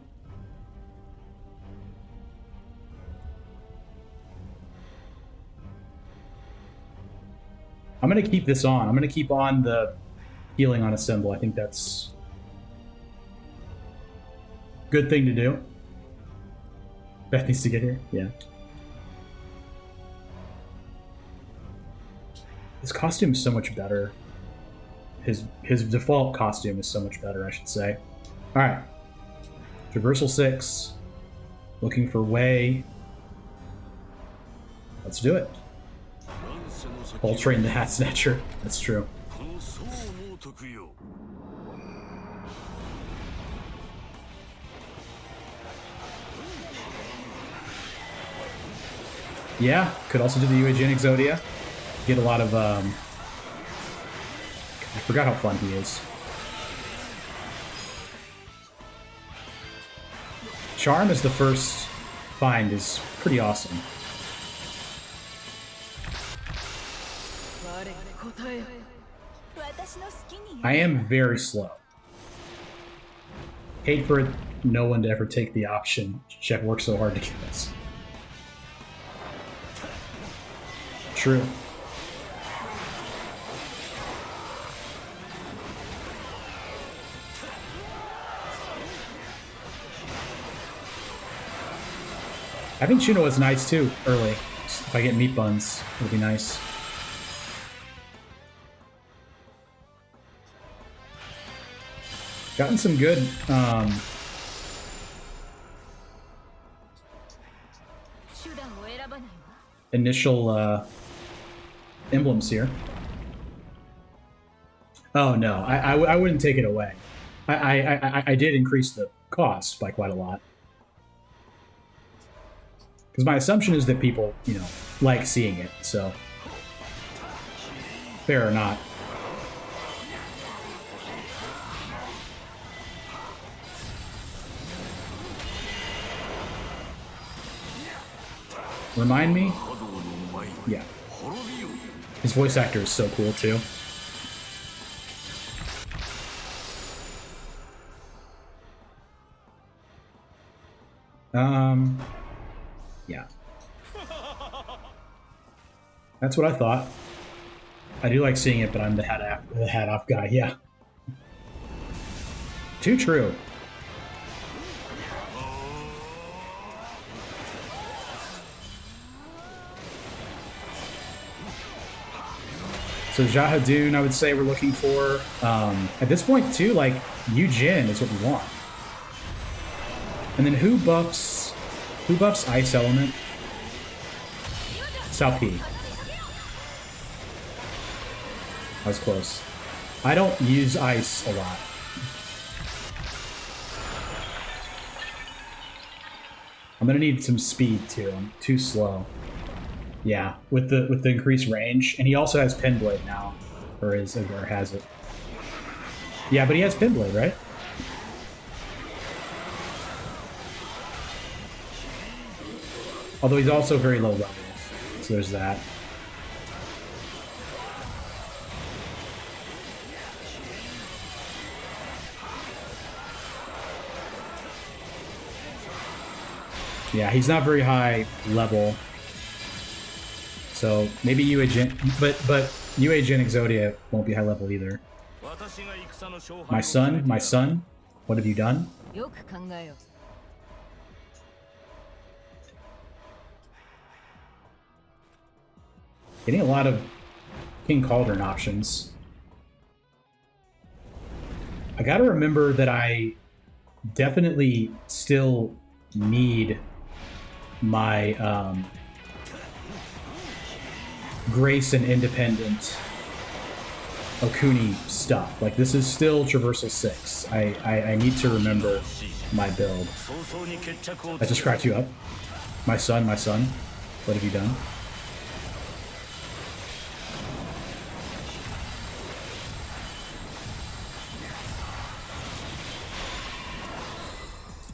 I'm going to keep this on. I'm going to keep on the healing on a symbol. I think that's a good thing to do. Beth needs to get here. Yeah. His costume is so much better. His default costume is so much better, I should say. All right. Traversal 6. Looking for Way. Let's do it. All train the Hat Snatcher. That's true. Yeah, could also do the UAG Exodia. Get a lot of, I forgot how fun he is. Charm as the first find is pretty awesome. I am very slow. Hate for no one to ever take the option. Chef worked so hard to get us. True. Having Chuno is nice too, early. If I get meat buns, it'll be nice. Gotten some good initial emblems here. Oh no, I wouldn't take it away. I did increase the cost by quite a lot. Because my assumption is that people, you know, like seeing it, so fair or not. Remind me? Yeah. His voice actor is so cool too. Yeah. That's what I thought. I do like seeing it, but I'm the hat off guy, yeah. Too true. So Jahadoon, I would say we're looking for. At this point, too, like, Yu-Jin is what we want. And then who buffs Ice Element? Sao P. I was close. I don't use Ice a lot. I'm gonna need some speed, too. I'm too slow. Yeah, with the increased range, and he also has Pinblade now, or has it. Yeah, but he has Pinblade, right? Although he's also very low level, so there's that. Yeah, he's not very high level. So maybe UAG, but UAG and Exodia won't be high level either. My son, what have you done? Getting a lot of King Cauldron options. I gotta remember that I definitely still need my Grace and Independent Okuni stuff. Like, this is still Traversal 6. I need to remember my build. I just cracked you up. My son, what have you done?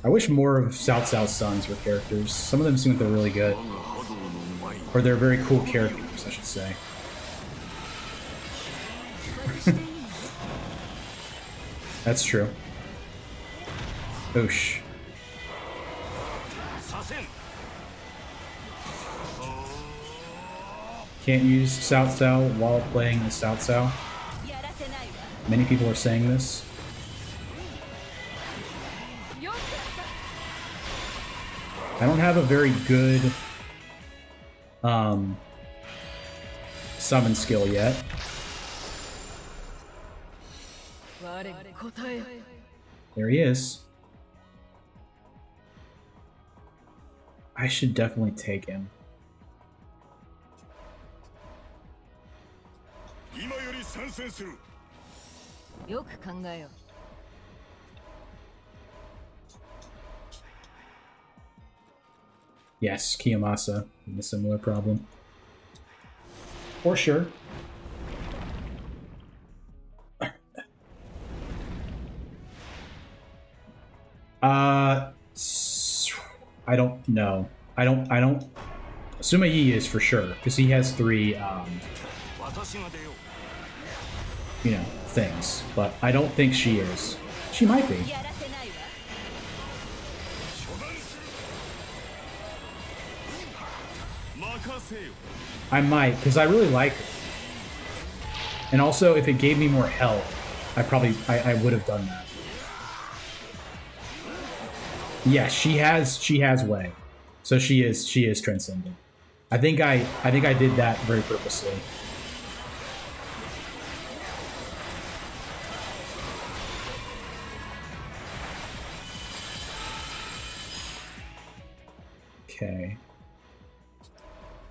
I wish more of South Sons were characters. Some of them seem like they're really good. Or they're very cool characters, I should say. That's true. Oosh. Can't use South Sao while playing the South Sao. Many people are saying this. I don't have a very good summon skill yet. There he is. I should definitely take him. Yes, Kiyomasa, a similar problem. For sure. I don't know. I don't. Sumayi is for sure, because he has 3, you know, things. But I don't think she is. She might be. I might, because I really like her. And also, if it gave me more health, I would have done that. Yeah, she has way. So she is transcendent. I think I did that very purposely. Okay.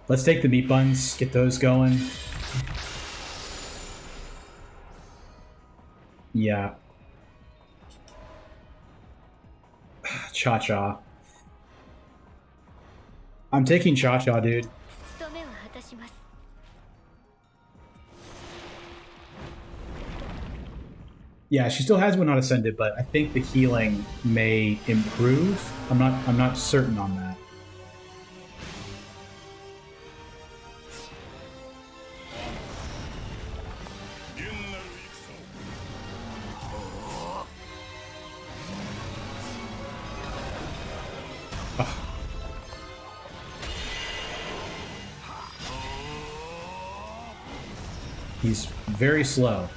Let's take the meat buns, get those going. Yeah. Cha-Cha. I'm taking Cha-Cha, dude. Yeah, she still has one not ascended, but I think the healing may improve. I'm not certain on that. He's very slow.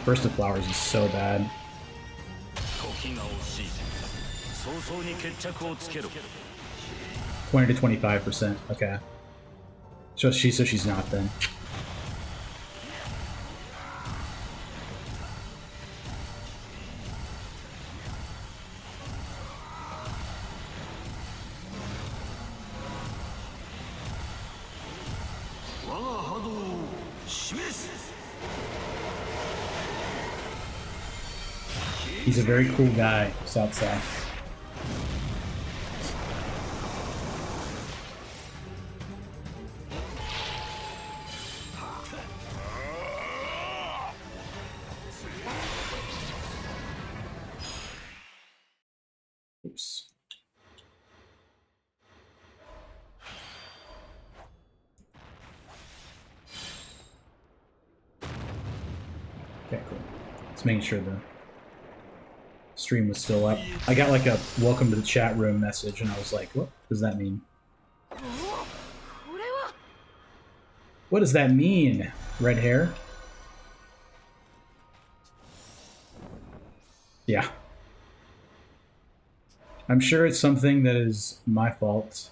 Burst of Flowers is so bad. 20 to 25%. Okay. So she's not then. He's a very cool guy, South South. Oops. Okay, cool. Just making sure the stream was still up. I got like a welcome to the chat room message and I was like, what does that mean? What does that mean? Red hair? Yeah. I'm sure it's something that is my fault,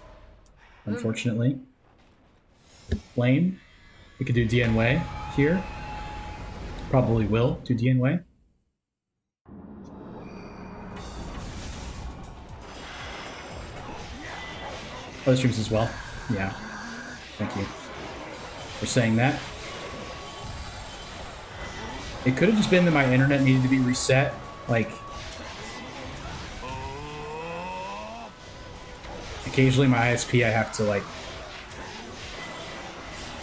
unfortunately. Flame. We could do DN Way here. Probably will do DN Way. Other streams as well. Yeah. Thank you for saying that. It could have just been that my internet needed to be reset. Like, occasionally my ISP, I have to, like,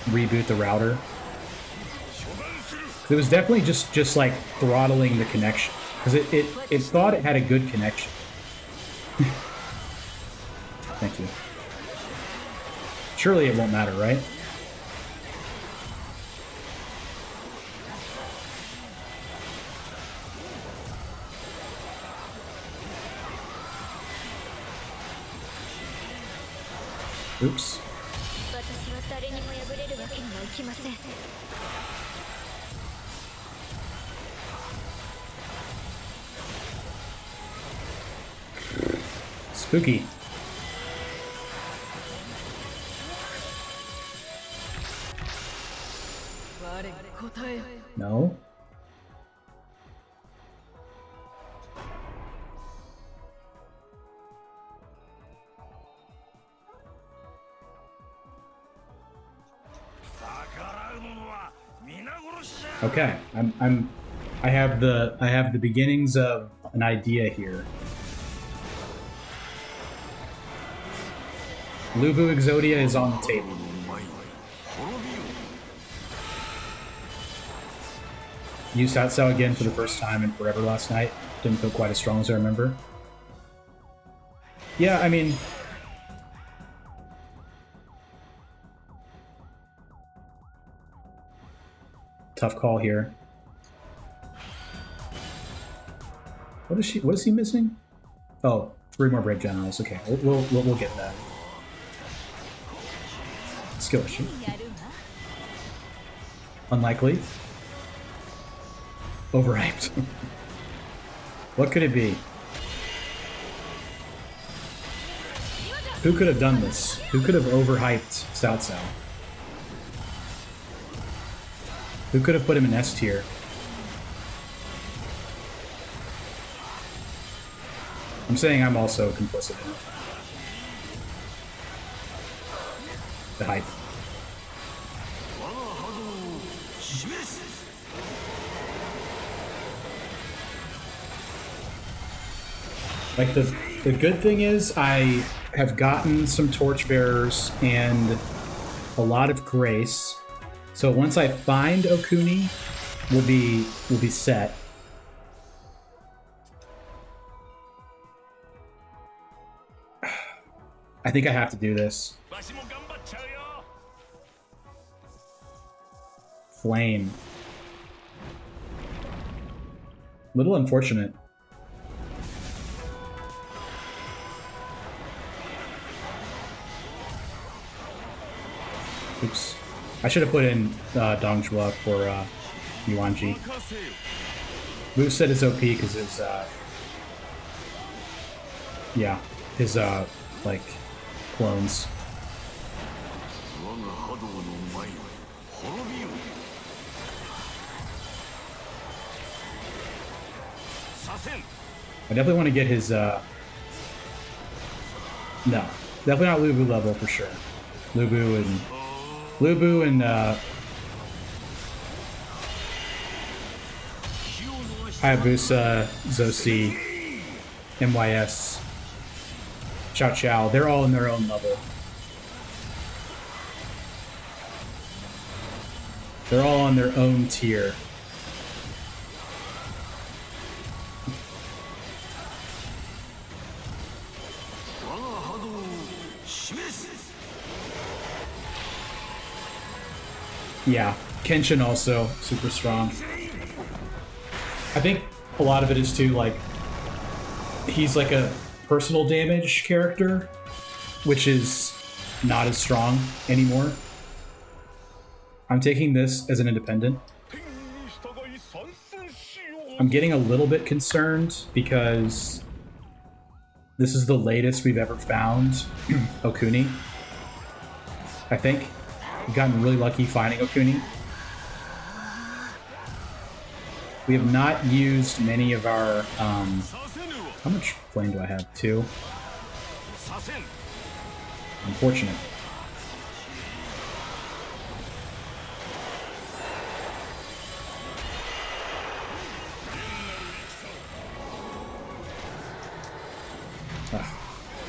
reboot the router. It was definitely just like throttling the connection. Because it thought it had a good connection. Thank you. Surely it won't matter, right? Oops. Spooky. No. Okay, I have the beginnings of an idea here. Lubu Exodia is on the table. Used Hatsao again for the first time in forever last night. Didn't feel quite as strong as I remember. Yeah, I mean... Tough call here. What is he missing? Oh, 3 more Brave Generals. Okay, we'll get that. Skill issue. Unlikely. Overhyped. What could it be? Who could have done this? Who could have overhyped Cao Cao? Who could have put him in S tier? I'm saying I'm also complicit in it. The hype. Like, the good thing is I have gotten some torchbearers and a lot of grace. So once I find Okuni, we'll be set. I think I have to do this. Flame. Little unfortunate. Oops. I should have put in Dongjua for Yuanji. Moveset is OP because his, yeah, his, like, clones. I definitely want to get his, no. Definitely not Lubu level for sure. Lubu and Hayabusa, Zosi, MYS, Chow Chow, they're all in their own level. They're all on their own tier. Yeah, Kenshin also super strong. I think a lot of it is too, like, he's like a personal damage character, which is not as strong anymore. I'm taking this as an independent. I'm getting a little bit concerned because this is the latest we've ever found Okuni. I think. We've gotten really lucky finding Okuni. We have not used many of our, how much flame do I have? 2? Unfortunate.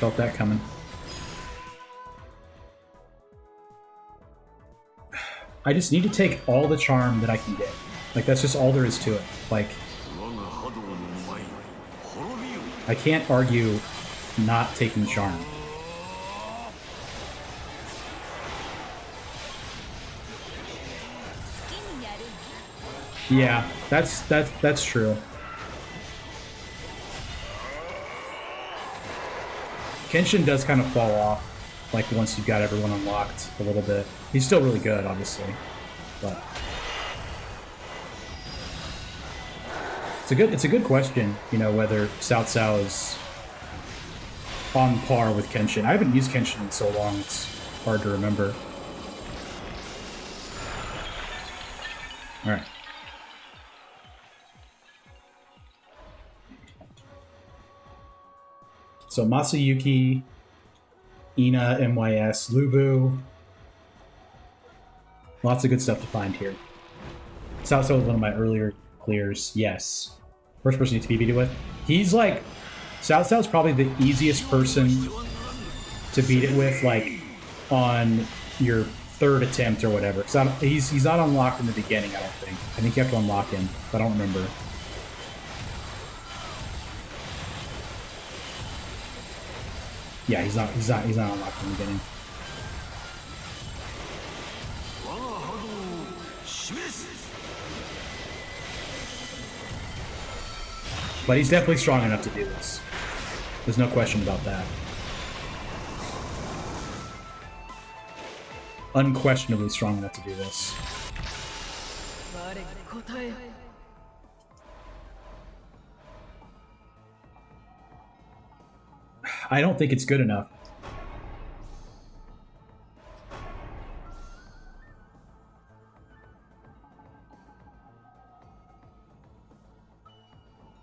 Felt that coming. I just need to take all the charm that I can get. Like, that's just all there is to it. Like, I can't argue not taking charm. Yeah, that's true. Kenshin does kind of fall off, like, once you've got everyone unlocked a little bit. He's still really good, obviously, but it's a good question, you know, whether Cao Cao is on par with Kenshin. I haven't used Kenshin in so long, it's hard to remember. Alright. So Masayuki, Ina, MYS, Lubu. Lots of good stuff to find here. Cao Cao was one of my earlier clears. Yes. First person to be beat with. He's like... Cao Cao's probably the easiest person to beat it with, like, on your third attempt or whatever. Because he's not unlocked in the beginning, I don't think. I think you have to unlock him, but I don't remember. Yeah, he's not unlocked in the beginning. But he's definitely strong enough to do this. There's no question about that. Unquestionably strong enough to do this. I don't think it's good enough.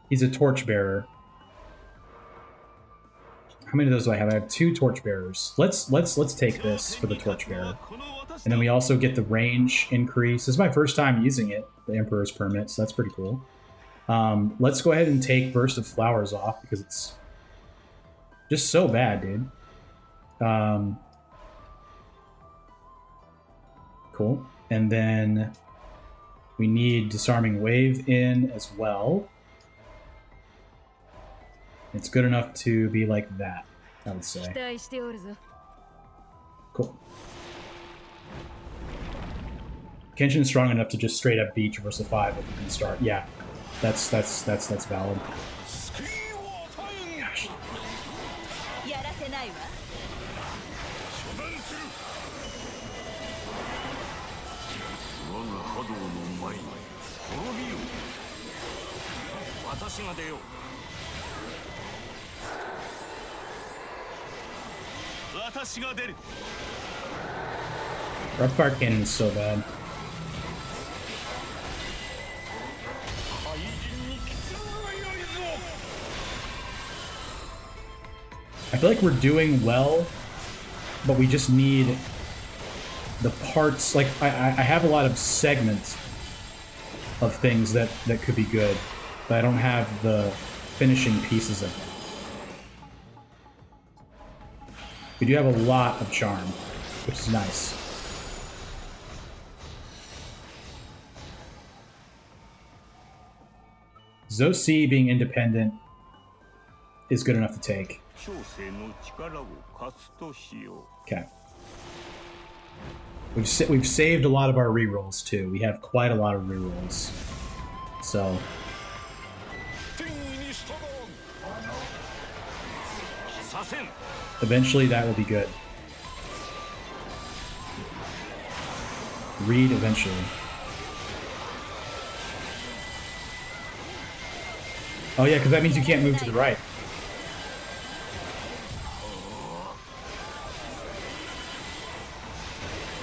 He's a torchbearer. How many of those do I have? I have 2 torchbearers. Let's take this for the torchbearer. And then we also get the range increase. This is my first time using it, the Emperor's Permit, so that's pretty cool. Let's go ahead and take Burst of Flowers off because it's just so bad, dude. Cool. And then we need Disarming Wave in as well. It's good enough to be like that, I would say. Cool. Kenshin's strong enough to just straight up beat Traversal 5 if you can start. Yeah, that's valid. Gosh. Rapid Fire Cannon is so bad. I feel like we're doing well, but we just need the parts. Like, I have a lot of segments of things that could be good, but I don't have the finishing pieces of it. We do have a lot of charm, which is nice. Zosi being independent is good enough to take. Okay. We've saved a lot of our rerolls too. We have quite a lot of rerolls. So eventually that will be good. Read eventually. Oh yeah, because that means you can't move to the right.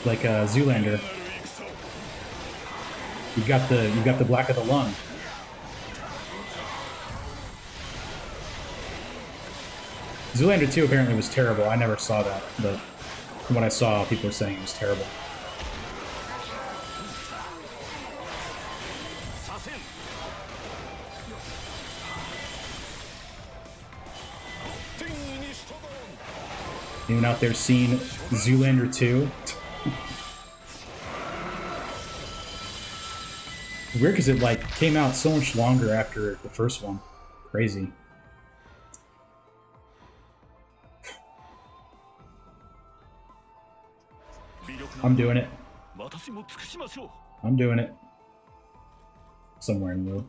Like Zoolander. You've got the black of the lung. Zoolander 2 apparently was terrible. I never saw that, but from what I saw, people were saying it was terrible. Anyone out there seen Zoolander 2? It's weird because it like came out so much longer after the first one. Crazy. I'm doing it. I'm doing it. Somewhere in Wu.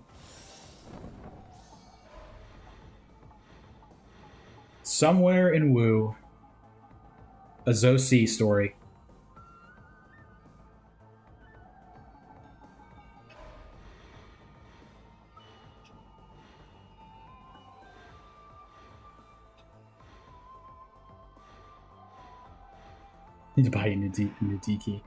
Somewhere in Wu. A Zoc story. Need to buy a new D key.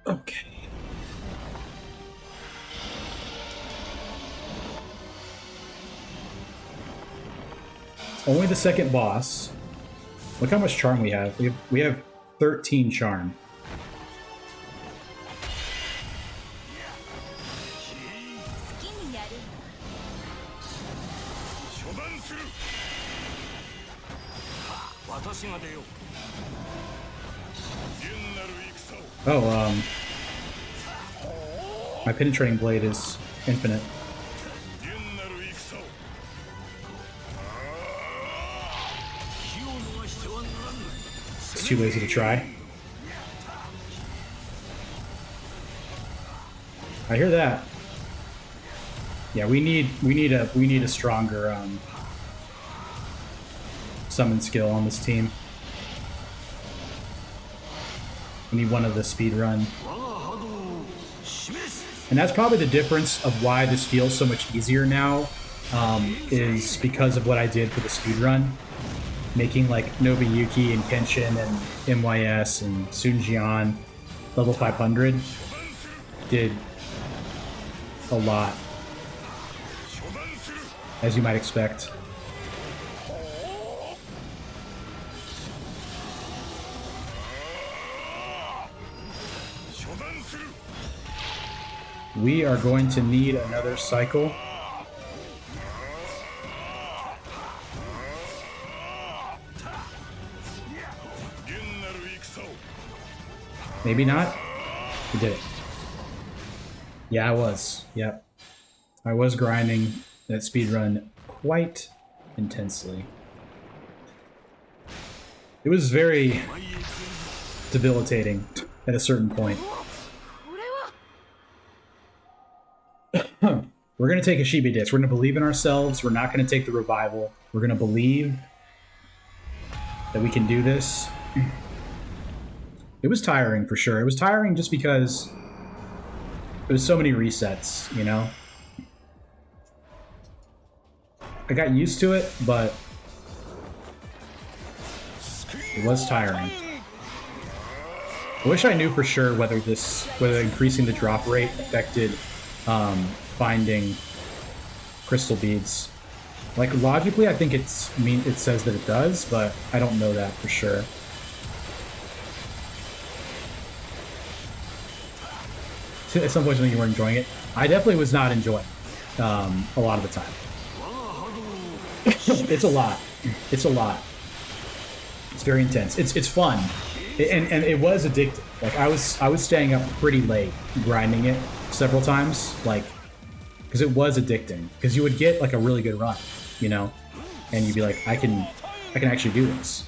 Okay. Only the second boss. Look how much charm we have. We have 13 charm. Oh, my penetrating blade is infinite. It's too lazy to try. I hear that. Yeah, we need a stronger summon skill on this team. We need one of the speed run. And that's probably the difference of why this feels so much easier now, is because of what I did for the speed run. Making like Nobuyuki and Kenshin and MYS and Sunjian level 500 did a lot, as you might expect. We are going to need another cycle. Maybe not. We did it. Yeah, I was. Yep. I was grinding that speedrun quite intensely. It was very debilitating at a certain point. We're going to take a Shibi disc. We're going to believe in ourselves. We're not going to take the revival. We're going to believe that we can do this. It was tiring for sure. It was tiring just because there was so many resets, you know? I got used to it, but it was tiring. I wish I knew for sure whether increasing the drop rate affected finding crystal beads. Like logically, I think it says that it does, but I don't know that for sure. At some point when you were enjoying it, I definitely was not enjoying it, a lot of the time. It's a lot. It's a lot. It's very intense. It's fun, and it was addictive. Like I was staying up pretty late grinding it several times, like because it was addicting. Because you would get like a really good run, you know, and you'd be like, I can actually do this.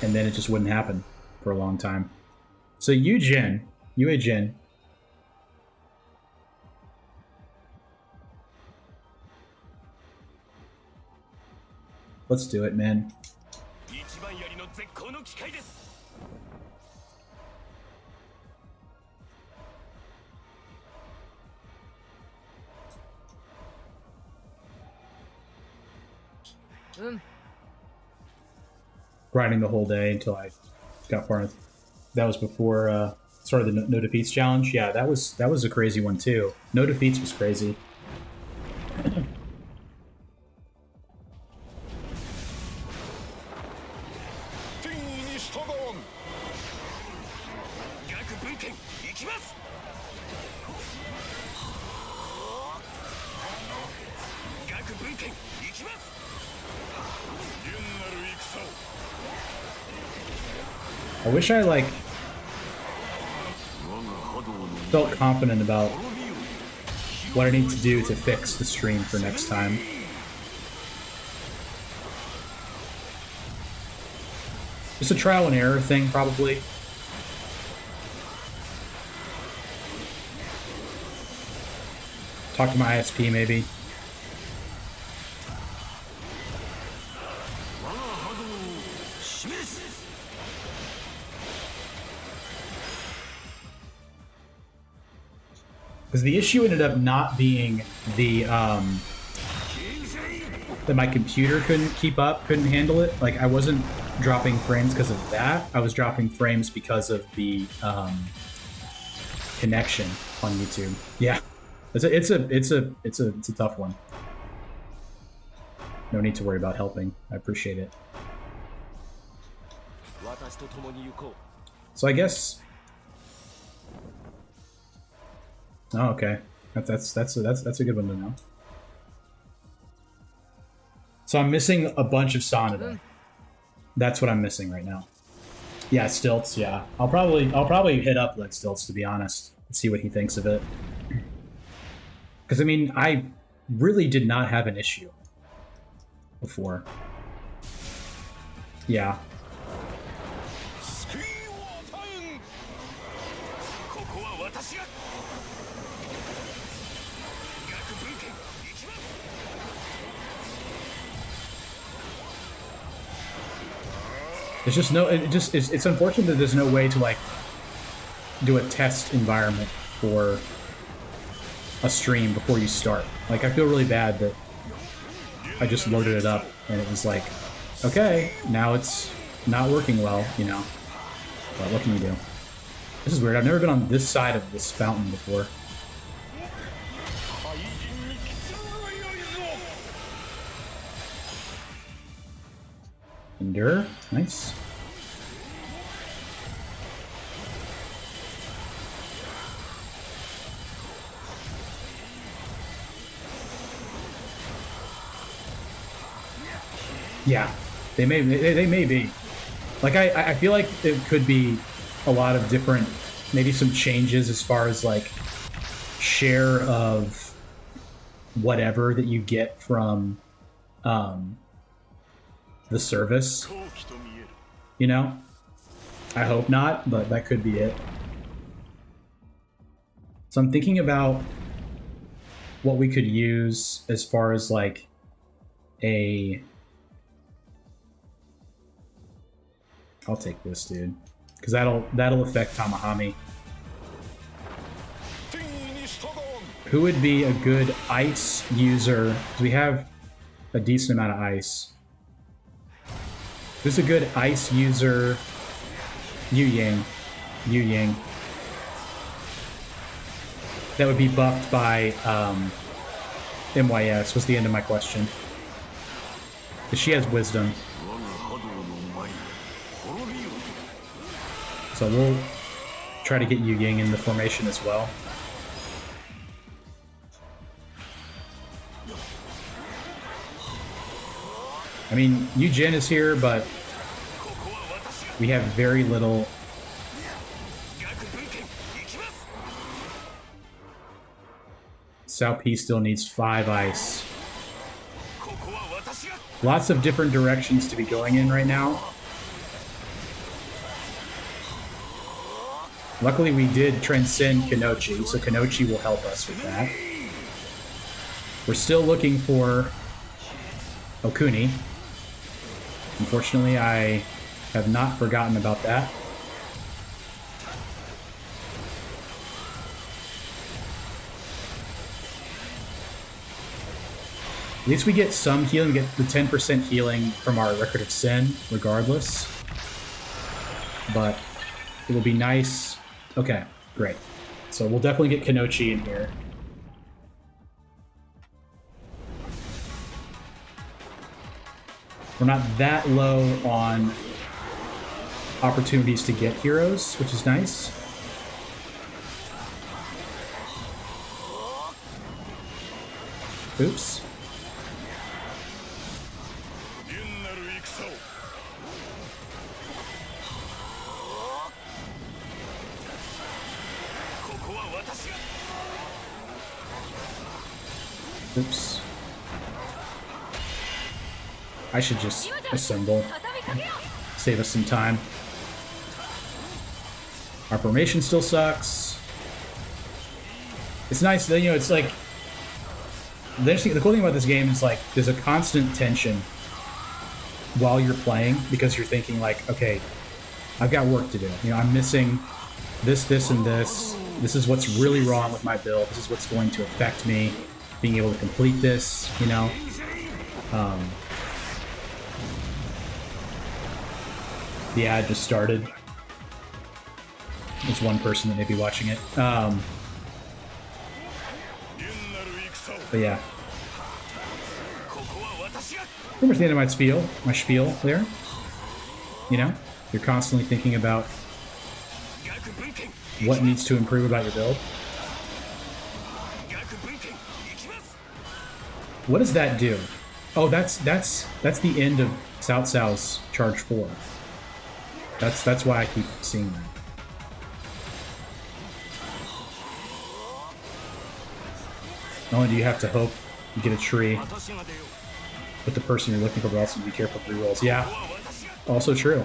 And then it just wouldn't happen for a long time. So Yue Jin. Let's do it, man. Grinding the whole day until I got far enough. That was before started the no defeats challenge. Yeah, that was a crazy one too. No defeats was crazy. I wish I, like, felt confident about what I need to do to fix the stream for next time. Just a trial and error thing, probably. Talk to my ISP, maybe. Because the issue ended up not being the, that my computer couldn't keep up, couldn't handle it. Like, I wasn't dropping frames because of that. I was dropping frames because of the, connection on YouTube. Yeah. It's a tough one. No need to worry about helping. I appreciate it. So I guess. Oh, okay. That's a good one to know. So I'm missing a bunch of Sonata. That's what I'm missing right now. Yeah, Stilts. Yeah, I'll probably hit up Lead Stilts, to be honest, and see what he thinks of it. Because I mean, I really did not have an issue before. Yeah. There's just no. It's unfortunate that there's no way to like do a test environment for a stream before you start. Like, I feel really bad that I just loaded it up and it was like, okay, now it's not working well, you know. But what can you do? This is weird. I've never been on this side of this fountain before. Endure. Nice. Yeah, they may be. Like, I feel like it could be a lot of different, maybe some changes as far as like share of whatever that you get from the service, you know? I hope not, but that could be it. So I'm thinking about what we could use as far as like a... I'll take this, dude, because that'll affect Tamahami. Who would be a good ice user? We have a decent amount of ice. Who's a good ice user? Yu Yang. That would be buffed by MYS was the end of my question. Because she has wisdom. So we'll try to get Yu Yang in the formation as well. I mean, Yu Jin is here, but we have very little. Sao P still needs 5 ice. Lots of different directions to be going in right now. Luckily, we did transcend Kenochi, so Kenochi will help us with that. We're still looking for Okuni. Unfortunately, I have not forgotten about that. At least we get some healing, we get the 10% healing from our Record of Sin, regardless. But it will be nice. Okay, great. So we'll definitely get Kenochi in here. We're not that low on opportunities to get heroes, which is nice. Oops. Oops. I should just assemble. Save us some time. Our formation still sucks. It's nice that, you know, it's like... The cool thing about this game is, like, there's a constant tension while you're playing, because you're thinking, like, okay, I've got work to do. You know, I'm missing this, this, and this. This is what's really wrong with my build. This is what's going to affect me being able to complete this, you know? The ad just started. There's one person that may be watching it. But yeah. Pretty much the end of my spiel there. You know? You're constantly thinking about what needs to improve about your build. What does that do? Oh, that's the end of Cao Cao's Charge 4. That's why I keep seeing that. Not only do you have to hope you get a tree with the person you're looking for, but also be careful with rerolls. Yeah, also true.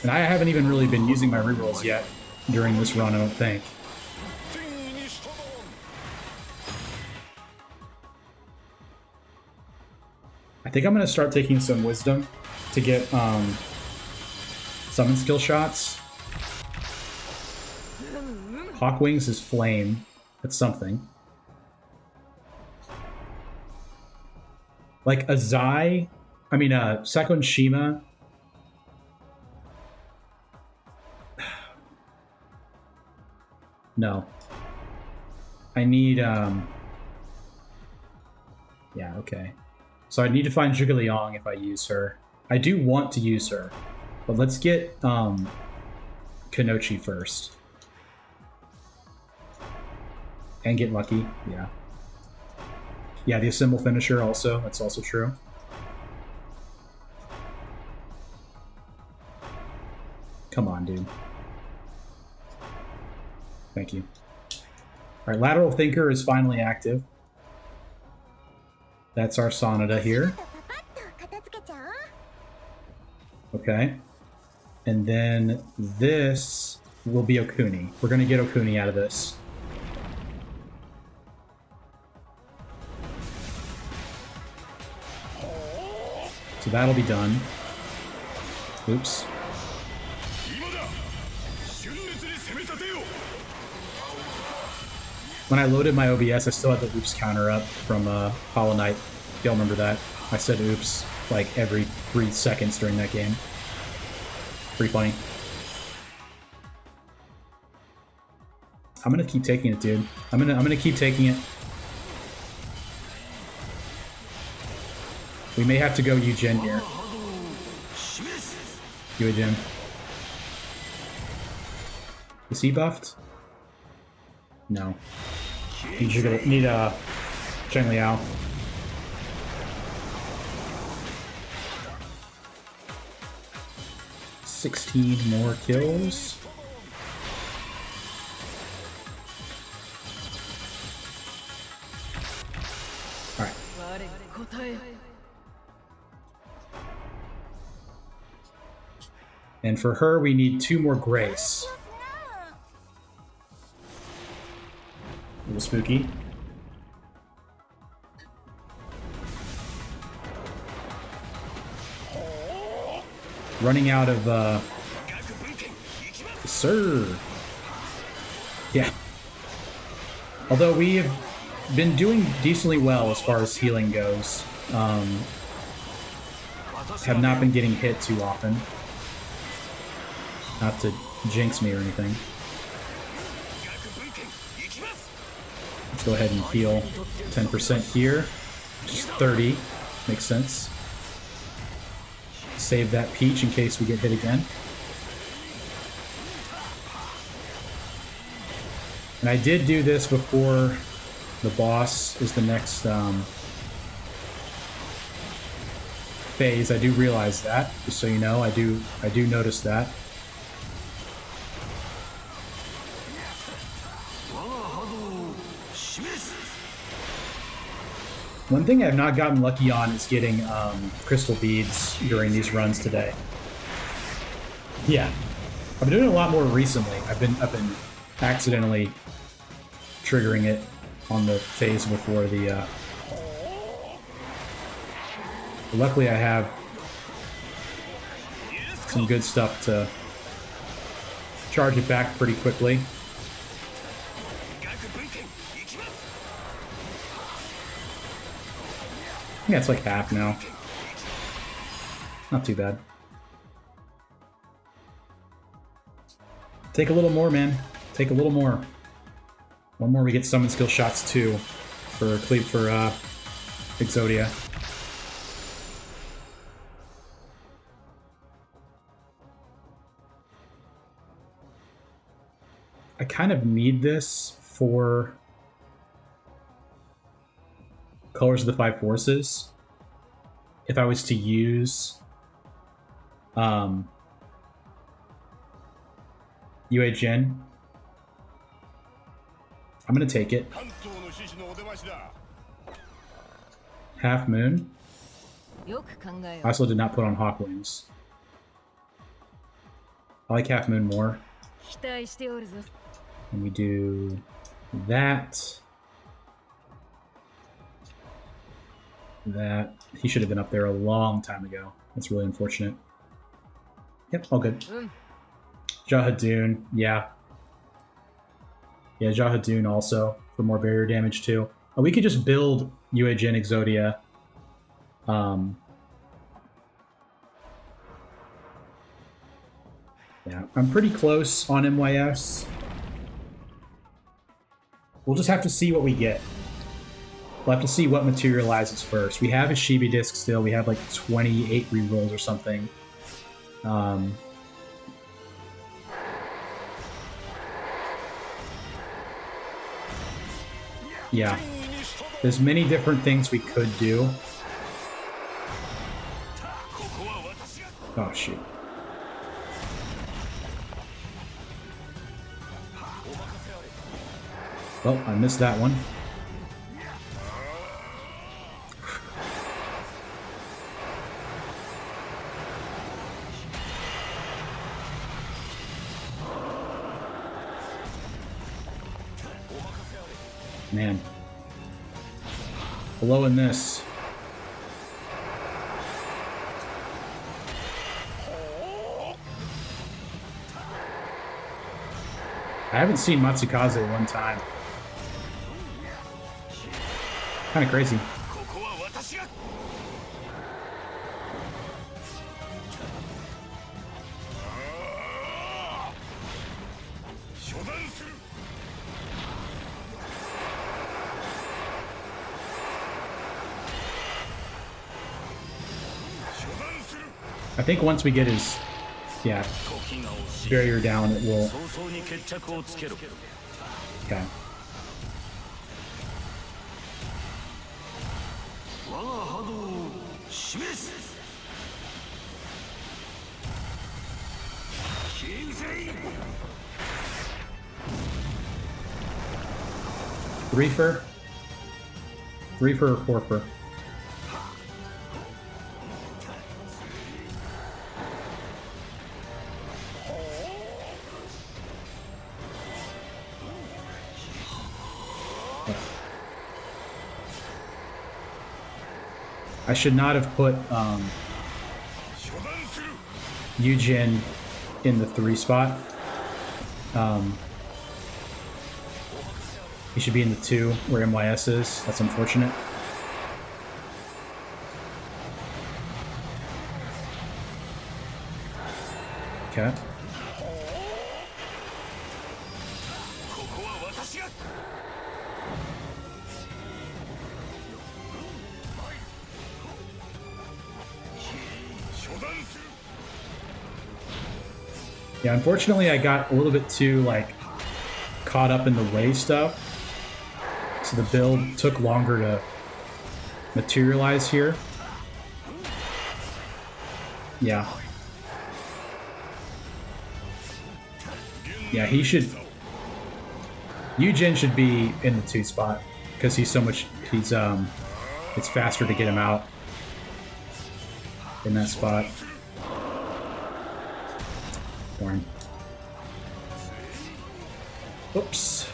And I haven't even really been using my rerolls yet during this run, I don't think. I think I'm going to start taking some wisdom to get summon skill shots. Hawk Wings is flame. That's something. Like a Zai, I mean Sekon Shima. No. I need yeah, okay. So I need to find Zhuge Liang if I use her. I do want to use her, but let's get Kanochi first. And get lucky, yeah. Yeah, the Assemble finisher also, that's also true. Come on, dude. Thank you. Alright, Lateral Thinker is finally active. That's our Sanada here. Okay. And then this will be Okuni. We're gonna get Okuni out of this. So that'll be done. Oops. When I loaded my OBS, I still had the oops counter up from Hollow Knight. If y'all remember that. I said oops like every 3 seconds during that game. Pretty funny. I'm gonna keep taking it, dude. I'm gonna keep taking it. We may have to go Yu-Jin here. Yu-Jin. Is he buffed? No. Need Zheng Liao. $16 more kills. Alright. And for her, we need 2 more Grace. A little spooky. Running out of, Sir. Yeah. Although we have been doing decently well as far as healing goes. Have not been getting hit too often. Not to jinx me or anything. Let's go ahead and heal 10% here. Just 30. Makes sense. Save that Peach in case we get hit again. And I did do this before the boss is the next phase. I do realize that, just so you know. I do notice that. One thing I've not gotten lucky on is getting crystal beads during these runs today. Yeah, I've been doing it a lot more recently. I've been accidentally triggering it on the phase before the. Luckily, I have some good stuff to charge it back pretty quickly. Yeah, it's like half now. Not too bad. Take a little more, man. Take a little more. One more, we get summon skill shots too for Exodia. I kind of need this for Colors of the Five Forces. If I was to use UA Jin, I'm gonna take it. Half Moon. I also did not put on Hawk Wings. I like Half Moon more. And we do that. That. He should have been up there a long time ago. That's really unfortunate. Yep, all good. Jahadun, yeah. Yeah, Jahadun also for more barrier damage too. We could just build UA Jin Exodia. Yeah, I'm pretty close on MYS. We'll just have to see what we get. We'll have to see what materializes first. We have a Shibi disc still. We have like 28 rerolls or something. Yeah. There's many different things we could do. Oh, shoot. Well, I missed that one. Man. Below in this. I haven't seen Matsukaze one time. Kind of crazy. I think once we get his, barrier down, it will. Okay. Threefer or fourfer? I should not have put Yujin in the 3 spot. He should be in the 2 where MYS is. That's unfortunate. Okay. Yeah, unfortunately I got a little bit too, caught up in the way stuff. So the build took longer to materialize here. Yeah. Yeah, he should Yujin should be in the 2 spot because he's so much. It's faster to get him out in that spot. Darn. Oops.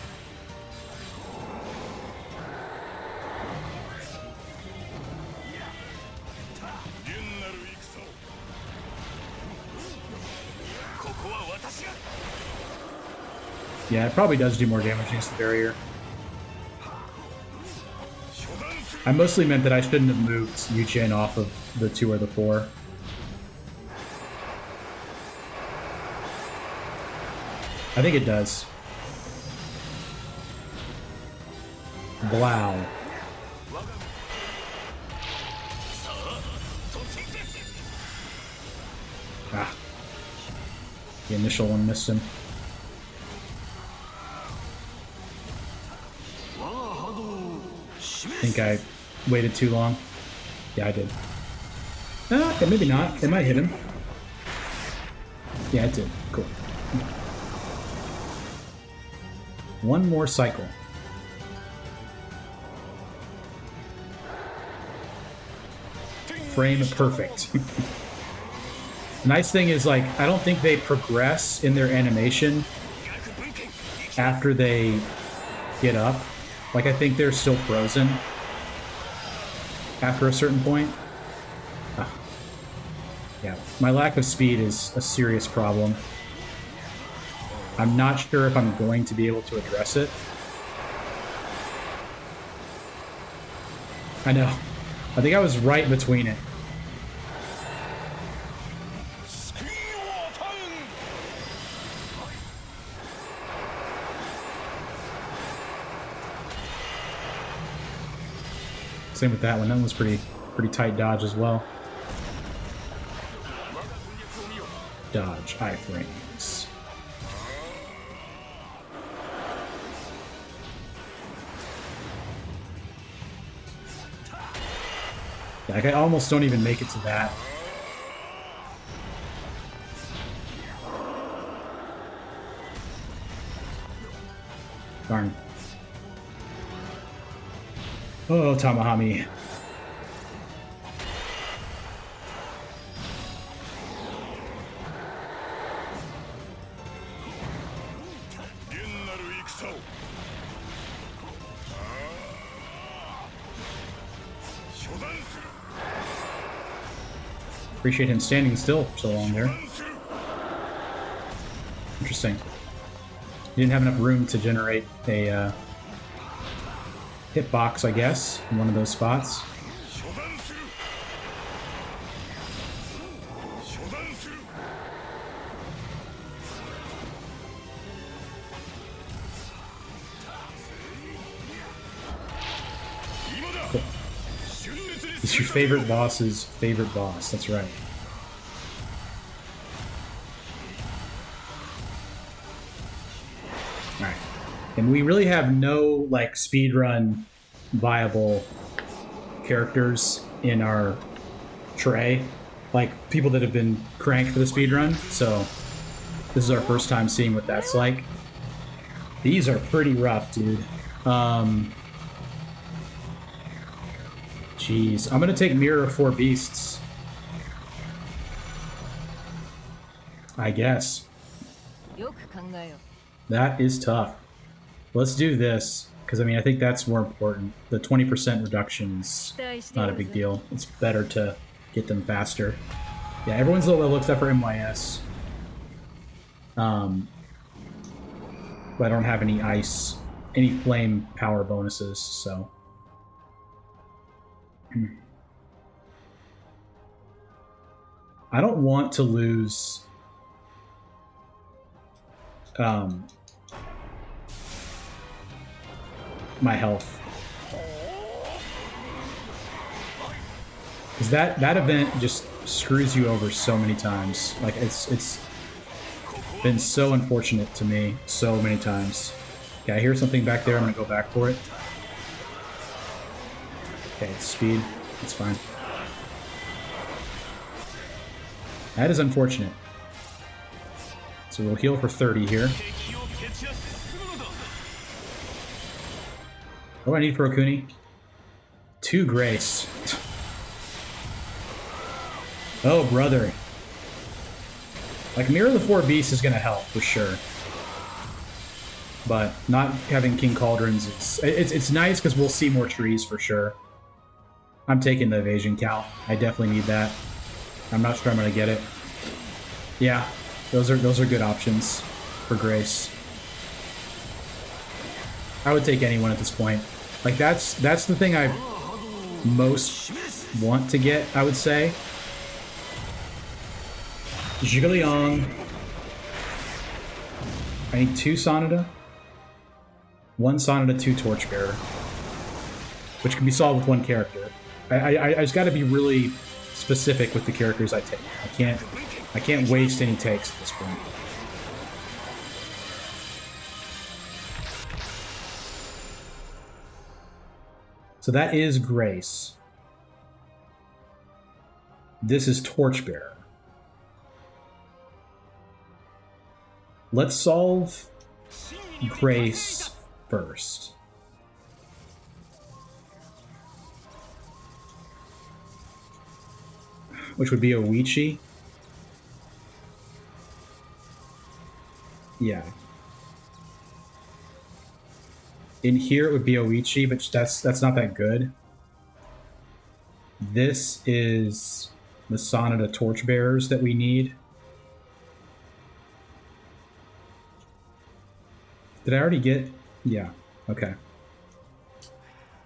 Yeah, it probably does do more damage against the barrier. I mostly meant that I shouldn't have moved Yuchen off of the 2 or the 4. I think it does. Wow. Ah. The initial one missed him. I think I waited too long. Yeah, I did. Okay, maybe not. It might hit him. Yeah, it did. Cool. One more cycle. Frame perfect. Nice thing is, like, I don't think they progress in their animation after they get up. Like, I think they're still frozen after a certain point. Ah. Yeah, my lack of speed is a serious problem. I'm not sure if I'm going to be able to address it. I know. I think I was right between it. Same with that one. That one was pretty tight dodge as well. Dodge, iframes. Like, I almost don't even make it to that. Darn. Oh, Tamahami. Appreciate him standing still for so long there. Interesting. He didn't have enough room to generate a hitbox, I guess, in one of those spots. Cool. It's your favorite boss's favorite boss, that's right. Alright. And we really have no, like, speedrun viable characters in our tray. Like, people that have been cranked for the speedrun, so this is our first time seeing what that's like. These are pretty rough, dude. Jeez. I'm gonna take Mirror of Four Beasts. I guess. That is tough. Let's do this, because I mean, I think that's more important. The 20% reduction's not a big deal. It's better to get them faster. Yeah, everyone's low level except for MYS. But I don't have any ice, any flame power bonuses, so. I don't want to lose my health. Because that event just screws you over so many times. Like, it's been so unfortunate to me so many times. Okay, I hear something back there. I'm gonna go back for it. Okay, it's speed. It's fine. That is unfortunate. So we'll heal for 30 here. What do I need for Okuni? 2 Grace. Oh, brother. Like, Mirror of the Four Beasts is going to help, for sure. But not having King Cauldrons, it's nice because we'll see more trees, for sure. I'm taking the Evasion Cal. I definitely need that. I'm not sure I'm going to get it. Yeah, those are good options for Grace. I would take anyone at this point. Like, that's the thing I most want to get, I would say. Zhigliang. I need 2 Sonata. 1 Sonata, 2 Torchbearer. Which can be solved with 1 character. I just gotta be really specific with the characters I take. I can't waste any takes at this point. So that is Grace. This is Torchbearer. Let's solve Grace first. Which would be Oichi. Yeah. In here it would be Oichi, but that's not that good. This is the Sonata Torchbearers that we need. Did I already get... Yeah, okay.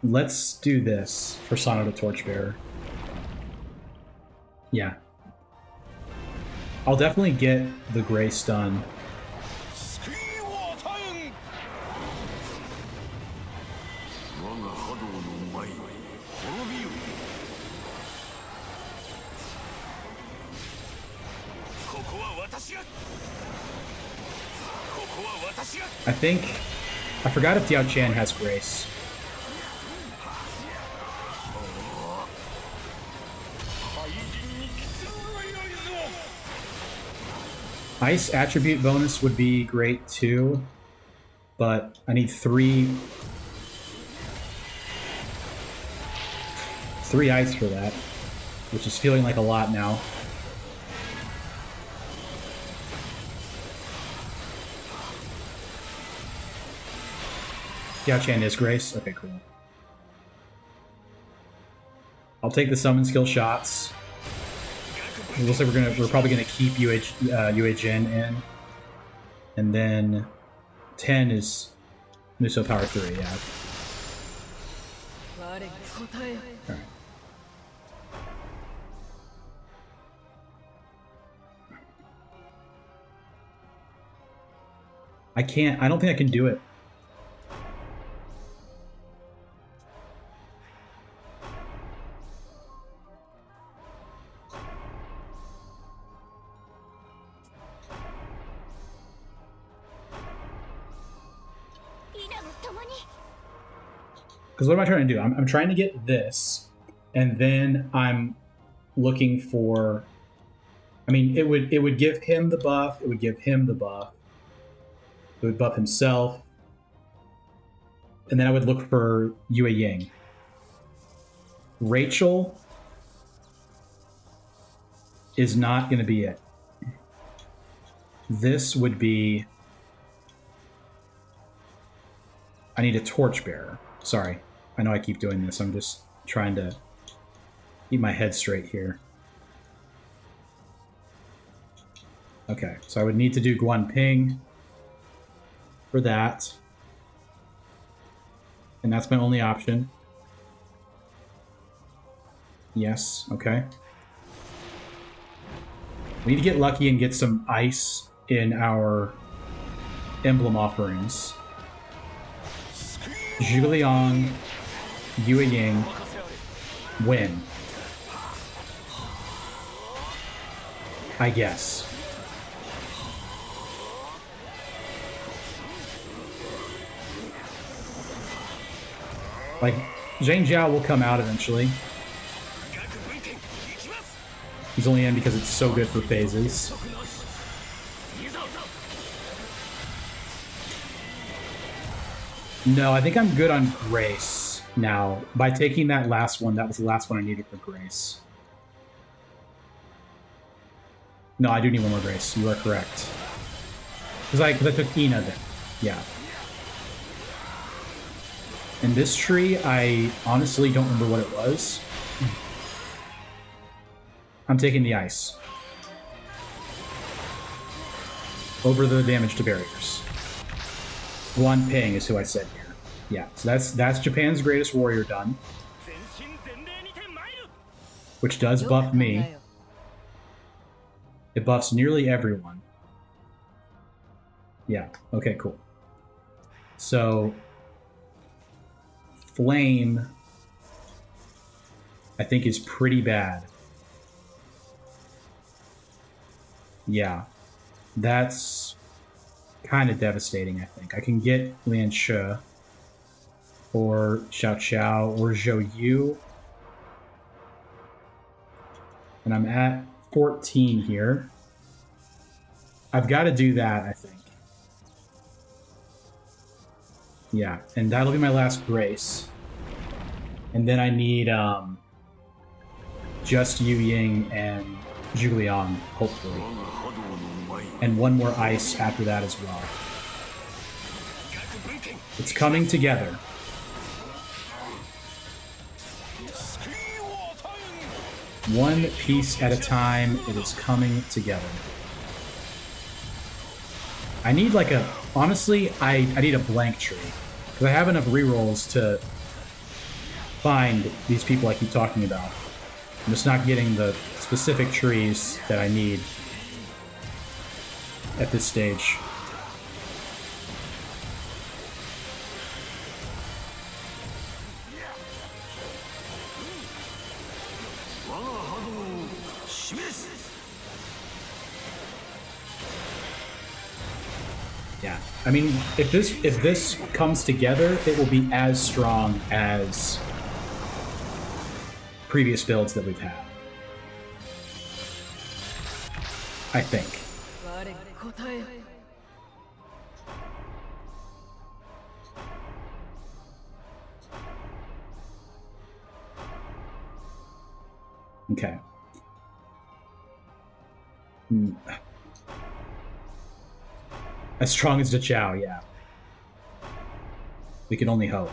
Let's do this for Sonata Torchbearer. Yeah. I'll definitely get the Grace done. I think... I forgot if Diao Chan has Grace. Ice attribute bonus would be great too, but I need 3 ice for that, which is feeling like a lot now. Diao Chan is Grace? Okay, cool. I'll take the summon skill shots. It looks like we're probably gonna keep UA Jin in. And then 10 is Muso Power 3, yeah. Alright. I don't think I can do it. Because what am I trying to do? I'm trying to get this, and then I'm looking for... I mean, it would give him the buff, it would give him the buff, it would buff himself, and then I would look for Yue Ying. Rachel is not going to be it. This would be... I need a Torchbearer. Sorry, I know I keep doing this. I'm just trying to keep my head straight here. Okay, so I would need to do Guan Ping for that. And that's my only option. Yes, okay. We need to get lucky and get some ice in our emblem offerings. Zhuliang, Yue Ying, win. I guess. Like, Zhang Jiao will come out eventually. He's only in because it's so good for phases. No, I think I'm good on Grace now. By taking that last one, that was the last one I needed for Grace. No, I do need one more Grace. You are correct. Because I took Ina then. Yeah. And this tree, I honestly don't remember what it was. I'm taking the ice. Over the damage to barriers. Guan Ping is who I said here. Yeah, so that's Japan's greatest warrior done. Which does buff me. It buffs nearly everyone. Yeah, okay, cool. So, Flame, I think, is pretty bad. Yeah, that's kind of devastating, I think. I can get Lian Shi, or Xiao Xiao, or Zhou Yu. And I'm at 14 here. I've got to do that, I think. Yeah, and that'll be my last Grace. And then I need just Yu Ying and Zhu Liang, hopefully. And one more ice after that as well. It's coming together. One piece at a time, it is coming together. I need like a... Honestly, I need a blank tree. Because I have enough rerolls to find these people I keep talking about. I'm just not getting the specific trees that I need at this stage. Yeah, I mean, if this comes together, it will be as strong as previous builds that we've had. I think. Okay. As strong as Dachao, yeah. We can only hope.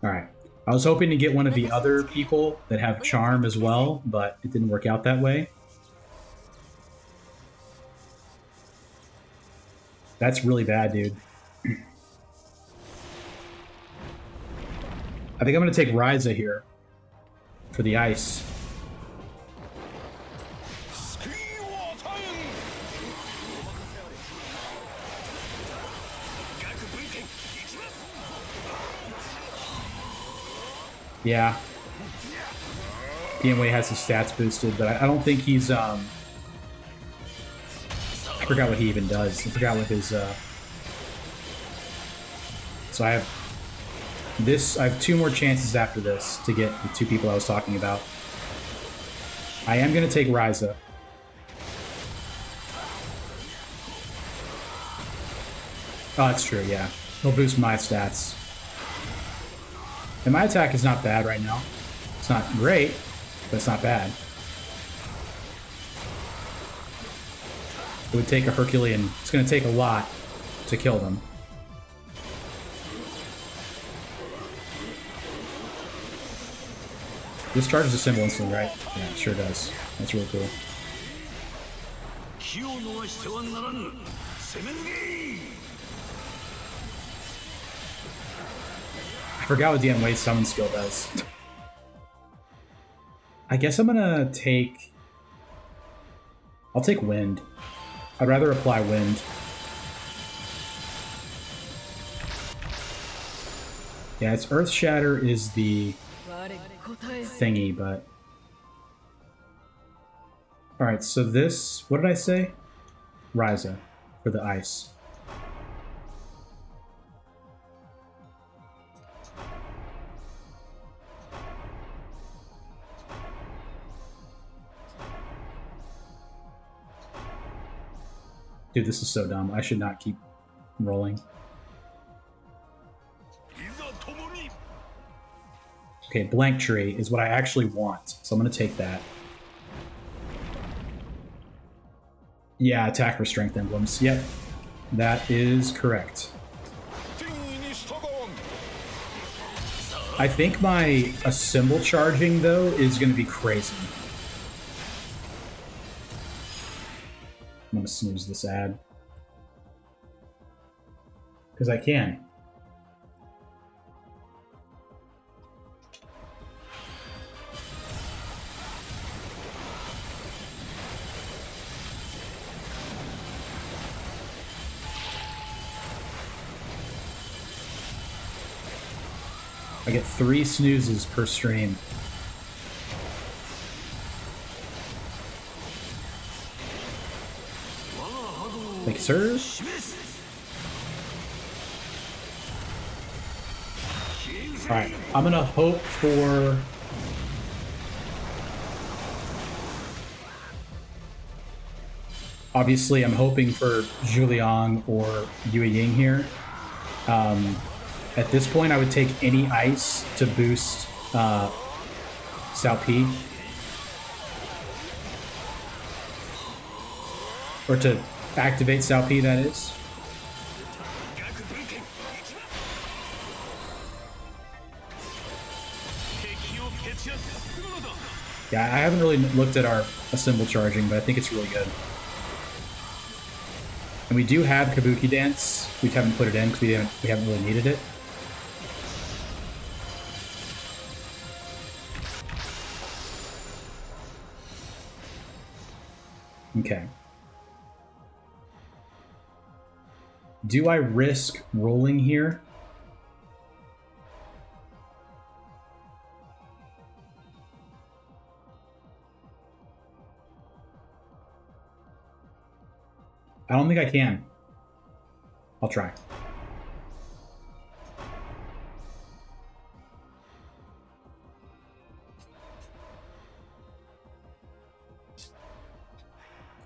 Alright. I was hoping to get one of the other people that have charm as well, but it didn't work out that way. That's really bad, dude. I think I'm going to take Ryza here for the ice. Yeah. DMWay has his stats boosted, but I don't think he's, I forgot what he even does. I forgot what his, So I have 2 more chances after this to get the 2 people I was talking about. I am going to take Ryza. Oh, that's true, yeah. He'll boost my stats. And my attack is not bad right now. It's not great, but it's not bad. It would take a Herculean. It's going to take a lot to kill them. This charges a symbol instantly, right? Yeah, it sure does. That's really cool. I forgot what DMWay's summon skill does. I guess I'm gonna take... I'll take Wind. I'd rather apply Wind. Yeah, it's Earth Shatter is the thingy, but... Alright, so this... What did I say? Ryza for the ice. Dude, this is so dumb. I should not keep rolling. Okay, blank tree is what I actually want, so I'm going to take that. Yeah, attack for strength emblems. Yep, that is correct. I think my symbol charging, though, is going to be crazy. I'm going to snooze this ad. Because I can. I get 3 snoozes per stream. Thank you, sir. Alright, I'm gonna hope for... Obviously, I'm hoping for Zhuliang or Yue Ying here. At this point, I would take any ice to boost Sao Pi. Or to activate Sao Pi, that is. Yeah, I haven't really looked at our symbol charging, but I think it's really good. And we do have Kabuki Dance. We haven't put it in because we haven't really needed it. Okay. Do I risk rolling here? I don't think I can. I'll try.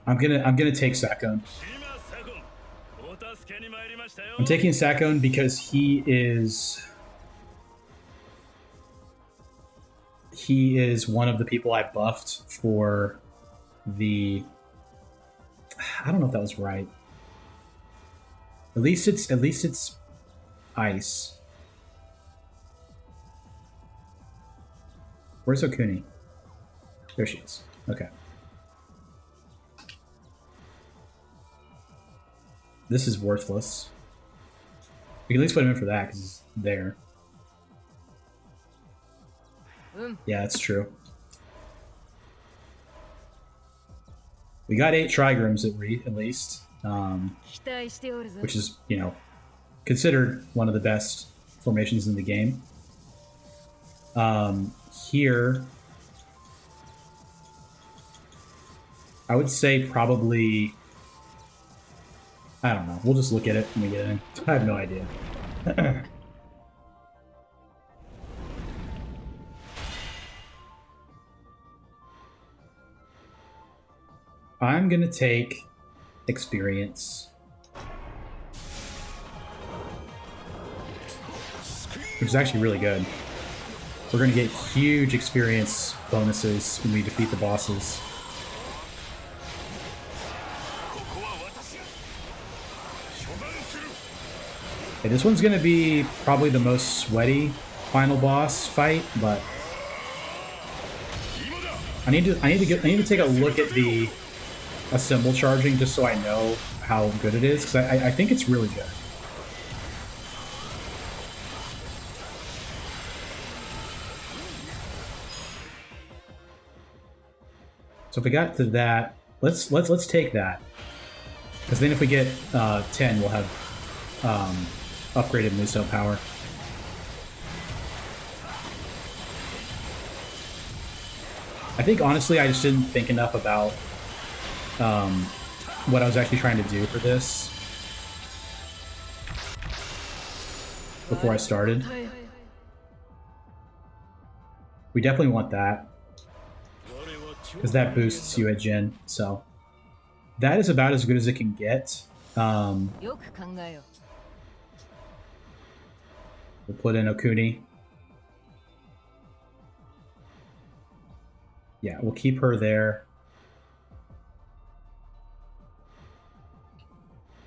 I'm gonna take Sakon. I'm taking Sakon because he is one of the people I buffed for the... I don't know if that was right. At least it's ice. Where's Okuni? There she is. Okay. This is worthless. We can at least put him in for that because he's there. Yeah, that's true. We got 8 Trigrims at least, which is, you know, considered one of the best formations in the game. Here, I would say probably... I don't know. We'll just look at it when we get in. I have no idea. I'm gonna take experience. Which is actually really good. We're gonna get huge experience bonuses when we defeat the bosses. Okay, this one's gonna be probably the most sweaty final boss fight, but I need to take a look at the symbol charging just so I know how good it is, because I think it's really good. So if we got to that, let's take that, because then if we get 10, we'll have upgraded Muso power. I think honestly I just didn't think enough about what I was actually trying to do for this before I started. We definitely want that, because that boosts you at Jin, so that is about as good as it can get. We'll put in Okuni. Yeah, we'll keep her there.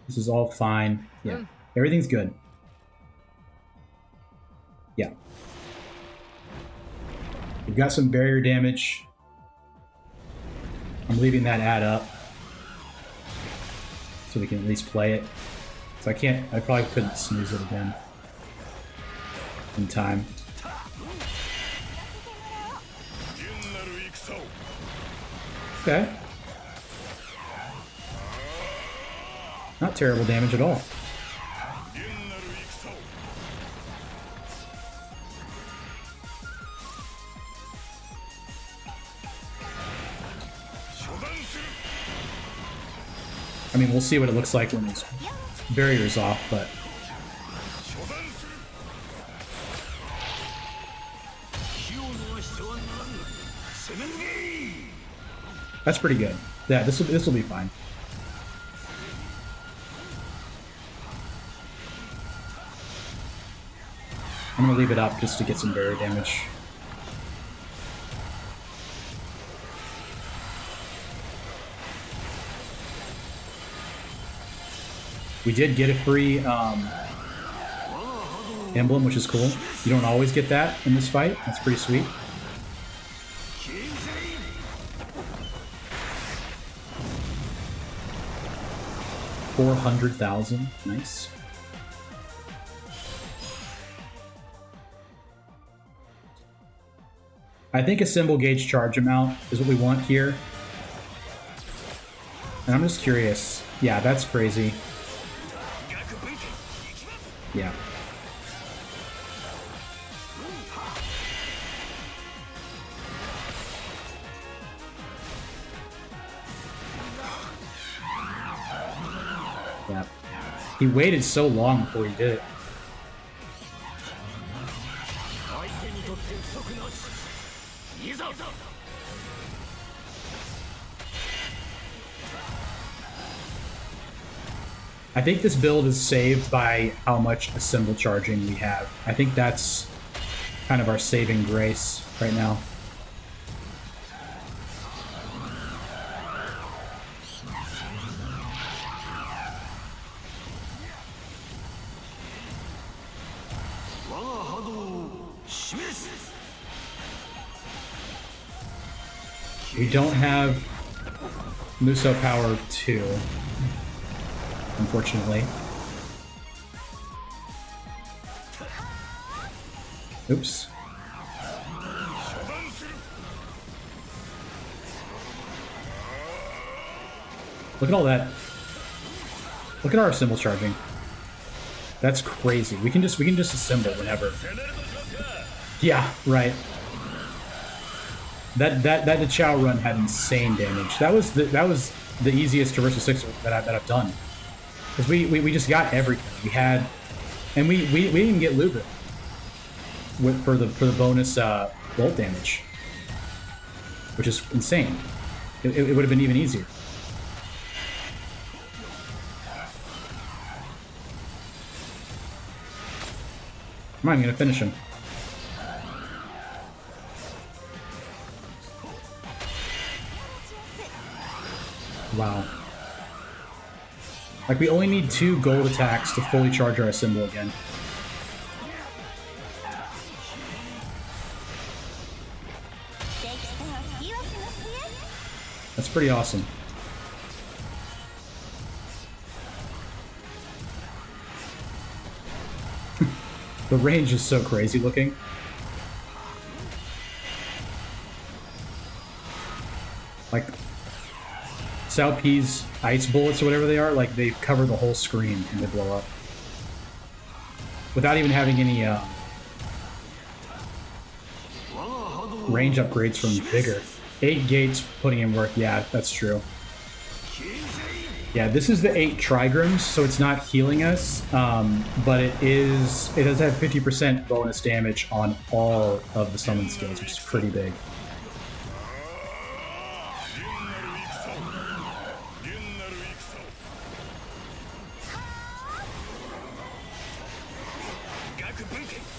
This is all fine. Yeah, everything's good. Yeah. We've got some barrier damage. I'm leaving that add up so we can at least play it. So I probably couldn't snooze it again in time. Okay. Not terrible damage at all. I mean, we'll see what it looks like when this barrier's off, but... That's pretty good. Yeah, this will be fine. I'm gonna leave it up just to get some barrier damage. We did get a free emblem, which is cool. You don't always get that in this fight. That's pretty sweet. $400,000. Nice. I think a symbol gauge charge amount is what we want here. And I'm just curious. Yeah, that's crazy. Yeah. Yeah. He waited so long before he did it. I think this build is saved by how much symbol charging we have. I think that's kind of our saving grace right now. We don't have Muso Power 2. Unfortunately. Oops. Look at all that. Look at our symbol charging. That's crazy. We can just assemble whenever. Yeah, right. That Chow run had insane damage. That was the easiest Traversal 6 that I've done. Because we just got everything. We had, and we didn't even get Lubin for the bonus bolt damage, which is insane. It would have been even easier. Come on, I'm gonna finish him. Wow. Like, we only need 2 gold attacks to fully charge our symbol again. That's pretty awesome. The range is so crazy looking. Like, Sao P's ice bullets or whatever they are, like, they cover the whole screen and they blow up. Without even having any range upgrades from Vigor. 8 gates putting in work, yeah, that's true. Yeah, this is the 8 Trigrams, so it's not healing us, but it does have 50% bonus damage on all of the summon skills, which is pretty big.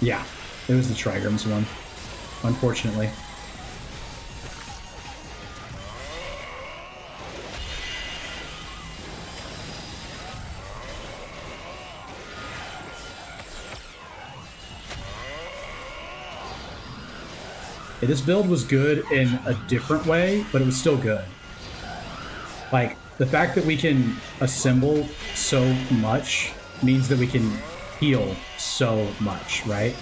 Yeah, it was the Trigrams one, unfortunately. This build was good in a different way, but it was still good. Like, the fact that we can assemble so much means that we can heal so much, right?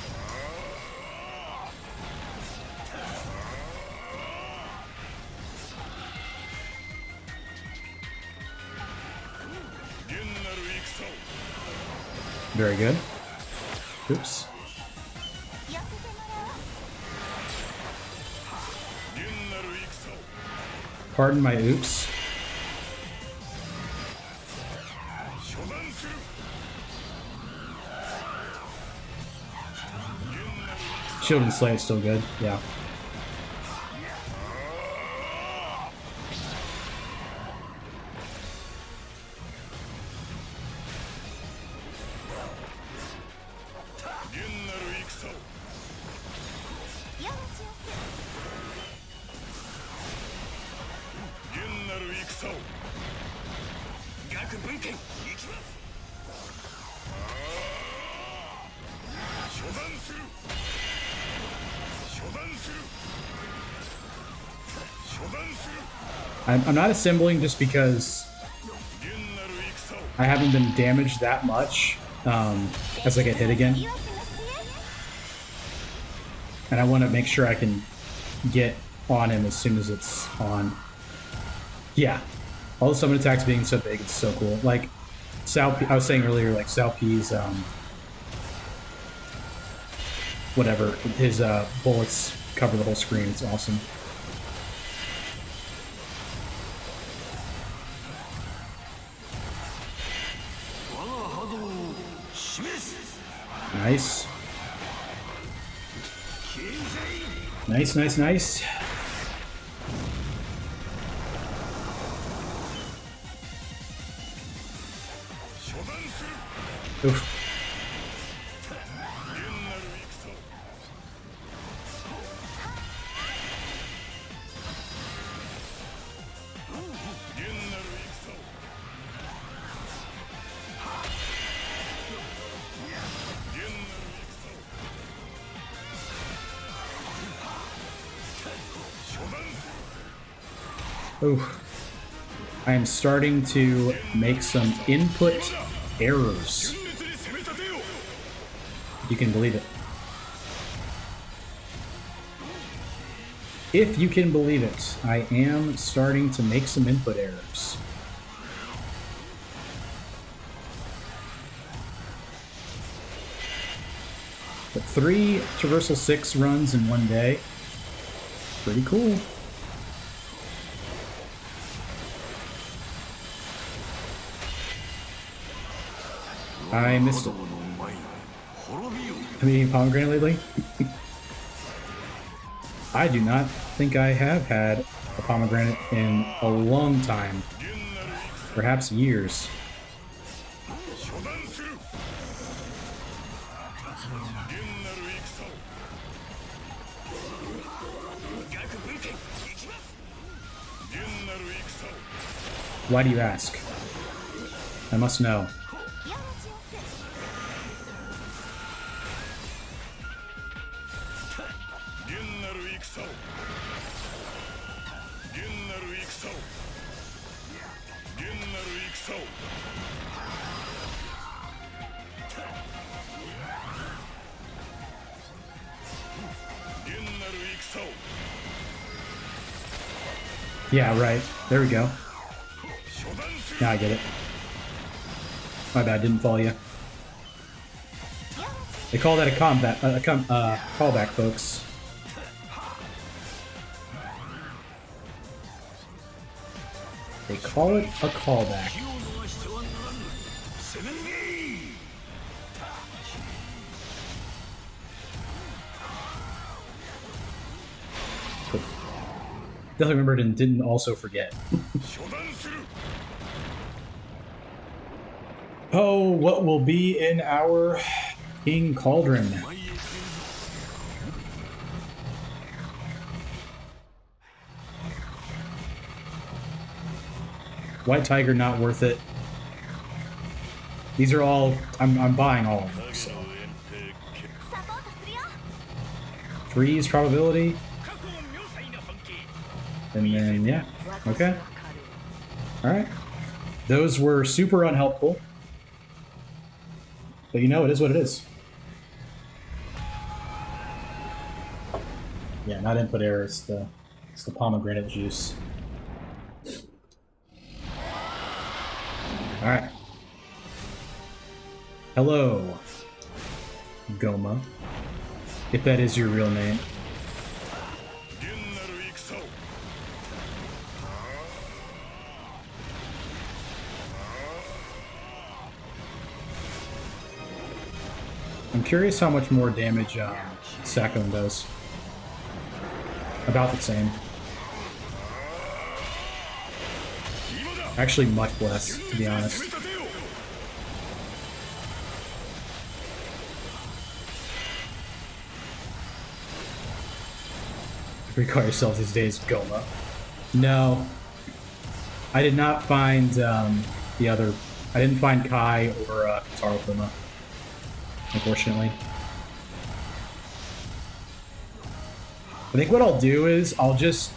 Very good. Oops. Pardon my oops. Shield and Slay is still good, yeah. I'm not assembling just because I haven't been damaged that much as I get hit again. And I want to make sure I can get on him as soon as it's on. Yeah. All the summon attacks being so big, it's so cool. Like, I was saying earlier, like, Sao P's, whatever, his bullets cover the whole screen. It's awesome. Nice. Nice, nice, nice. Oof. Ooh. I am starting to make some input errors. You can believe it. If you can believe it, I am starting to make some input errors. But 3 Traversal 6 runs in one day. Pretty cool. I missed it. Have you eaten pomegranate lately? I do not think I have had a pomegranate in a long time. Perhaps years. Why do you ask? I must know. Yeah, right. There we go. Now I get it. My bad, didn't follow you. They call that a callback, folks. They call it a callback. Cool. Definitely remembered and didn't also forget. Oh, what will be in our King Cauldron? White Tiger, not worth it. These are all, I'm buying all of them, so. Freeze probability? And then, yeah. Okay. Alright. Those were super unhelpful. But you know, it is what it is. Yeah, not input error, it's the pomegranate juice. Alright. Hello, Goma. If that is your real name. I'm curious how much more damage Sakon does. About the same. Actually, much less, to be honest. What do you call yourself these days, Goma? No. I did not find the other... I didn't find Kai or Kataro Kuma, unfortunately. I think what I'll do is I'll just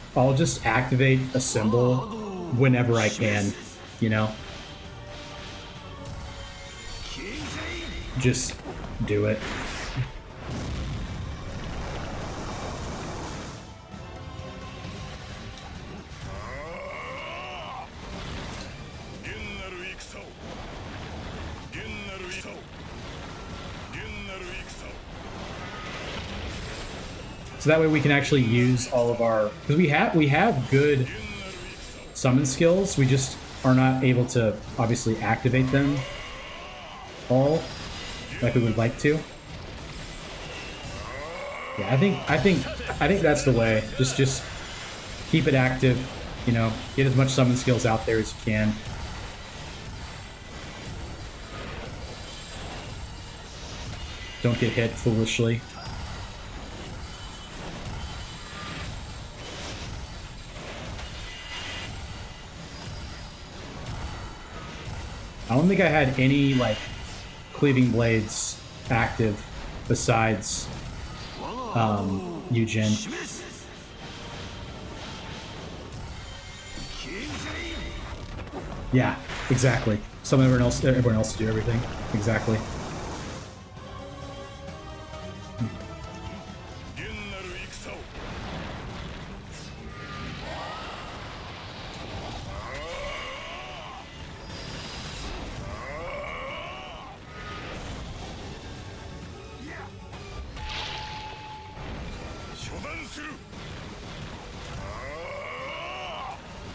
activate a symbol whenever I can, you know? Just do it. So that way we can actually use all of our... Because we have good summon skills, we just are not able to obviously activate them all like we would like to. Yeah, I think that's the way. Just keep it active, you know, get as much summon skills out there as you can. Don't get hit foolishly. I don't think I had any, like, cleaving blades active besides Yujin. Yeah, exactly. Everyone else to do everything. Exactly.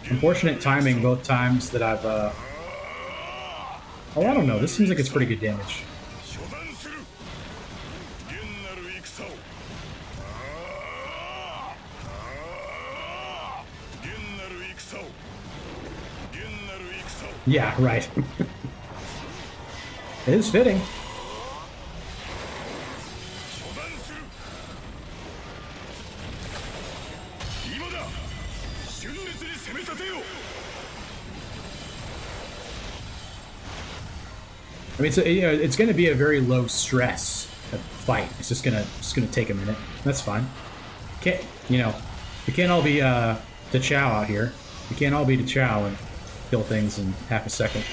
Unfortunate timing both times that I've, Oh, I don't know. This seems like it's pretty good damage. Yeah, right. It is fitting. I mean, it's going to be a very low stress fight. It's just gonna take a minute. That's fine. We can't all be T'Chao out here. We can't all be T'Chao and kill things in half a second.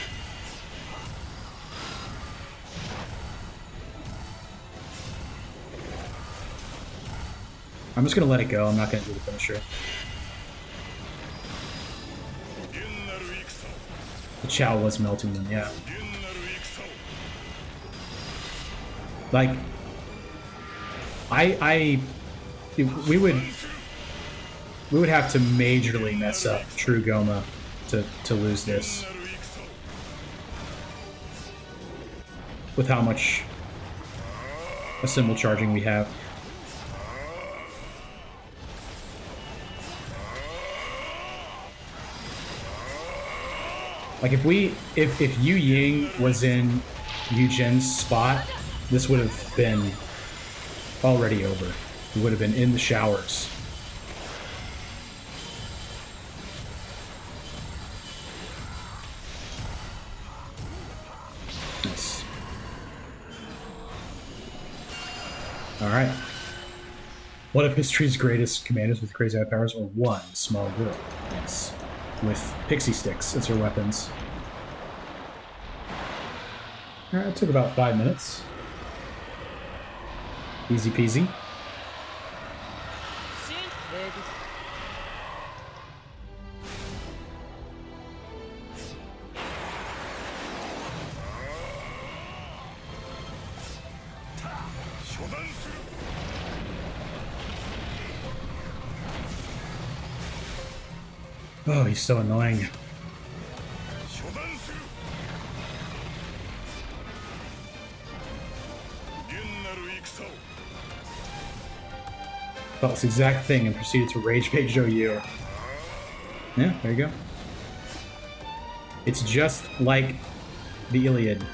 I'm just gonna let it go. I'm not gonna do the finisher. T'Chao was melting them, yeah. Like, we would have to majorly mess up True Goma to lose this. With how much a symbol charging we have. Like if Yu Ying was in Yujin's spot, this would have been already over. We would have been in the showers. Nice. All right. One of history's greatest commanders with crazy high powers, or one small girl. Yes. With pixie sticks as her weapons. Alright, it took about 5 minutes. Easy peasy. Oh, he's so annoying. Felt this exact thing and proceeded to rage page OU. Yeah, there you go. It's just like the Iliad.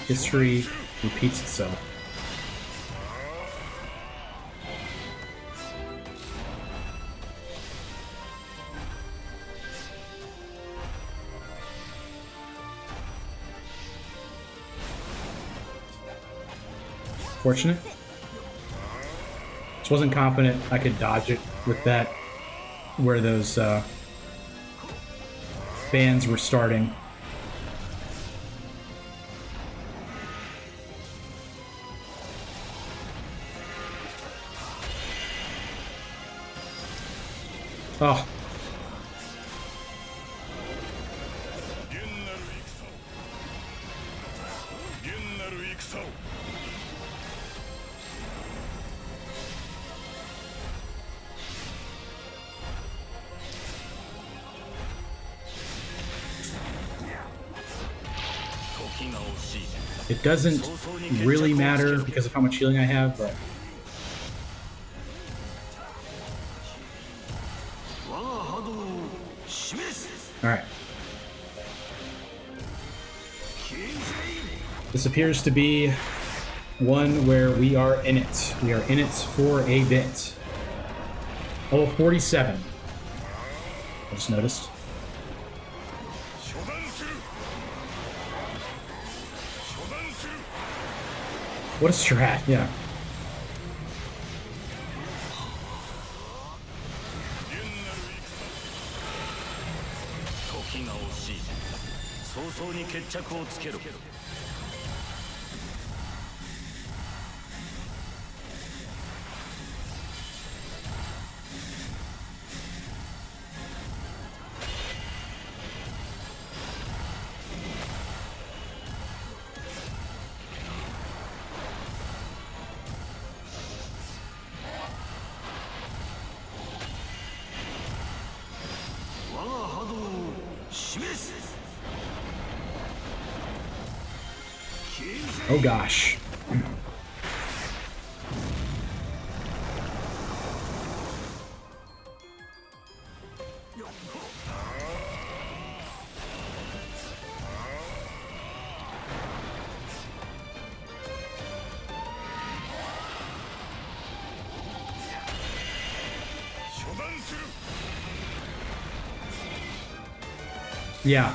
History repeats itself. Fortunate. Just wasn't confident I could dodge it with that, where those bands were starting. Oh. It doesn't really matter because of how much healing I have, but... Alright. This appears to be one where we are in it. We are in it for a bit. Oh, 47. I just noticed. What a strat, yeah. Oh gosh. Yeah.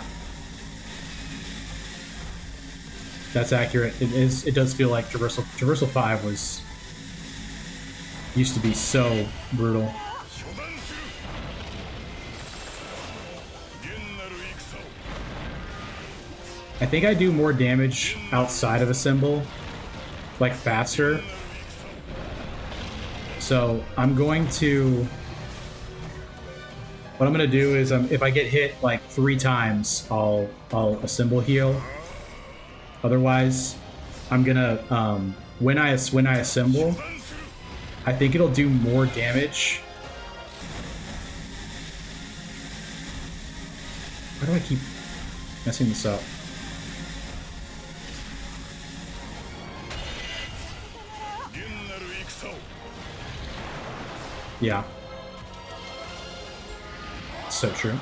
That's accurate. It is. It does feel like Traversal 5 used to be so brutal. I think I do more damage outside of a symbol, like faster. So I'm going to... What I'm going to do is if I get hit like 3 times, I'll a symbol heal. Otherwise, I'm gonna when I assemble, I think it'll do more damage. Why do I keep messing this up? Yeah. So true.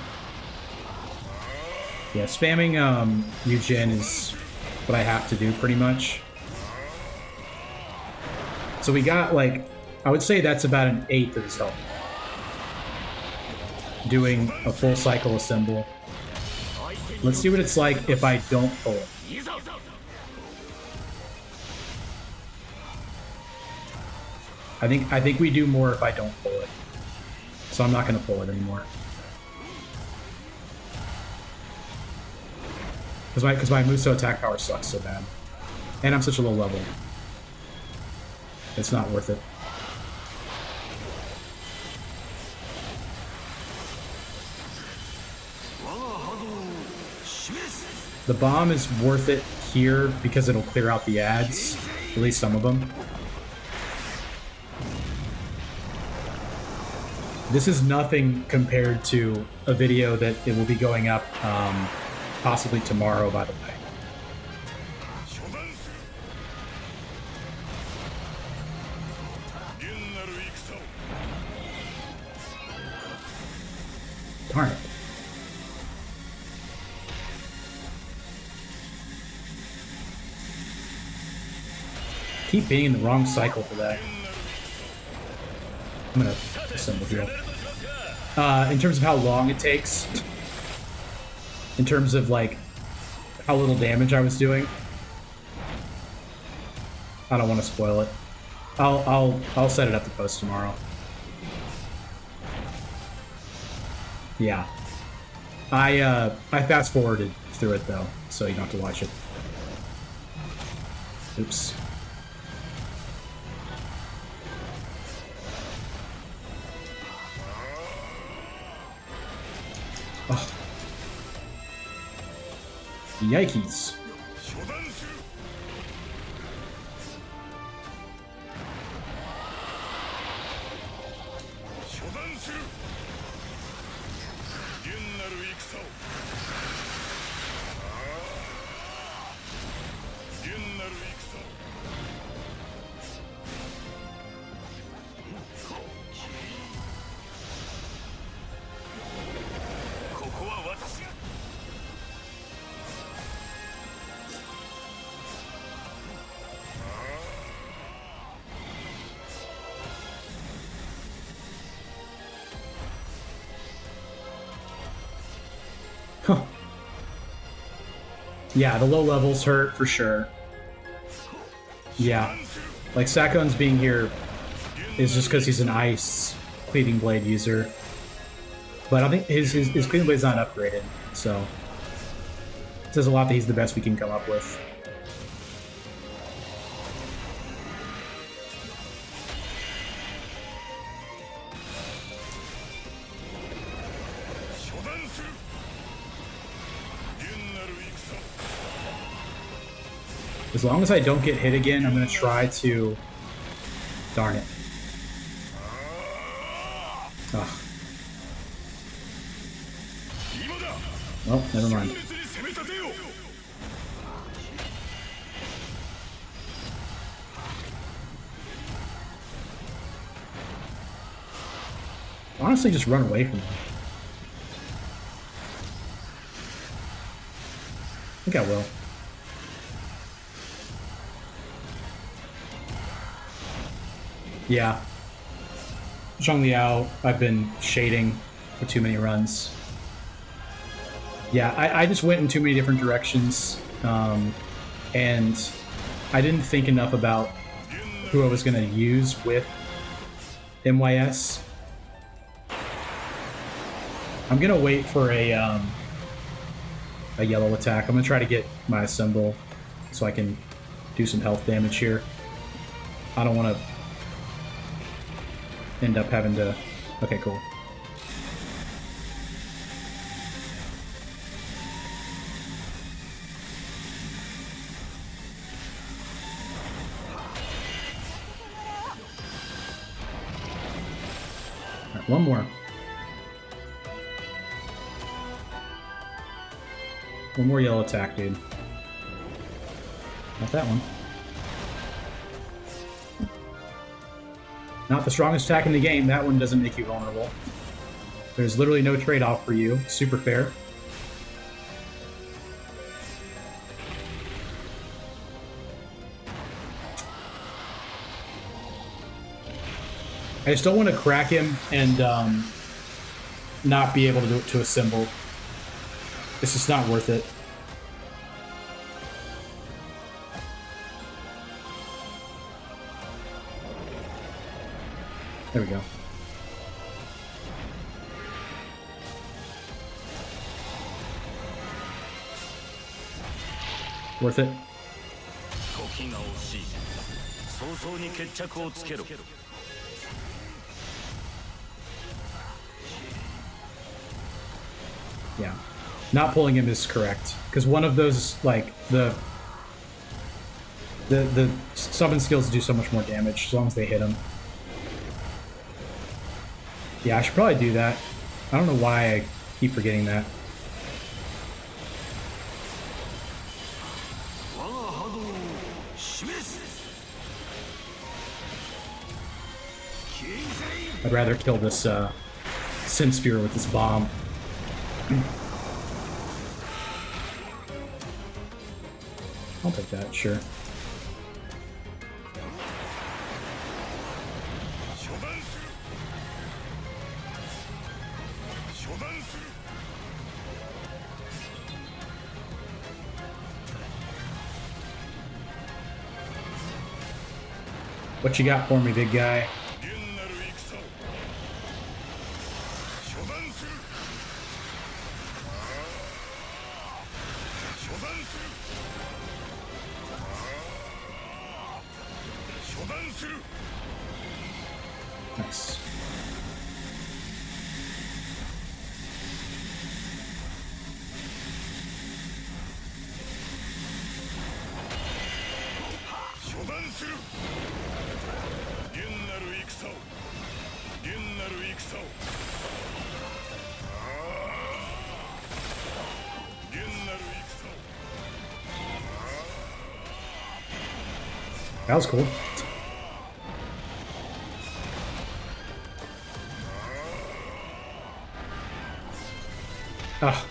Yeah, spamming Eugen is what I have to do pretty much. So we got like, I would say that's about an 1/8 of his health. Doing a full cycle assemble. Let's see what it's like if I don't pull it. I think we do more if I don't pull it. So I'm not going to pull it anymore. Because my Muso attack power sucks so bad. And I'm such a low level. It's not worth it. The bomb is worth it here because it'll clear out the ads. At least some of them. This is nothing compared to a video that it will be going up possibly tomorrow, by the way. Darn it. Keep being in the wrong cycle for that. I'm gonna assemble here. In terms of how long it takes, in terms of like how little damage I was doing, I don't want to spoil it. I'll set it up to post tomorrow. Yeah, I fast forwarded through it though, so you don't have to watch it. Oops. Oh. Yikes. Huh. Yeah, the low levels hurt for sure. Yeah, like Sakon's being here is just because he's an ice cleaving blade user. But I think his cleaving blade's not upgraded, so it says a lot that he's the best we can come up with. As long as I don't get hit again, I'm going to try to... Darn it. Ugh. Well, never mind. Honestly, just run away from him. I think I will. Yeah. Zhang Liao, I've been shading for too many runs. Yeah, I just went in too many different directions, and I didn't think enough about who I was going to use with MYS. I'm going to wait for a yellow attack. I'm going to try to get my assemble so I can do some health damage here. I don't want to end up having to... Okay, cool. Alright, one more. One more yellow attack, dude. Not that one. Not the strongest attack in the game. That one doesn't make you vulnerable. There's literally no trade-off for you. Super fair. I just don't want to crack him and not be able to do it to a symbol. It's just not worth it. There we go. Worth it. Yeah. Not pulling him is correct. Because one of those, like, the summon skills do so much more damage as long as they hit him. Yeah, I should probably do that. I don't know why I keep forgetting that. I'd rather kill this Sin Spear with this bomb. I'll take that, sure. What you got for me, big guy? Nice. That was cool. Ah.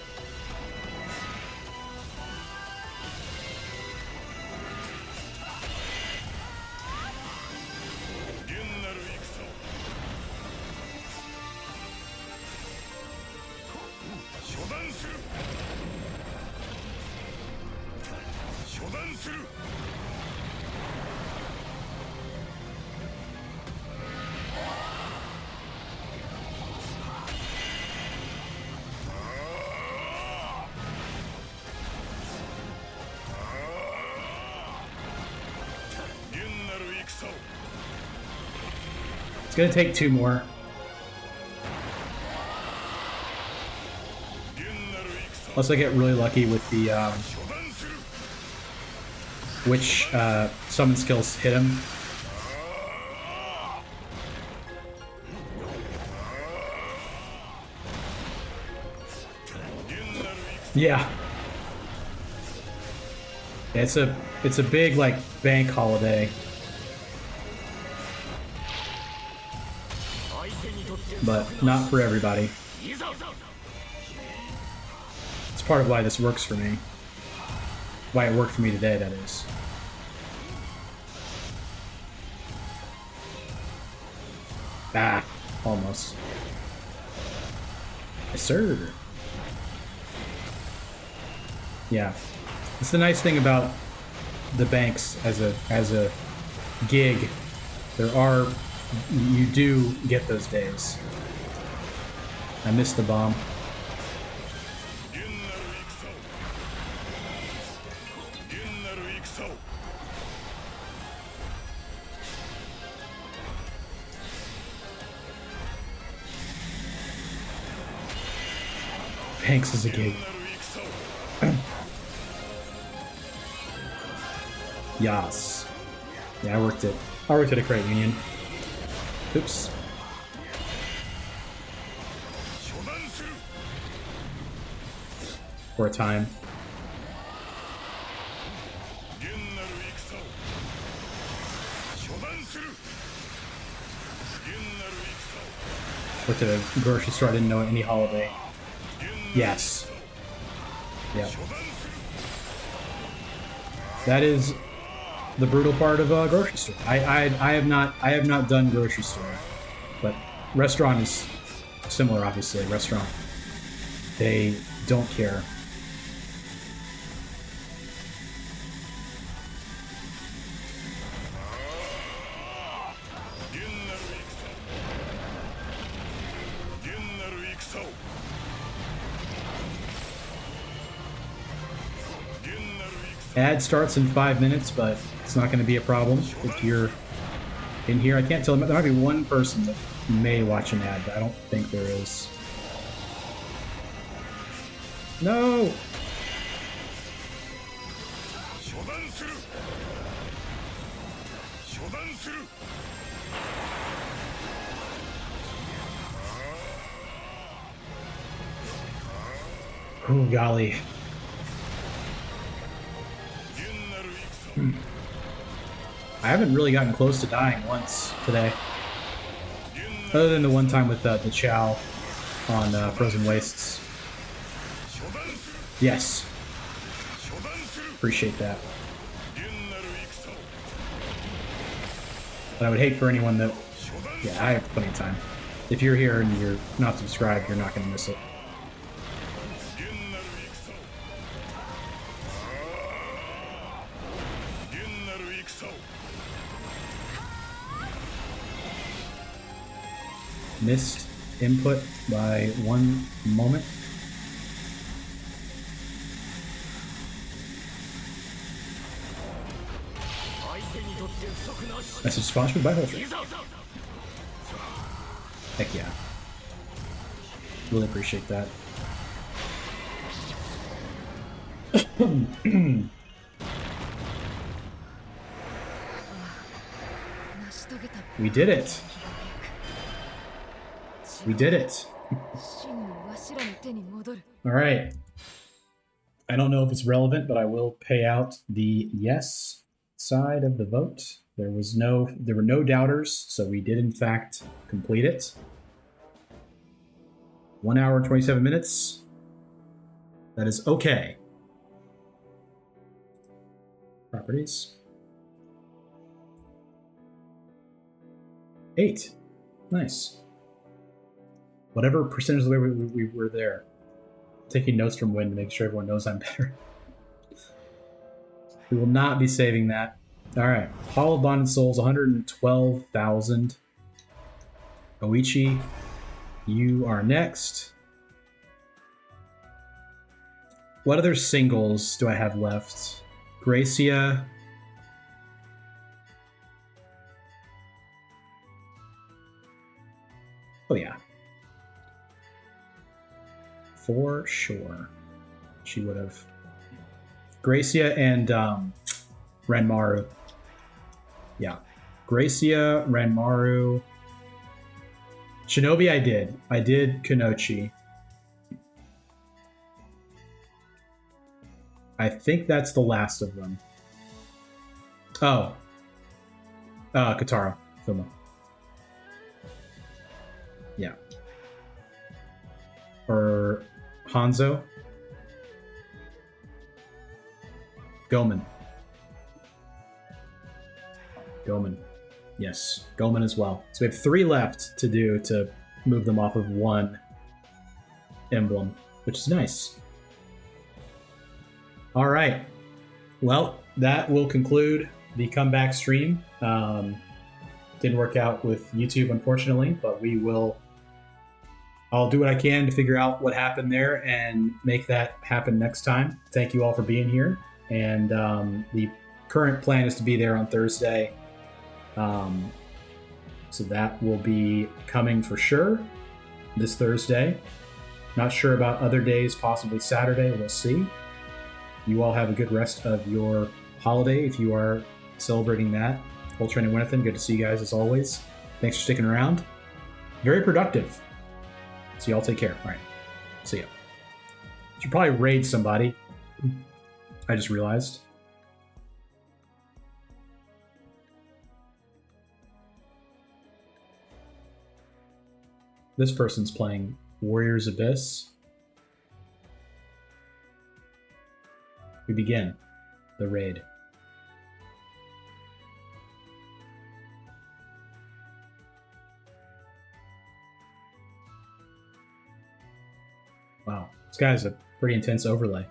It's gonna take two more. Unless I get really lucky with the which summon skills hit him. Yeah. It's a big like bank holiday. But not for everybody. It's part of why this works for me. Why it worked for me today, that is. Ah, almost. Yes, sir. Yeah. It's the nice thing about the banks as a gig. You do get those days. I missed the bomb. Banks is a gig. Yas. Yeah, I worked at a credit union. Oops. For a time. Worked at a grocery store, I didn't know any holiday. Yes. Yep. That is the brutal part of a grocery store. I have not done grocery store, but restaurant is similar, obviously. Restaurant, they don't care. Ad starts in 5 minutes, but it's not going to be a problem if you're in here. I can't tell. There might be one person that may watch an ad, but I don't think there is. No! Oh, golly. I haven't really gotten close to dying once today. Other than the one time with the Chow on Frozen Wastes. Yes. Appreciate that. But I would hate for anyone that... Yeah, I have plenty of time. If you're here and you're not subscribed, you're not going to miss it. Missed input by 1 moment. Message sponsored by Holster. Heck yeah. Really appreciate that. We did it. We did it. All right. I don't know if it's relevant, but I will pay out the yes side of the vote. There were no doubters, so we did in fact complete it. 1 hour and 27 minutes. That is okay. Properties. 8. Nice. Whatever percentage of the way we were there. Taking notes from Win to make sure everyone knows I'm better. We will not be saving that. Alright. Hall of Bonded Souls, 112,000. Oichi, you are next. What other singles do I have left? Gracia. Oh yeah. For sure. She would have. Gracia and Ranmaru. Yeah. Gracia, Ranmaru. Shinobi I did. I did Kunoichi. I think that's the last of them. Oh. Katara. Fuma. Yeah. Or Hanzo. Gomen. Gomen. Yes, Gomen as well. So we have 3 left to do to move them off of 1 emblem, which is nice. All right. Well, that will conclude the comeback stream. Didn't work out with YouTube, unfortunately, but I'll do what I can to figure out what happened there and make that happen next time. Thank you all for being here. And the current plan is to be there on Thursday. So that will be coming for sure this Thursday. Not sure about other days, possibly Saturday. We'll see. You all have a good rest of your holiday if you are celebrating that. Ultra and Winnethan, good to see you guys as always. Thanks for sticking around. Very productive. So y'all take care. All right. See ya. Should probably raid somebody. I just realized. This person's playing Warriors Abyss. We begin the raid. Wow, this guy has a pretty intense overlay.